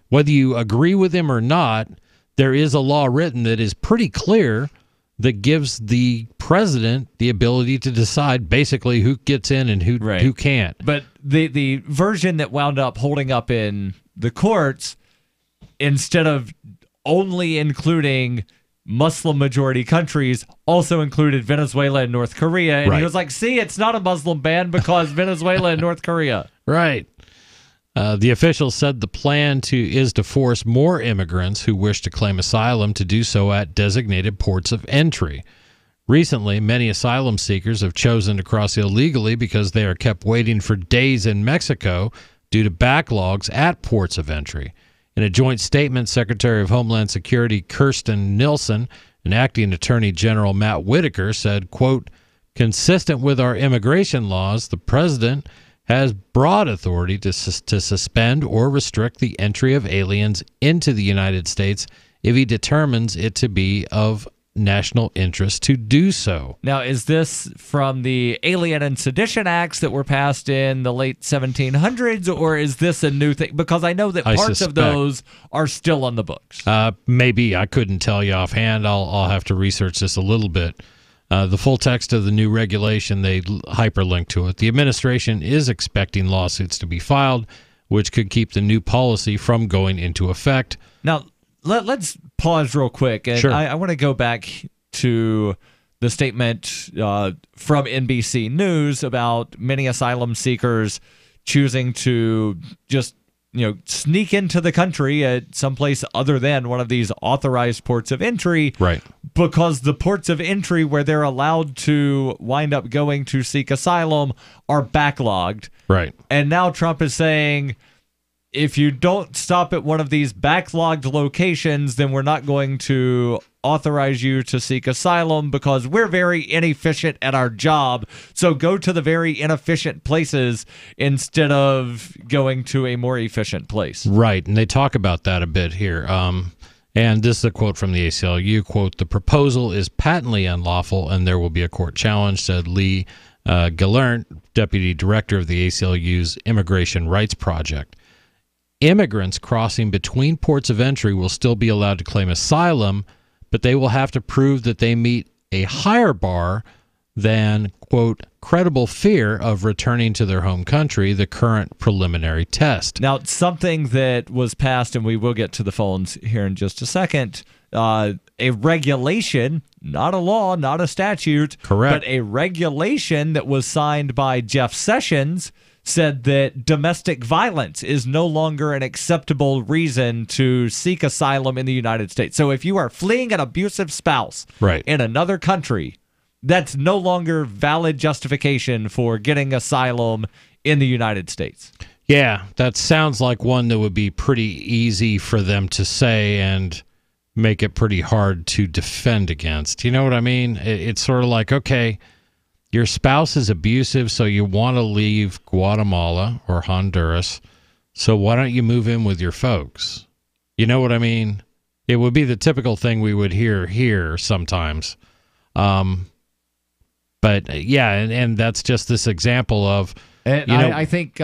whether you agree with him or not, there is a law written that is pretty clear that gives the president the ability to decide basically who gets in and who can't. But the version that wound up holding up in the courts, instead of only including Muslim majority countries, also included Venezuela and North Korea. And he was like, see, it's not a Muslim ban because Venezuela and North Korea. Right. The officials said the plan is to force more immigrants who wish to claim asylum to do so at designated ports of entry. Recently, many asylum seekers have chosen to cross illegally because they are kept waiting for days in Mexico due to backlogs at ports of entry. In a joint statement, Secretary of Homeland Security Kirstjen Nielsen and Acting Attorney General Matt Whitaker said, quote, consistent with our immigration laws, the president has broad authority to suspend or restrict the entry of aliens into the United States if he determines it to be of national interest to do so. Now, is this from the Alien and Sedition Acts that were passed in the late 1700s, or is this a new thing? Because I know that parts of those are still on the books. Maybe. I couldn't tell you offhand. I'll have to research this a little bit. The full text of the new regulation, they hyperlink to it. The administration is expecting lawsuits to be filed, which could keep the new policy from going into effect. Now, let's pause real quick. And sure. I want to go back to the statement from NBC News about many asylum seekers choosing to just sneak into the country at someplace other than one of these authorized ports of entry. Right. Because the ports of entry where they're allowed to wind up going to seek asylum are backlogged. Right. And now Trump is saying, if you don't stop at one of these backlogged locations, then we're not going to authorize you to seek asylum because we're very inefficient at our job. So go to the very inefficient places instead of going to a more efficient place. Right, and they talk about that a bit here. And this is a quote from the ACLU, quote, "The proposal is patently unlawful and there will be a court challenge," said Lee Gallant, deputy director of the ACLU's Immigration Rights Project. Immigrants crossing between ports of entry will still be allowed to claim asylum, but they will have to prove that they meet a higher bar than, quote, credible fear of returning to their home country, the current preliminary test. Now, something that was passed, and we will get to the phones here in just a second, a regulation, not a law, not a statute, correct, but a regulation that was signed by Jeff Sessions said that domestic violence is no longer an acceptable reason to seek asylum in the United States. So if you are fleeing an abusive spouse in another country, that's no longer valid justification for getting asylum in the United States. Yeah, that sounds like one that would be pretty easy for them to say and make it pretty hard to defend against. You know what I mean? It's sort of like, okay, your spouse is abusive, so you want to leave Guatemala or Honduras, so why don't you move in with your folks? You know what I mean? It would be the typical thing we would hear here sometimes. But yeah, and that's just this example of, and I think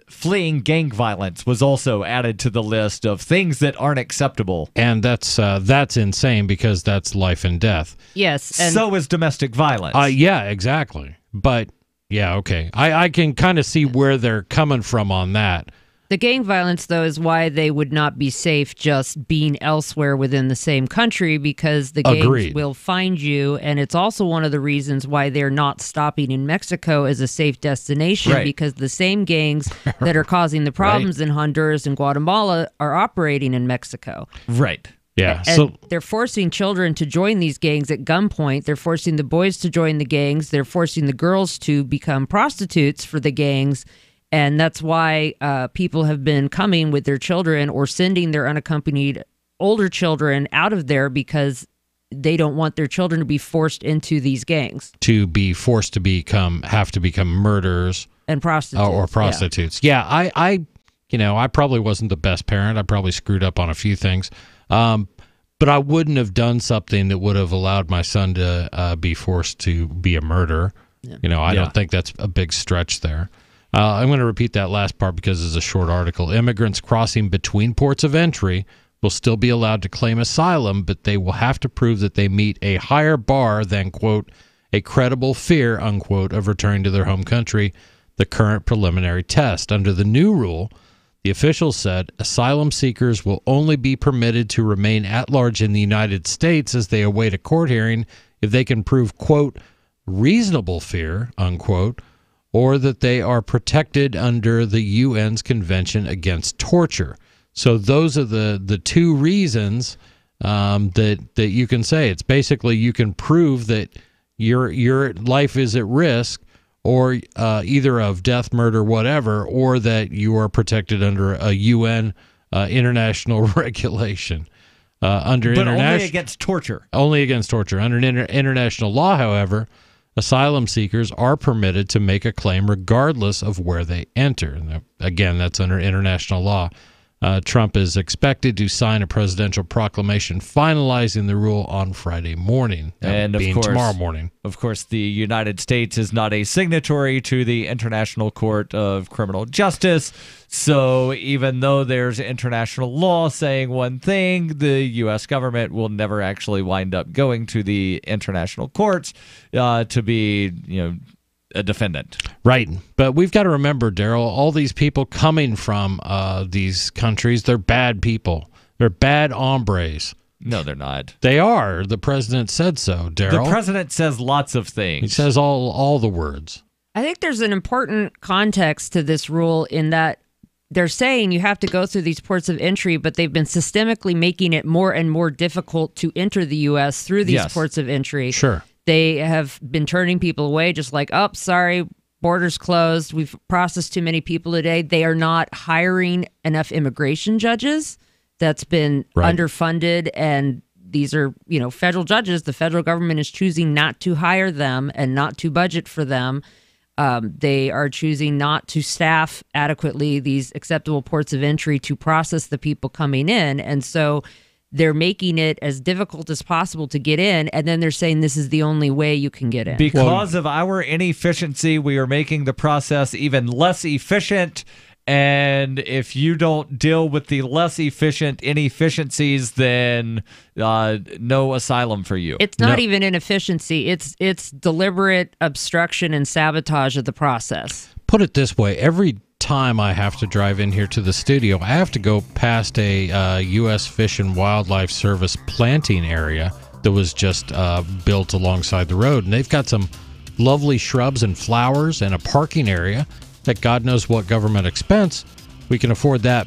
fleeing gang violence was also added to the list of things that aren't acceptable. And that's insane because that's life and death. Yes. And so is domestic violence. Yeah, exactly. But yeah, okay. I can kind of see where they're coming from on that. The gang violence, though, is why they would not be safe just being elsewhere within the same country, because the gangs will find you. And it's also one of the reasons why they're not stopping in Mexico as a safe destination, because the same gangs that are causing the problems in Honduras and Guatemala are operating in Mexico. Right. Yeah. And so they're forcing children to join these gangs at gunpoint. They're forcing the boys to join the gangs. They're forcing the girls to become prostitutes for the gangs. And that's why people have been coming with their children or sending their unaccompanied older children out of there because they don't want their children to be forced into these gangs. To be forced to have to become murderers. And prostitutes. Or prostitutes. Yeah, I probably wasn't the best parent. I probably screwed up on a few things. But I wouldn't have done something that would have allowed my son to be forced to be a murderer. Yeah. I don't think that's a big stretch there. I'm going to repeat that last part because it's a short article. Immigrants crossing between ports of entry will still be allowed to claim asylum, but they will have to prove that they meet a higher bar than, quote, a credible fear, unquote, of returning to their home country, the current preliminary test. Under the new rule, the officials said asylum seekers will only be permitted to remain at large in the United States as they await a court hearing if they can prove, quote, reasonable fear, unquote, or that they are protected under the UN's Convention Against Torture. So those are the two reasons that you can say. It's basically you can prove that your life is at risk, or either of death, murder, whatever, or that you are protected under a UN international regulation. Only against torture. Only against torture. Under international law, however, asylum seekers are permitted to make a claim regardless of where they enter. And again, that's under international law. Trump is expected to sign a presidential proclamation finalizing the rule on Friday morning, and of course, tomorrow morning. Of course, the United States is not a signatory to the International Court of Criminal Justice. So even though there's international law saying one thing, the U.S. government will never actually wind up going to the international courts to be, a defendant. Right. But we've got to remember, Darryl, all these people coming from these countries, they're bad people. They're bad hombres. No, they're not. They are. The president said so, Darryl. The president says lots of things. He says all the words. I think there's an important context to this rule in that they're saying you have to go through these ports of entry, but they've been systemically making it more and more difficult to enter the U.S. through these ports of entry. Sure. They have been turning people away, just like, oh, sorry, borders closed. We've processed too many people today. They are not hiring enough immigration judges. That's been underfunded, and these are, federal judges. The federal government is choosing not to hire them and not to budget for them. They are choosing not to staff adequately these acceptable ports of entry to process the people coming in. And so they're making it as difficult as possible to get in. And then they're saying this is the only way you can get in. Because of our inefficiency, we are making the process even less efficient. And if you don't deal with the less efficient inefficiencies, then no asylum for you. It's not even inefficiency. It's deliberate obstruction and sabotage of the process. Put it this way. Every time I have to drive in here to the studio, I have to go past a U.S. Fish and Wildlife Service planting area that was just built alongside the road. And they've got some lovely shrubs and flowers and a parking area that God knows what government expense. We can afford that,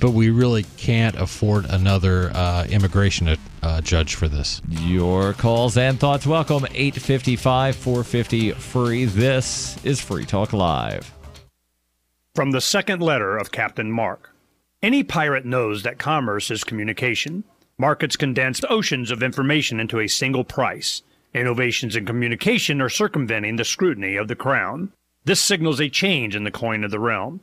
but we really can't afford another immigration judge for this. Your calls and thoughts welcome. 855-450-FREE. This is Free Talk Live. From the second letter of Captain Mark. Any pirate knows that commerce is communication. Markets condense oceans of information into a single price. Innovations in communication are circumventing the scrutiny of the crown. This signals a change in the coin of the realm.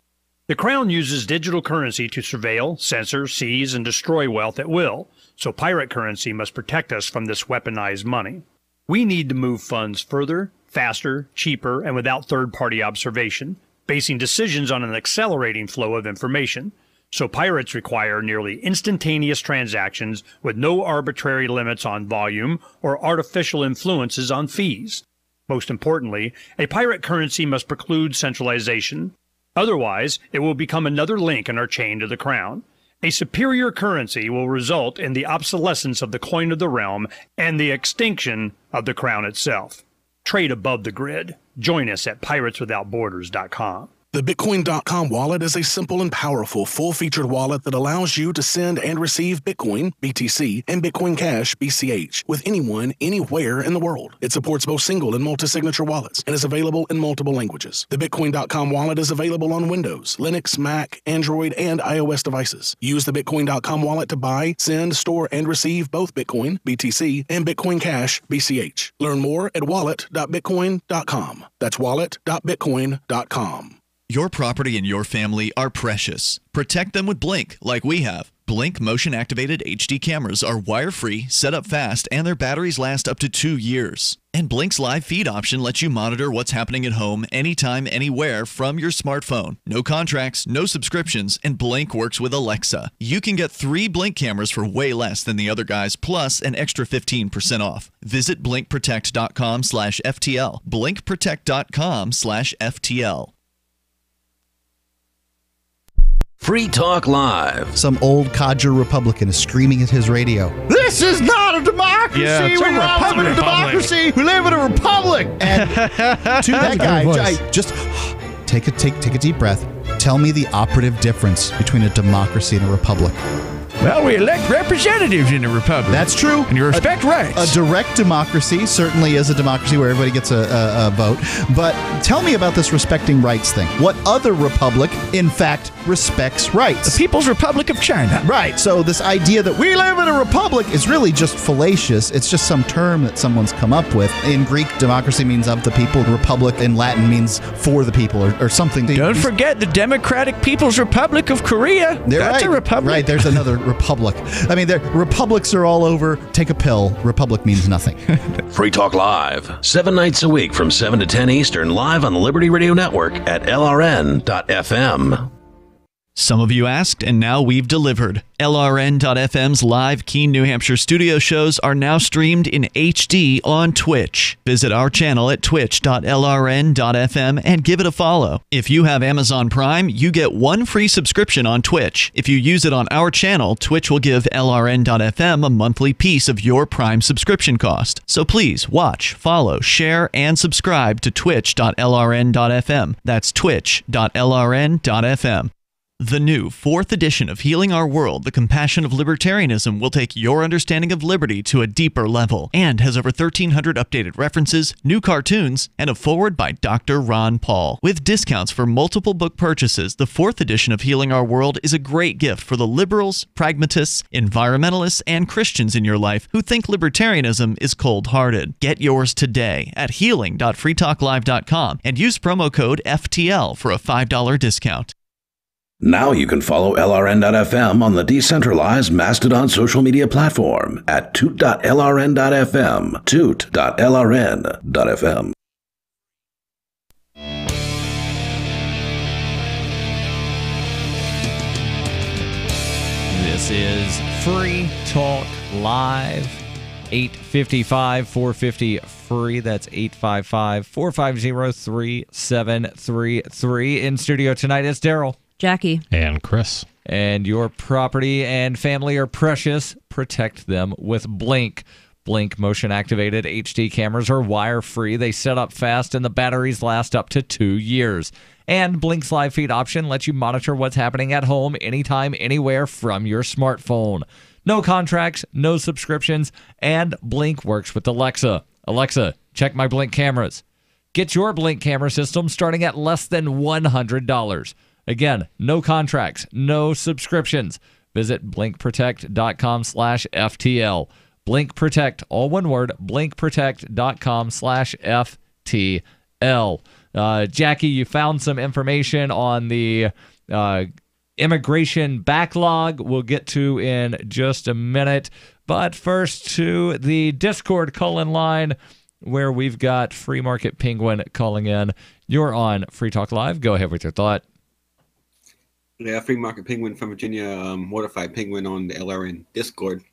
The crown uses digital currency to surveil, censor, seize, and destroy wealth at will, so pirate currency must protect us from this weaponized money. We need to move funds further, faster, cheaper, and without third-party observation, basing decisions on an accelerating flow of information, so pirates require nearly instantaneous transactions with no arbitrary limits on volume or artificial influences on fees. Most importantly, a pirate currency must preclude centralization. Otherwise, it will become another link in our chain to the crown. A superior currency will result in the obsolescence of the coin of the realm and the extinction of the crown itself. Trade above the grid. Join us at pirateswithoutborders.com. The Bitcoin.com wallet is a simple and powerful full-featured wallet that allows you to send and receive Bitcoin, BTC, and Bitcoin Cash, BCH, with anyone, anywhere in the world. It supports both single and multi-signature wallets and is available in multiple languages. The Bitcoin.com wallet is available on Windows, Linux, Mac, Android, and iOS devices. Use the Bitcoin.com wallet to buy, send, store, and receive both Bitcoin, BTC, and Bitcoin Cash, BCH. Learn more at wallet.bitcoin.com. That's wallet.bitcoin.com. Your property and your family are precious. Protect them with Blink, like we have. Blink motion-activated HD cameras are wire-free, set up fast, and their batteries last up to 2 years. And Blink's live feed option lets you monitor what's happening at home anytime, anywhere from your smartphone. No contracts, no subscriptions, and Blink works with Alexa. You can get 3 Blink cameras for way less than the other guys, plus an extra 15% off. Visit blinkprotect.com/FTL. blinkprotect.com/FTL. Free Talk Live. Some old codger Republican is screaming at his radio. This is not a democracy. Yeah, it's we a don't live in a democracy. We live in a republic. And to that guy, just take a deep breath. Tell me the operative difference between a democracy and a republic. Well, we elect representatives in a republic. That's true. And you respect rights. A direct democracy certainly is a democracy where everybody gets a vote. But tell me about this respecting rights thing. What other republic, in fact, respects rights? The People's Republic of China. Right. So this idea that we live in a republic is really just fallacious. It's just some term that someone's come up with. In Greek, democracy means of the people. Republic in Latin means for the people or something. Don't forget the Democratic People's Republic of Korea. That's a republic. Right. There's another republic. I mean, republics are all over. Take a pill. Republic means nothing. Free Talk Live, 7 nights a week from 7 to 10 Eastern, live on the Liberty Radio Network at LRN.FM. Some of you asked, and now we've delivered. LRN.FM's live Keene, New Hampshire studio shows are now streamed in HD on Twitch. Visit our channel at twitch.lrn.fm and give it a follow. If you have Amazon Prime, you get 1 free subscription on Twitch. If you use it on our channel, Twitch will give LRN.FM a monthly piece of your Prime subscription cost. So please watch, follow, share, and subscribe to twitch.lrn.fm. That's twitch.lrn.fm. The new 4th edition of Healing Our World, The Compassion of Libertarianism will take your understanding of liberty to a deeper level and has over 1,300 updated references, new cartoons, and a foreword by Dr. Ron Paul. With discounts for multiple book purchases, the 4th edition of Healing Our World is a great gift for the liberals, pragmatists, environmentalists, and Christians in your life who think libertarianism is cold-hearted. Get yours today at healing.freetalklive.com and use promo code FTL for a $5 discount. Now you can follow LRN.FM on the decentralized Mastodon social media platform at toot.lrn.fm, toot.lrn.fm. This is Free Talk Live, 855-450-FREE. That's 855-450-3733. In studio tonight is Darryl, Jackie, and Chris. And your property and family are precious. Protect them with Blink. Blink motion-activated HD cameras are wire-free. They set up fast, and the batteries last up to 2 years. And Blink's live feed option lets you monitor what's happening at home anytime, anywhere from your smartphone. No contracts, no subscriptions, and Blink works with Alexa. Alexa, check my Blink cameras. Get your Blink camera system starting at less than $100. Again, no contracts, no subscriptions. Visit blinkprotect.com/FTL. Blink Protect, all one word, blinkprotect.com/FTL. Jackie, you found some information on the immigration backlog we'll get to in just a minute. But first to the Discord call-in line where we've got Free Market Penguin calling in. You're on Free Talk Live. Go ahead with your thought. Yeah, Free Market Penguin from Virginia, Mortified Penguin on the LRN Discord.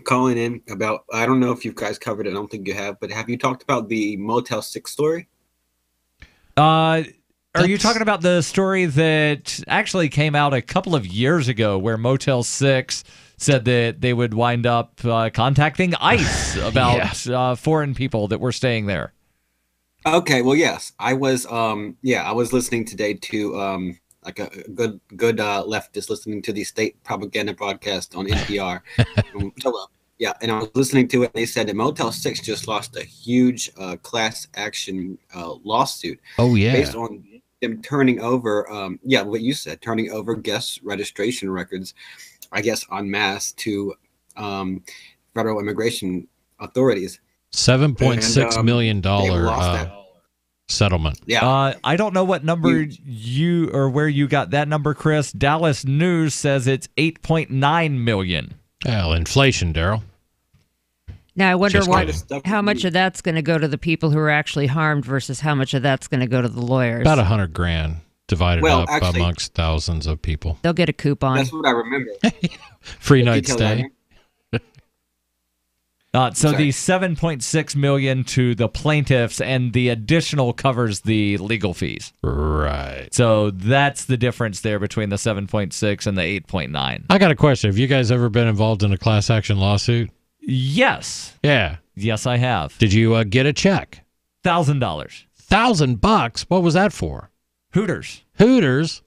Calling in about, I don't know if you guys covered it, I don't think you have, but have you talked about the Motel 6 story? Are you talking about the story that actually came out a couple of years ago where Motel 6 said that they would wind up contacting ICE about foreign people that were staying there? Okay, well, yes. I was listening today to like a good leftist listening to the state propaganda broadcast on NPR. And I was listening to it, and they said that Motel 6 just lost a huge class action lawsuit. Oh, yeah. Based on them turning over, what you said, turning over guest registration records, I guess, en masse to federal immigration authorities. $7.6 million settlement. Yeah. I don't know what number you or where you got that number, Chris. Dallas News says it's $8.9 million. Well, inflation, Darryl. Now I wonder how much of that's going to go to the people who are actually harmed versus how much of that's going to go to the lawyers. About $100,000 divided up amongst thousands of people. They'll get a coupon. That's what I remember. Free night stay. So the $7.6 million to the plaintiffs, and the additional covers the legal fees. Right. So that's the difference there between the 7.6 and the 8.9. I got a question. Have you guys ever been involved in a class action lawsuit? Yes. Yeah. Yes, I have. Did you get a check? $1,000. $1,000? What was that for? Hooters. Hooters?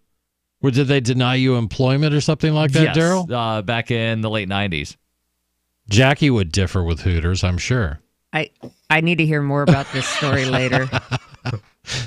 Or did they deny you employment or something like that, Darryl? Back in the late 90s. Jackie would differ with Hooters, I'm sure. I need to hear more about this story later.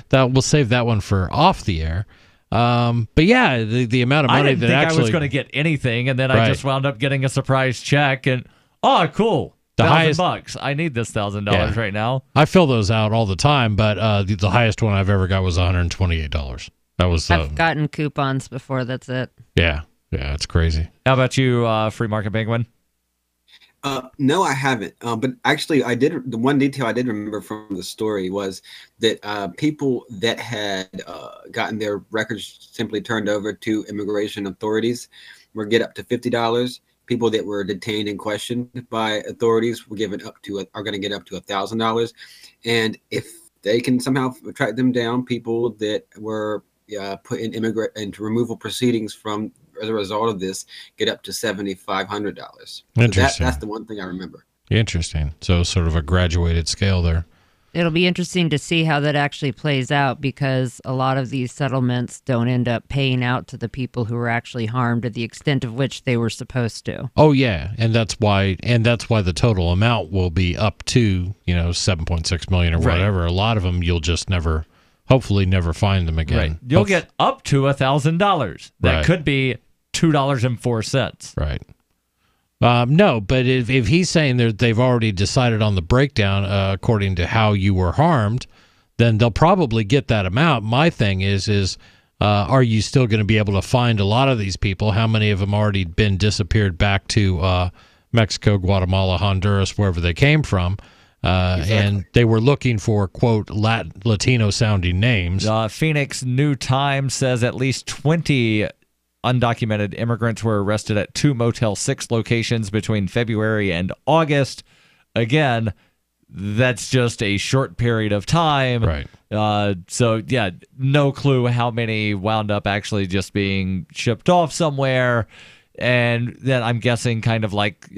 We'll save that one for off the air. But yeah, the amount of money I didn't think I was going to get anything, and then I just wound up getting a surprise check, and cool. $1,000. I need this $1,000 right now. I fill those out all the time, but the highest one I've ever got was $128. That was. I've gotten coupons before. That's it. Yeah, it's crazy. How about you, Free Market Penguin? No, I haven't. But actually, I did. The one detail I did remember from the story was that people that had gotten their records simply turned over to immigration authorities were get up to $50. People that were detained and questioned by authorities were are going to get up to $1,000. And if they can somehow track them down, people that were put in into removal proceedings as a result of this get up to $7,500. Interesting. That's the one thing I remember. Interesting. So sort of a graduated scale there. It'll be interesting to see how that actually plays out, because a lot of these settlements don't end up paying out to the people who were actually harmed to the extent of which they were supposed to. Oh yeah, and that's why the total amount will be up to, $7.6 million or whatever. Right. A lot of them you'll just hopefully never find them again. Right. You'll get up to $1,000. That could be $2.04. Right. No, but if he's saying they've already decided on the breakdown according to how you were harmed, then they'll probably get that amount. My thing is are you still going to be able to find a lot of these people? How many of them already been disappeared back to Mexico, Guatemala, Honduras, wherever they came from? Exactly. And they were looking for, quote, Latino-sounding names. Phoenix New Times says at least 20 undocumented immigrants were arrested at 2 Motel 6 locations between February and August. Again, that's just a short period of time. Right. So, yeah, no clue how many wound up actually just being shipped off somewhere. And then I'm guessing kind of like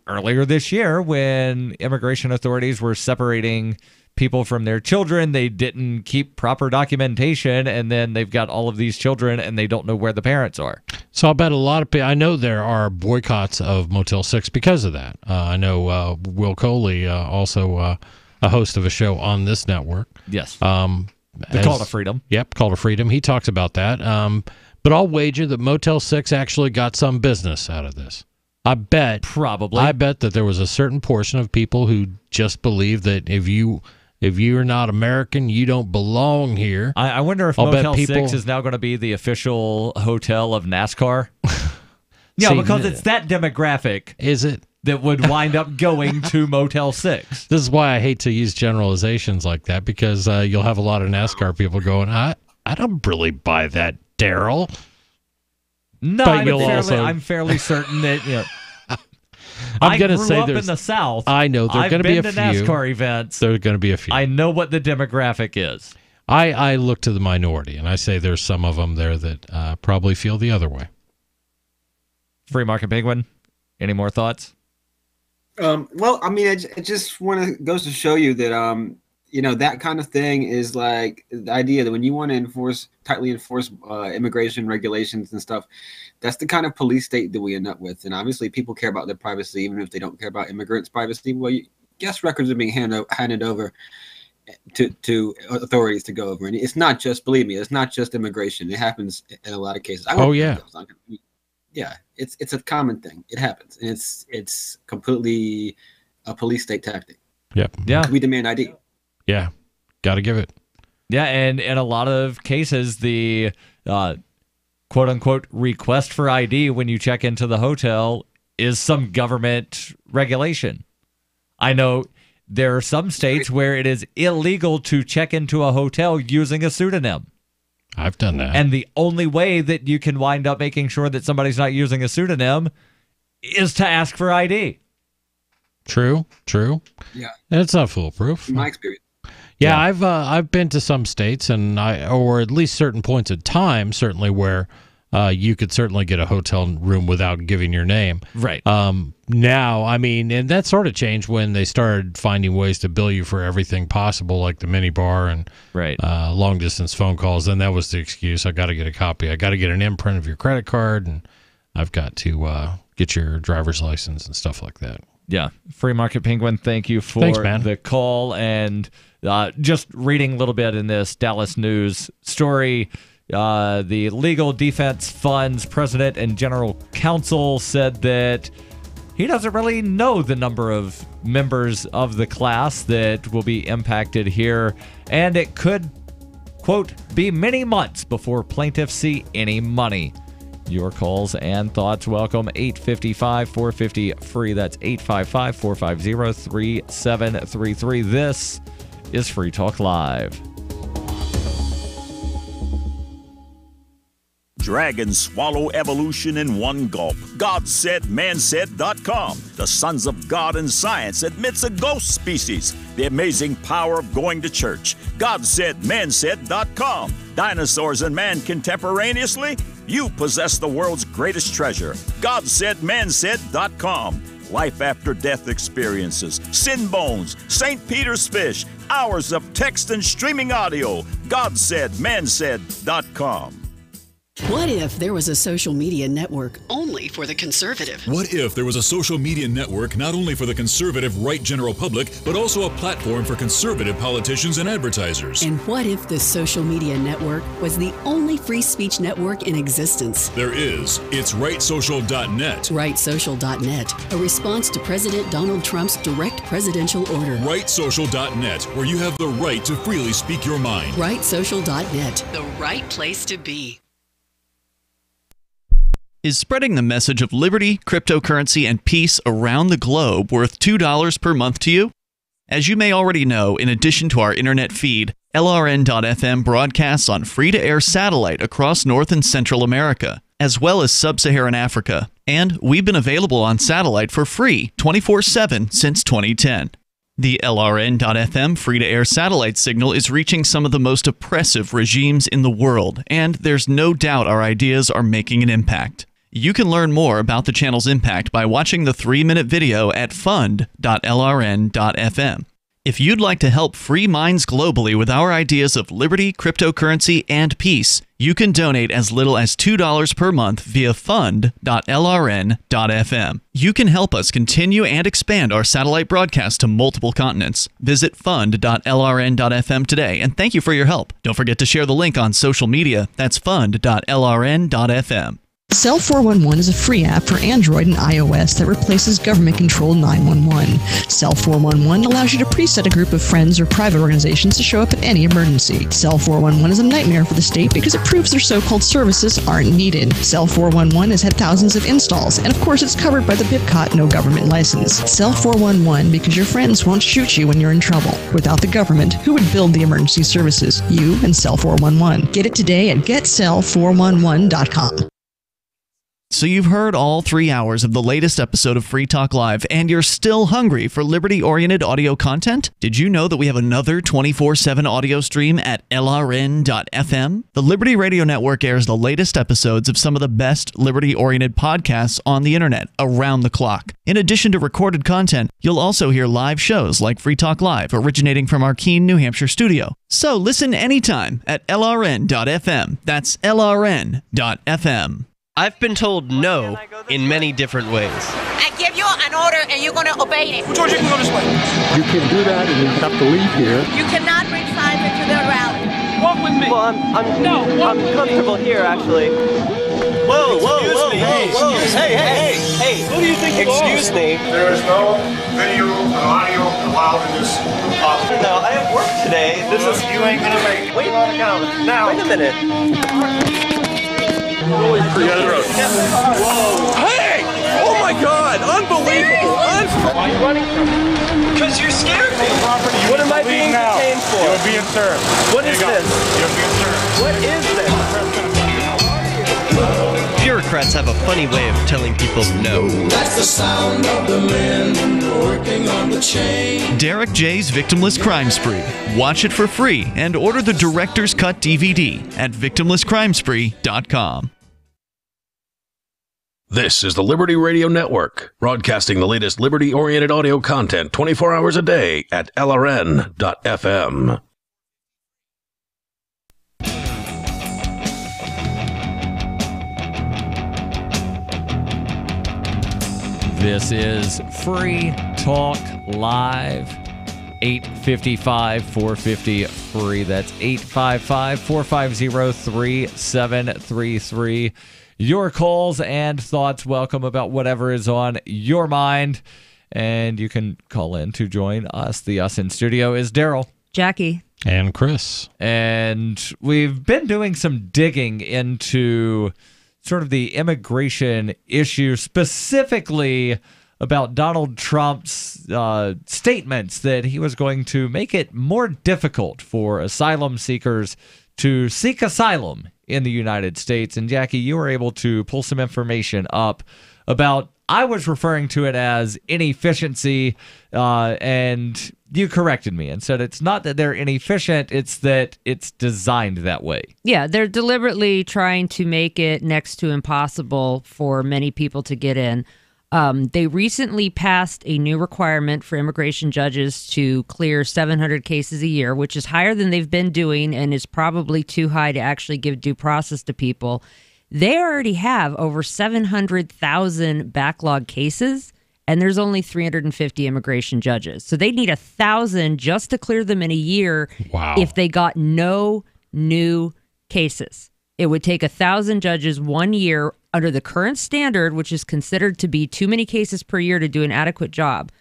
earlier this year when immigration authorities were separating people from their children, they didn't keep proper documentation, and then they've got all of these children and they don't know where the parents are. So I bet a lot of people, I know there are boycotts of Motel 6 because of that. I know Will Coley, also a host of a show on this network. Yes. The Call to Freedom. Yep, Call to Freedom. He talks about that. But I'll wager that Motel 6 actually got some business out of this. I bet that there was a certain portion of people who just believe that if you're not American, you don't belong here. I wonder if Motel 6 is now going to be the official hotel of NASCAR. Yeah, because it's that demographic. Is it? That would wind up going to Motel 6. This is why I hate to use generalizations like that, because you'll have a lot of NASCAR people going, I don't really buy that, Darryl. No, I'm fairly certain that I'm going to say up in the South. I know there are going to be a few. I've been to NASCAR events. There are going to be a few. I know what the demographic is. I look to the minority, and I say there's some of them there that probably feel the other way. Free Market Penguin, any more thoughts? Well, I mean, it just goes to show you that that kind of thing is like the idea that when you want to tightly enforce immigration regulations and stuff, that's the kind of police state that we end up with. And obviously people care about their privacy, even if they don't care about immigrants' privacy. Well, guest records are being handed over to authorities to go over. And it's not just, believe me, it's not just immigration. It happens in a lot of cases. Yeah, it's a common thing. It happens. And it's completely a police state tactic. Yep. Yeah. We demand ID. Yeah, got to give it. Yeah, and in a lot of cases, the quote-unquote request for ID when you check into the hotel is some government regulation. I know there are some states where it is illegal to check into a hotel using a pseudonym. I've done that. And the only way that you can wind up making sure that somebody's not using a pseudonym is to ask for ID. True. Yeah. And it's not foolproof. In my experience. Yeah, I've been to some states, or at least certain points in time, certainly where you could certainly get a hotel room without giving your name. Right. Now, I mean, and that sort of changed when they started finding ways to bill you for everything possible, like the mini bar and long distance phone calls. Then that was the excuse. I got to get a copy. I got to get an imprint of your credit card, and I've got to get your driver's license and stuff like that. Yeah. Free Market Penguin, thank you for the call. And just reading a little bit in this Dallas News story, the Legal Defense Fund's president and general counsel said that he doesn't really know the number of members of the class that will be impacted here, and it could, quote, be many months before plaintiffs see any money. Your calls and thoughts welcome. 855-450-FREE. That's 855-450-3733. This is Free Talk Live. Dragons swallow evolution in one gulp. GodSaidManSaid.com. The Sons of God in Science admits a ghost species. The amazing power of going to church. GodSaidManSaid.com. Dinosaurs and man contemporaneously? You possess the world's greatest treasure. GodSaidManSaid.com. life-after-death experiences, sin bones, St. Peter's fish, hours of text and streaming audio. GodSaidManSaid.com. What if there was a social media network only for the conservative? What if there was a social media network not only for the conservative right general public, but also a platform for conservative politicians and advertisers? And what if the social media network was the only free speech network in existence? There is. It's rightsocial.net. Rightsocial.net, a response to President Donald Trump's direct presidential order. Rightsocial.net, where you have the right to freely speak your mind. Rightsocial.net, the right place to be. Is spreading the message of liberty, cryptocurrency, and peace around the globe worth $2 per month to you? As you may already know, in addition to our internet feed, LRN.FM broadcasts on free-to-air satellite across North and Central America, as well as Sub-Saharan Africa. And we've been available on satellite for free 24/7 since 2010. The LRN.FM free-to-air satellite signal is reaching some of the most oppressive regimes in the world, and there's no doubt our ideas are making an impact. You can learn more about the channel's impact by watching the 3-minute video at fund.lrn.fm. If you'd like to help free minds globally with our ideas of liberty, cryptocurrency, and peace, you can donate as little as $2 per month via fund.lrn.fm. You can help us continue and expand our satellite broadcast to multiple continents. Visit fund.lrn.fm today, and thank you for your help. Don't forget to share the link on social media. That's fund.lrn.fm. Cell 411 is a free app for Android and iOS that replaces government-controlled 911. Cell 411 allows you to preset a group of friends or private organizations to show up at any emergency. Cell 411 is a nightmare for the state because it proves their so-called services aren't needed. Cell 411 has had thousands of installs, and of course it's covered by the BIPCOT no government license. Cell 411 because your friends won't shoot you when you're in trouble. Without the government, who would build the emergency services? You and Cell 411. Get it today at getcell411.com. So you've heard all 3 hours of the latest episode of Free Talk Live, and you're still hungry for liberty-oriented audio content? Did you know that we have another 24/7 audio stream at LRN.FM? The Liberty Radio Network airs the latest episodes of some of the best liberty-oriented podcasts on the internet around the clock. In addition to recorded content, you'll also hear live shows like Free Talk Live, originating from our Keene, New Hampshire studio. So listen anytime at LRN.FM. That's LRN.FM. I've been told no in many different ways. I give you an order and you're going to obey it. George, you can go this way. You can do that and you have to leave here. You cannot bring signs into the rally. Walk with me. Well, I'm comfortable here, actually. Whoa, Hey, who do you think you are? Excuse me. There is no video and audio allowed in this office. No, I have work today. You ain't going to make it. Wait on account. Now. Wait a minute. Whoa! Hey! Oh my God! Unbelievable! Why are you running from me? Because you scared me. What am I being detained for? You're being served. What is this? You're being served. What is this? Bureaucrats have a funny way of telling people no. That's the sound of the men working on the chain. Derek J's Victimless Crime Spree. Watch it for free and order the Director's Cut DVD at victimlesscrimespree.com. This is the Liberty Radio Network, broadcasting the latest liberty-oriented audio content 24 hours a day at LRN.FM. This is Free Talk Live. 855-450-FREE. That's 855-450-3733. Your calls and thoughts welcome about whatever is on your mind. And you can call in to join us. The us in studio is Darryl, Jackie, and Chris. And we've been doing some digging into sort of the immigration issue, specifically about Donald Trump's statements that he was going to make it more difficult for asylum seekers to seek asylum in the United States. And Jackie, you were able to pull some information up about, I was referring to it as inefficiency, and you corrected me and said it's not that they're inefficient, it's that it's designed that way. Yeah, they're deliberately trying to make it next to impossible for many people to get in. They recently passed a new requirement for immigration judges to clear 700 cases a year, which is higher than they've been doing and is probably too high to actually give due process to people. They already have over 700,000 backlog cases, and there's only 350 immigration judges. So they need 1,000 just to clear them in a year. Wow. If they got no new cases. It would take 1,000 judges 1 year under the current standard, which is considered to be too many cases per year to do an adequate job.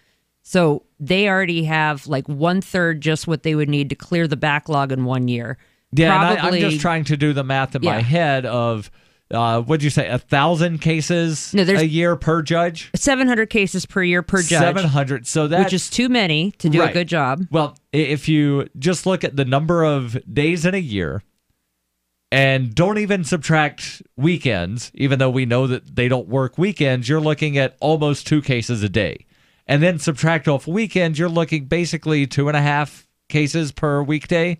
So they already have like 1/3 just what they would need to clear the backlog in 1 year. Yeah, and I'm just trying to do the math in my head of, what'd you say, 1,000 cases a year per judge? 700 cases per year per judge. 700, so that's... Which is too many to do a good job. Well, if you just look at the number of days in a year, and don't even subtract weekends, even though we know that they don't work weekends, you're looking at almost 2 cases a day. And then subtract off weekends, you're looking basically 2.5 cases per weekday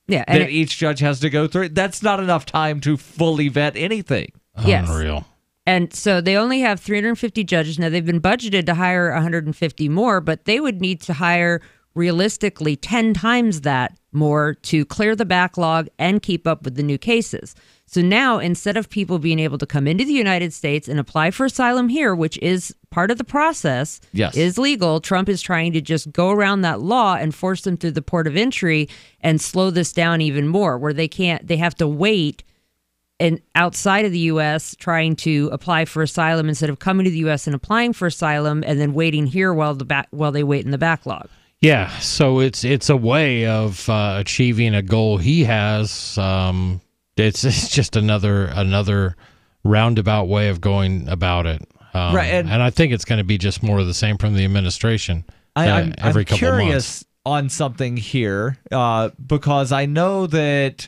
that each judge has to go through. That's not enough time to fully vet anything. Yes. Unreal. And so they only have 350 judges. Now, they've been budgeted to hire 150 more, but they would need to hire realistically 10 times that more to clear the backlog and keep up with the new cases. So now, instead of people being able to come into the United States and apply for asylum here, which is part of the process, is legal, Trump is trying to just go around that law and force them through the port of entry and slow this down even more, where they have to wait and outside of the U.S. trying to apply for asylum instead of coming to the U.S. and applying for asylum and then waiting here while they wait in the backlog. Yeah, so it's a way of achieving a goal he has. It's just another roundabout way of going about it. Right, and I think it's going to be just more of the same from the administration. I'm every couple curious months. on something here because I know that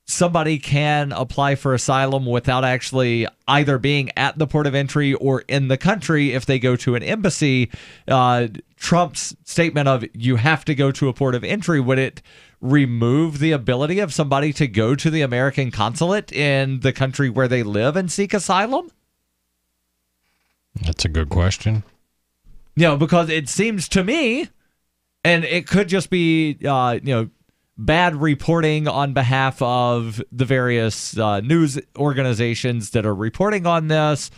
somebody can apply for asylum without actually either being at the port of entry or in the country if they go to an embassy. Trump's statement of you have to go to a port of entry, would it remove the ability of somebody to go to the American consulate in the country where they live and seek asylum? That's a good question. Because it seems to me, and it could just be, bad reporting on behalf of the various news organizations that are reporting on this,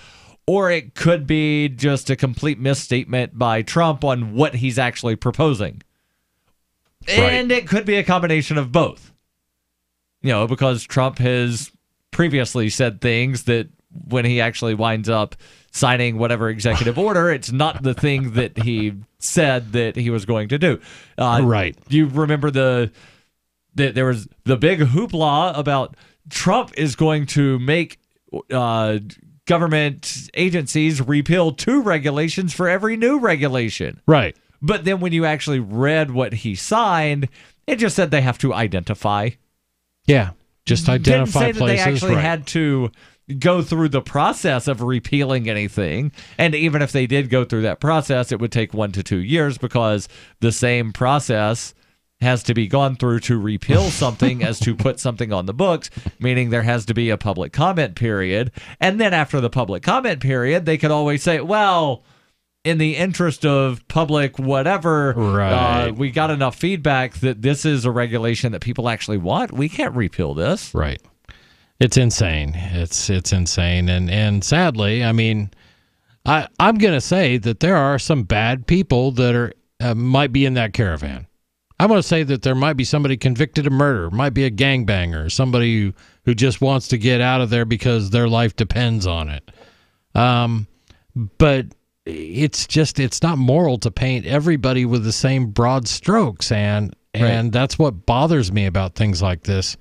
or it could be just a complete misstatement by Trump on what he's actually proposing. Right. And it could be a combination of both. Because Trump has previously said things that when he actually winds up signing whatever executive order, it's not the thing that he said that he was going to do. Right. You remember there was the big hoopla about Trump is going to make government agencies repeal 2 regulations for every new regulation. Right. But then when you actually read what he signed, it just said they have to identify. Yeah, just identify Didn't say places. That they actually had to go through the process of repealing anything. And even if they did go through that process, it would take 1 to 2 years because the same process has to be gone through to repeal something as to put something on the books, meaning there has to be a public comment period. And then after the public comment period, they could always say, well, in the interest of public whatever, we got enough feedback that this is a regulation that people actually want. We can't repeal this. Right. It's insane. It's insane. And sadly, I mean, I'm going to say that there are some bad people that are might be in that caravan. I'm going to say that there might be somebody convicted of murder, might be a gangbanger, somebody who just wants to get out of there because their life depends on it. But it's not moral to paint everybody with the same broad strokes, and that's what bothers me about things like this.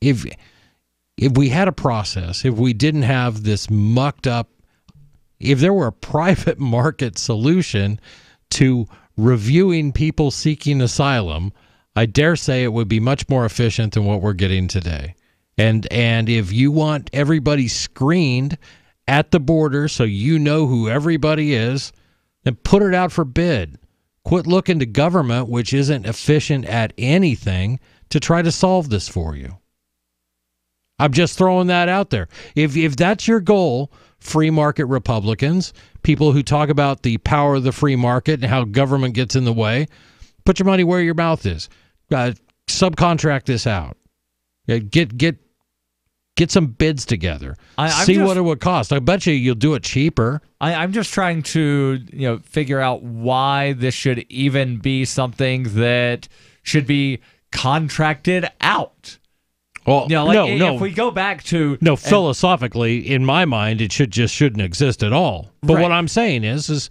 If we had a process, if we didn't have this mucked up, if there were a private market solution to reviewing people seeking asylum, I dare say it would be much more efficient than what we're getting today. And if you want everybody screened at the border so you know who everybody is, then put it out for bid. Quit looking to government, which isn't efficient at anything, to try to solve this for you. I'm just throwing that out there. If that's your goal free market Republicans, people who talk about the power of the free market and how government gets in the way. Put your money where your mouth is. Subcontract this out. Get some bids together. See what it would cost. I bet you'll do it cheaper. I'm just trying to figure out why this should even be something that should be contracted out. Well, if we go back to philosophically, in my mind, it shouldn't exist at all. But what I'm saying is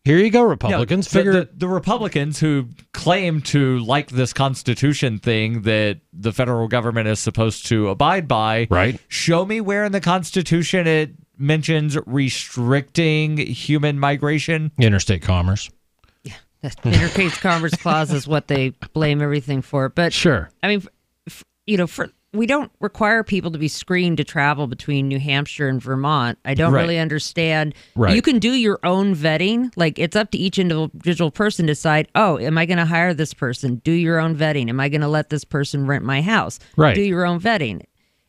here you go, Republicans. The Republicans who claim to like this Constitution thing that the federal government is supposed to abide by. Right. Show me where in the Constitution it mentions restricting human migration. Interstate commerce. Yeah, the Interstate Commerce Clause is what they blame everything for. But sure, I mean, we don't require people to be screened to travel between New Hampshire and Vermont. I don't really understand. Right. You can do your own vetting. Like, it's up to each individual person to decide, am I going to hire this person? Do your own vetting. Am I going to let this person rent my house? Right. Do your own vetting.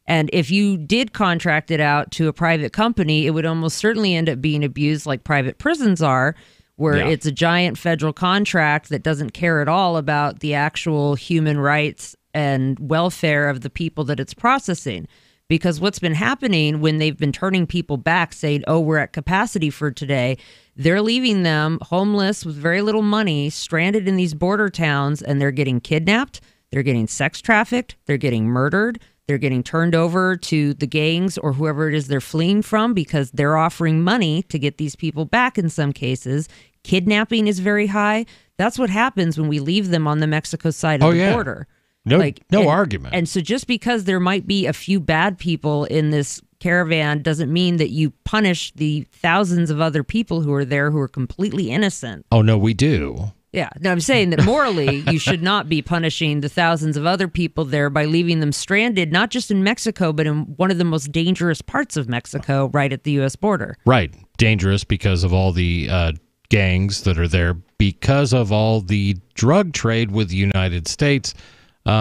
And if you did contract it out to a private company, it would almost certainly end up being abused like private prisons are, where it's a giant federal contract that doesn't care at all about the actual human rights and welfare of the people that it's processing. Because what's been happening when they've been turning people back, saying, we're at capacity for today, they're leaving them homeless with very little money, stranded in these border towns, and they're getting kidnapped, they're getting sex trafficked, they're getting murdered, they're getting turned over to the gangs or whoever it is they're fleeing from because they're offering money to get these people back in some cases. Kidnapping is very high. That's what happens when we leave them on the Mexico side of the border. No argument. And so just because there might be a few bad people in this caravan doesn't mean that you punish the thousands of other people who are there who are completely innocent. Oh, no, we do. Yeah. No, I'm saying that morally, you should not be punishing the thousands of other people there by leaving them stranded, not just in Mexico, but in one of the most dangerous parts of Mexico, right at the U.S. border. Right. Dangerous because of all the gangs that are there, because of all the drug trade with the United States,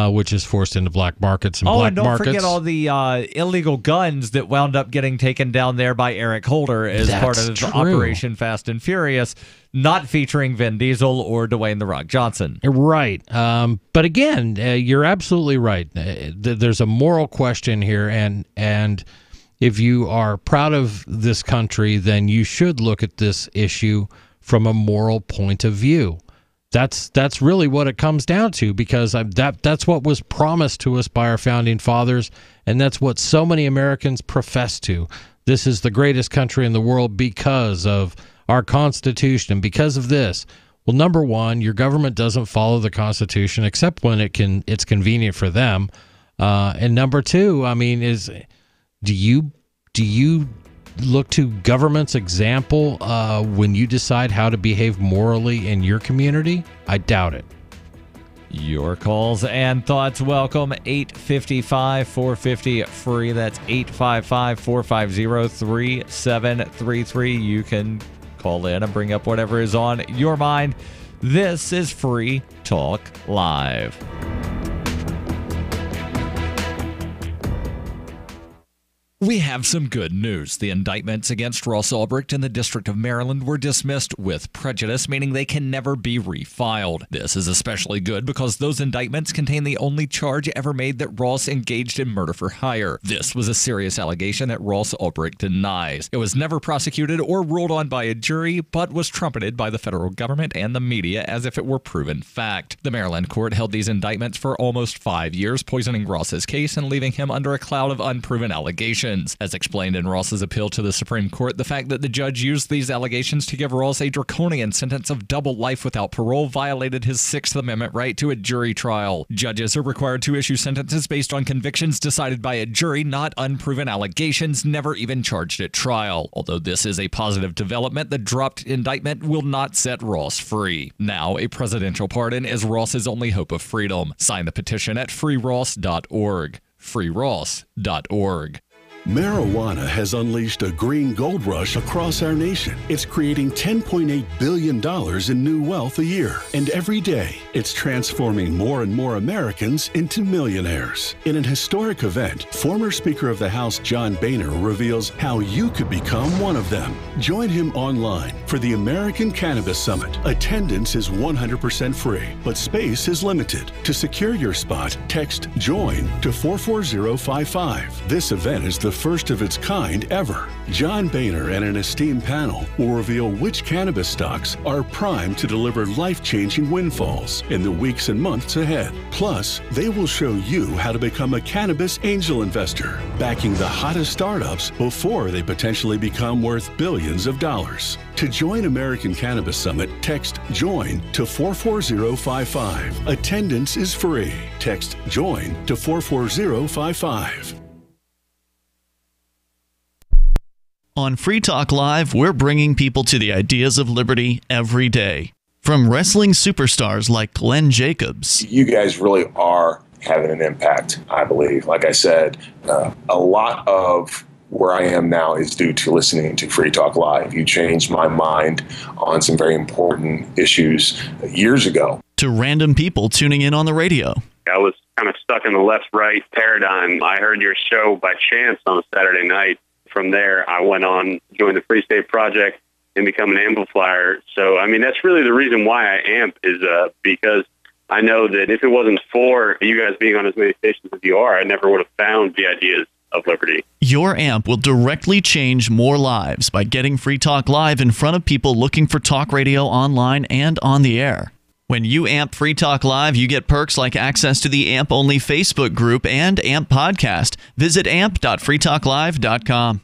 which is forced into black markets and black and don't markets. forget all the illegal guns that wound up getting taken down there by Eric Holder as part of Operation Fast and Furious, not featuring Vin Diesel or Dwayne "The Rock" Johnson. Right. But again, you're absolutely right. There's a moral question here, and if you are proud of this country, then you should look at this issue from a moral point of view. That's really what it comes down to, because that's what was promised to us by our founding fathers, and that's what so many Americans profess to. This is the greatest country in the world because of our Constitution and because of this. Well, number one, your government doesn't follow the Constitution except when it's convenient for them. And number two, I mean, do you look to government's example when you decide how to behave morally in your community? I doubt it. Your calls and thoughts welcome. 855-450 free. That's 855-450-3733. You can call in and bring up whatever is on your mind. This is Free Talk Live. We have some good news. The indictments against Ross Ulbricht in the District of Maryland were dismissed with prejudice, meaning they can never be refiled. This is especially good because those indictments contain the only charge ever made that Ross engaged in murder for hire. This was a serious allegation that Ross Ulbricht denies. It was never prosecuted or ruled on by a jury, but was trumpeted by the federal government and the media as if it were proven fact. The Maryland court held these indictments for almost 5 years, poisoning Ross's case and leaving him under a cloud of unproven allegations. As explained in Ross's appeal to the Supreme Court, the fact that the judge used these allegations to give Ross a draconian sentence of double life without parole violated his Sixth Amendment right to a jury trial. Judges are required to issue sentences based on convictions decided by a jury, not unproven allegations never even charged at trial. Although this is a positive development, the dropped indictment will not set Ross free. Now, a presidential pardon is Ross's only hope of freedom. Sign the petition at freeross.org. freeross.org. Marijuana has unleashed a green gold rush across our nation. It's creating $10.8 billion in new wealth a year. And every day, it's transforming more and more Americans into millionaires. In an historic event, former Speaker of the House John Boehner reveals how you could become one of them. Join him online for the American Cannabis Summit. Attendance is 100% free, but space is limited. To secure your spot, text JOIN to 44055. This event is the first of its kind ever. John Boehner and an esteemed panel will reveal which cannabis stocks are primed to deliver life-changing windfalls in the weeks and months ahead. Plus, they will show you how to become a cannabis angel investor, backing the hottest startups before they potentially become worth billions of dollars. To join American Cannabis Summit, text JOIN to 44055. Attendance is free. Text JOIN to 44055. On Free Talk Live, we're bringing people to the ideas of liberty every day. From wrestling superstars like Glenn Jacobs. You guys really are having an impact, I believe. Like I said, a lot of where I am now is due to listening to Free Talk Live. You changed my mind on some very important issues years ago. To random people tuning in on the radio. I was kind of stuck in the left-right paradigm. I heard your show by chance on a Saturday night. From there, I went on, joined the Free State Project, and become an amplifier. So, I mean, that's really the reason why I amp is because I know that if it wasn't for you guys being on as many stations as you are, I never would have found the ideas of liberty. Your amp will directly change more lives by getting Free Talk Live in front of people looking for talk radio online and on the air. When you amp Free Talk Live, you get perks like access to the AMP-only Facebook group and AMP podcast. Visit amp.freetalklive.com.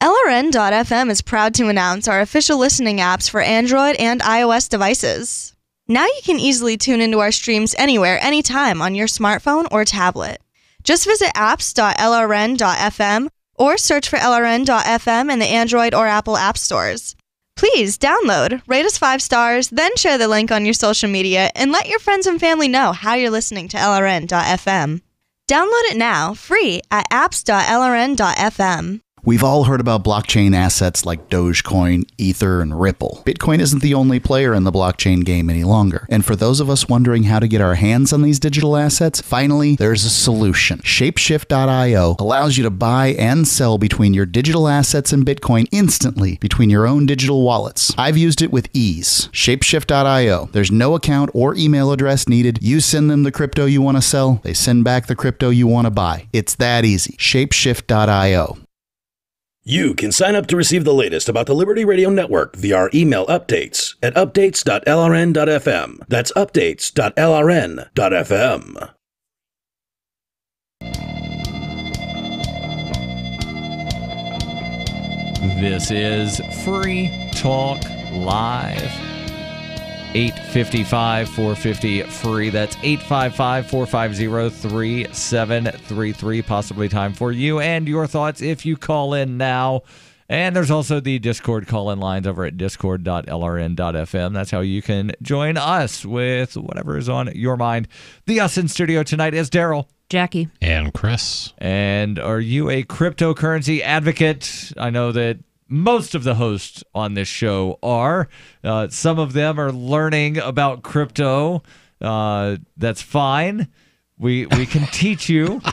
LRN.FM is proud to announce our official listening apps for Android and iOS devices. Now you can easily tune into our streams anywhere, anytime on your smartphone or tablet. Just visit apps.lrn.fm or search for LRN.FM in the Android or Apple app stores. Please download, rate us 5 stars, then share the link on your social media and let your friends and family know how you're listening to LRN.FM. Download it now, free at apps.lrn.fm. We've all heard about blockchain assets like Dogecoin, Ether, and Ripple. Bitcoin isn't the only player in the blockchain game any longer. And for those of us wondering how to get our hands on these digital assets, finally, there's a solution. Shapeshift.io allows you to buy and sell between your digital assets and Bitcoin instantly between your own digital wallets. I've used it with ease. Shapeshift.io. There's no account or email address needed. You send them the crypto you want to sell. They send back the crypto you want to buy. It's that easy. Shapeshift.io. You can sign up to receive the latest about the Liberty Radio Network via our email updates at updates.lrn.fm. That's updates.lrn.fm. This is Free Talk Live. 855-450-FREE. That's 855-450-3733. Possibly time for you and your thoughts if you call in now. And there's also the Discord call-in lines over at discord.lrn.fm. That's how you can join us with whatever is on your mind. The us in studio tonight is Darryl, Jackie, and Chris. And are you a cryptocurrency advocate? I know that most of the hosts on this show are. Some of them are learning about crypto. That's fine. We can teach you.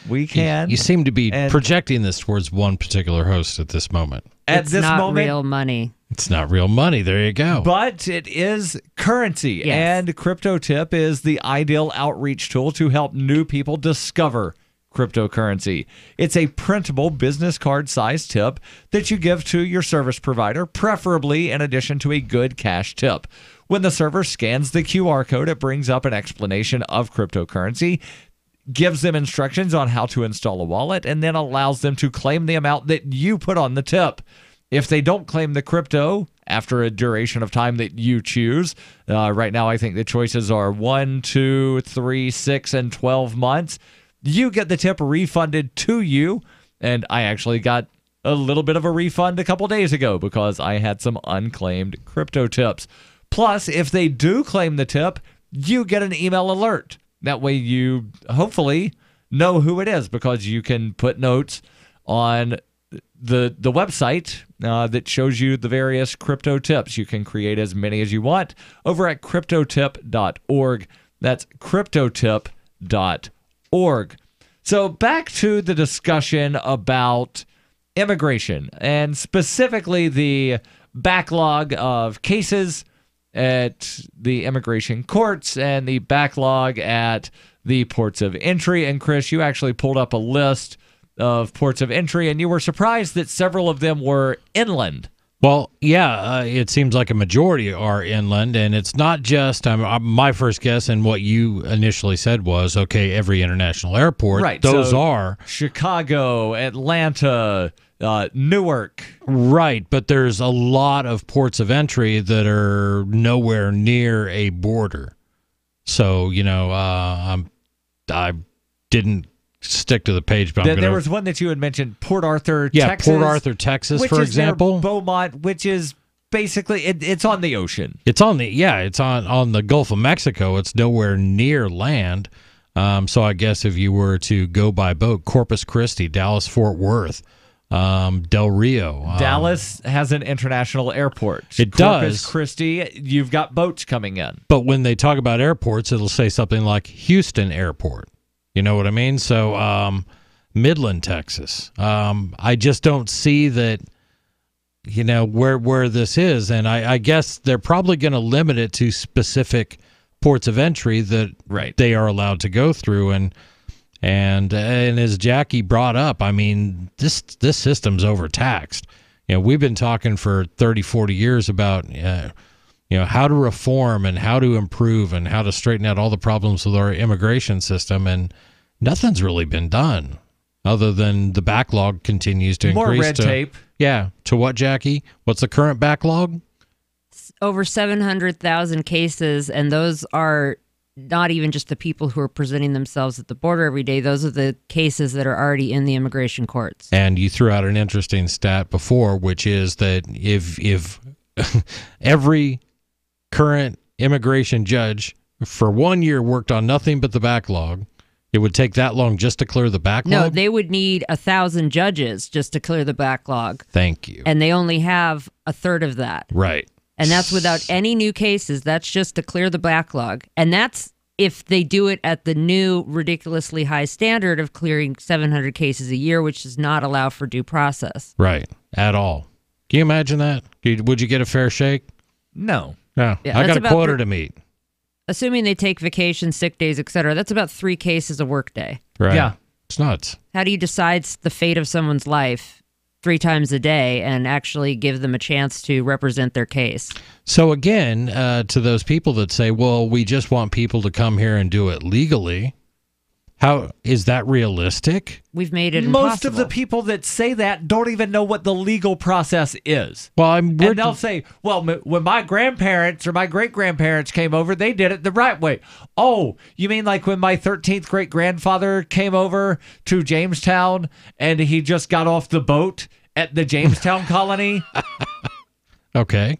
We can. You seem to be projecting this towards one particular host at this moment. It's not real money. It's not real money. There you go. But it is currency. Yes. And Crypto Tip is the ideal outreach tool to help new people discover cryptocurrency. It's a printable business card size tip that you give to your service provider, preferably in addition to a good cash tip. When the server scans the QR code, it brings up an explanation of cryptocurrency, gives them instructions on how to install a wallet, and then allows them to claim the amount that you put on the tip. If they don't claim the crypto after a duration of time that you choose, right now I think the choices are 1, 2, 3, 6, and 12 months. You get the tip refunded to you, and I actually got a little bit of a refund a couple days ago because I had some unclaimed crypto tips. Plus, if they do claim the tip, you get an email alert. That way you hopefully know who it is because you can put notes on the website that shows you the various crypto tips. You can create as many as you want over at cryptotip.org. That's cryptotip.org. So back to the discussion about immigration, and specifically the backlog of cases at the immigration courts and the backlog at the ports of entry. And Chris, you actually pulled up a list of ports of entry, and you were surprised that several of them were inland. Well, yeah, it seems like a majority are inland, and it's not just my first guess, and what you initially said was, okay, every international airport. Right. Those so are Chicago, Atlanta, Newark. Right, but there's a lot of ports of entry that are nowhere near a border. So, I didn't stick to the page, but there was one that you had mentioned, Port Arthur, Texas. Texas. Port Arthur, Texas, for example. Beaumont, which is basically, it's on the ocean. It's on the Gulf of Mexico. It's nowhere near land. So I guess if you were to go by boat, Corpus Christi, Dallas, Fort Worth, Del Rio. Dallas has an international airport. It Corpus does. Christi, you've got boats coming in. But when they talk about airports, it'll say something like Houston Airport. You know what I mean? So Midland, Texas. I just don't see that, where this is. And I guess they're probably going to limit it to specific ports of entry that they are allowed to go through. And as Jackie brought up, I mean, this system's overtaxed. We've been talking for 30, 40 years about how to reform and how to improve and how to straighten out all the problems with our immigration system, and nothing's really been done other than the backlog continues to increase. More red tape. Yeah. To what, Jackie? What's the current backlog? Over 700,000 cases, and those are not even just the people who are presenting themselves at the border every day. Those are the cases that are already in the immigration courts. And you threw out an interesting stat before, which is that if every current immigration judge for 1 year worked on nothing but the backlog, it would take that long just to clear the backlog? No, they would need 1,000 judges just to clear the backlog. Thank you. And they only have a third of that. Right. And that's without any new cases. That's just to clear the backlog. And that's if they do it at the new ridiculously high standard of clearing 700 cases a year, which does not allow for due process. Right. At all. Can you imagine that? Would you get a fair shake? No. No. Yeah, I got a quota to meet. Assuming they take vacation, sick days, etc., that's about 3 cases a workday. Right. Yeah. It's nuts. How do you decide the fate of someone's life 3 times a day and actually give them a chance to represent their case? So again, to those people that say, well, we just want people to come here and do it legally, how is that realistic? We've made it impossible. Most of the people that say that don't even know what the legal process is. Well, and they'll say, well, when my grandparents or my great-grandparents came over, they did it the right way. Oh, you mean like when my 13th great-grandfather came over to Jamestown and he just got off the boat at the Jamestown colony? Okay.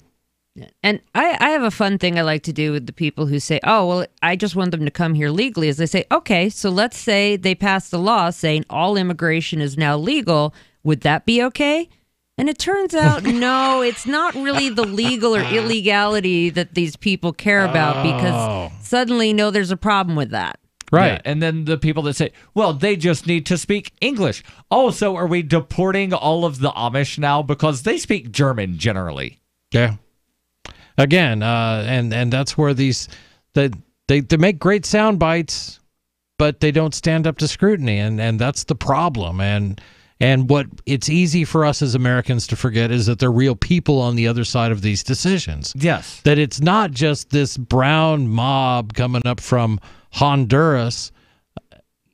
And I have a fun thing I like to do with the people who say, oh, well, I just want them to come here legally. Is I say, okay, so let's say they passed a law saying all immigration is now legal. Would that be okay? And it turns out, no, it's not really the legal or illegality that these people care about, because suddenly, no, there's a problem with that. Right. Yeah, and then the people that say, well, they just need to speak English. Oh, so are we deporting all of the Amish now because they speak German generally? Yeah. Again, and that's where they make great sound bites, but they don't stand up to scrutiny, and that's the problem. And what it's easy for us as Americans to forget is that there are real people on the other side of these decisions. Yes. That it's not just this brown mob coming up from Honduras.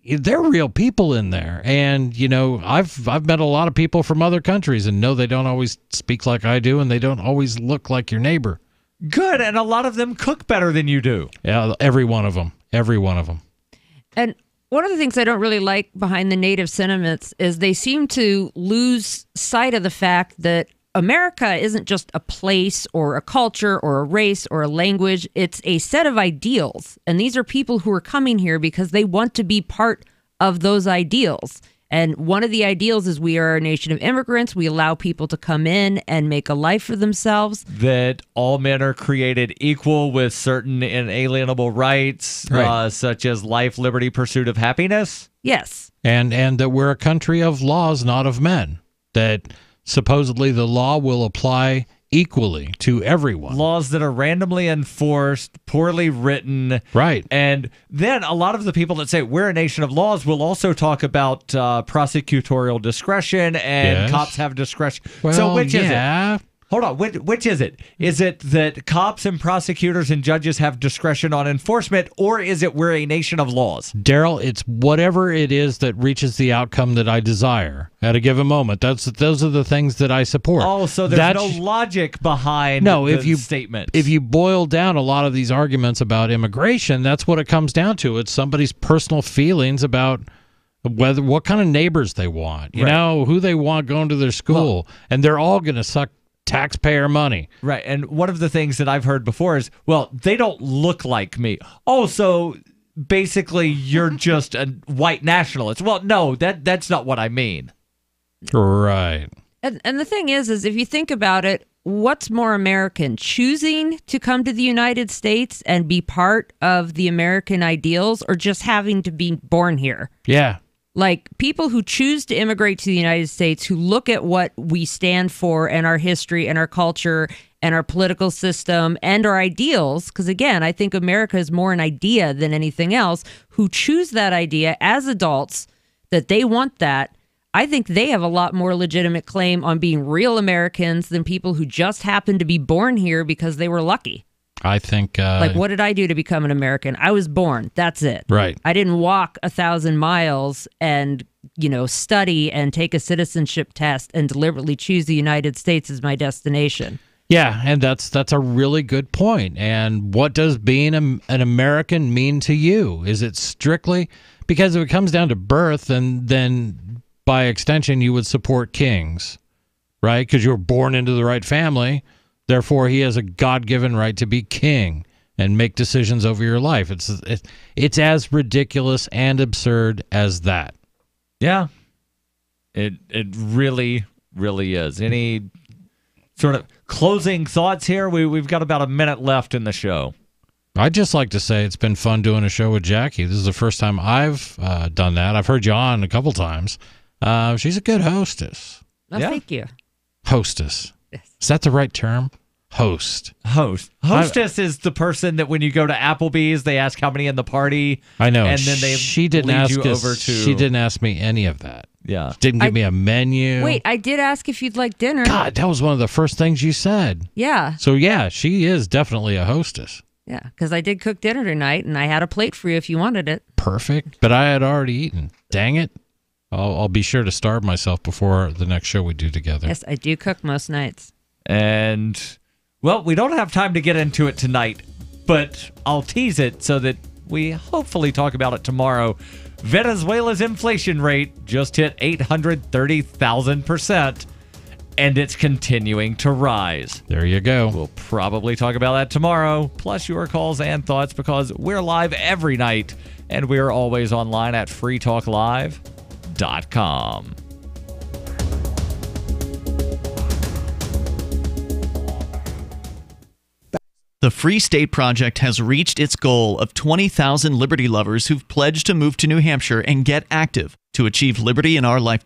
There are real people in there. And, I've met a lot of people from other countries, and no, they don't always speak like I do, and they don't always look like your neighbor. Good, and a lot of them cook better than you do. Yeah, every one of them. Every one of them. And one of the things I don't really like behind the native sentiments is they seem to lose sight of the fact that America isn't just a place or a culture or a race or a language. It's a set of ideals. And these are people who are coming here because they want to be part of those ideals. And one of the ideals is we are a nation of immigrants. We allow people to come in and make a life for themselves. That all men are created equal with certain inalienable rights, Right. such as life, liberty, pursuit of happiness. Yes. And that we're a country of laws, not of men. That supposedly the law will apply equally to everyone. Laws that are randomly enforced, poorly written. Right. And then a lot of the people that say we're a nation of laws will also talk about prosecutorial discretion and Yes. cops have discretion. Well, so which is yeah. it? Hold on. Which is it? Is it that cops and prosecutors and judges have discretion on enforcement, or is it we're a nation of laws? Daryl, it's whatever it is that reaches the outcome that I desire at a given moment. Those are the things that I support. Oh, so there's no logic behind the statement. If you boil down a lot of these arguments about immigration, that's what it comes down to. It's somebody's personal feelings about what kind of neighbors they want, you know, who they want going to their school, and they're all going to suck taxpayer money. Right. And one of the things that I've heard before is, well, they don't look like me. Oh, so basically you're just a white nationalist. Well, no, that's not what I mean. Right. And the thing is if you think about it, what's more American, choosing to come to the United States and be part of the American ideals, or just having to be born here? Yeah. Like, people who choose to immigrate to the United States, who look at what we stand for and our history and our culture and our political system and our ideals, because again, I think America is more an idea than anything else, who choose that idea as adults, that they want that, I think they have a lot more legitimate claim on being real Americans than people who just happen to be born here because they were lucky. I think... like, what did I do to become an American? I was born. That's it. Right. I didn't walk 1,000 miles and, study and take a citizenship test and deliberately choose the United States as my destination. Yeah, and that's a really good point. And what does being an American mean to you? Is it strictly... Because if it comes down to birth, then by extension you would support kings, right? Because you were born into the right family. Therefore, he has a God-given right to be king and make decisions over your life. It's as ridiculous and absurd as that. Yeah, it really, really is. Any sort of closing thoughts here? We've got about a minute left in the show. I'd just like to say it's been fun doing a show with Jackie. This is the first time I've done that. I've heard you on a couple times. She's a good hostess. Oh, yeah. Thank you. Hostess. Yes. Is that the right term? Hostess is the person that when you go to Applebee's, they ask how many in the party. I know. And then she didn't ask you over to. She didn't ask me any of that. Yeah. Didn't give me a menu. Wait, I did ask if you'd like dinner. God, that was one of the first things you said. Yeah. So yeah, she is definitely a hostess. Yeah, because I did cook dinner tonight, and I had a plate for you if you wanted it. Perfect. But I had already eaten. Dang it. I'll be sure to starve myself before the next show we do together. Yes, I do cook most nights. And, well, we don't have time to get into it tonight, but I'll tease it so that we hopefully talk about it tomorrow. Venezuela's inflation rate just hit 830,000%, and it's continuing to rise. There you go. We'll probably talk about that tomorrow, plus your calls and thoughts, because we're live every night, and we're always online at freetalklive.com. The Free State Project has reached its goal of 20,000 liberty lovers who've pledged to move to New Hampshire and get active to achieve liberty in our lifetime.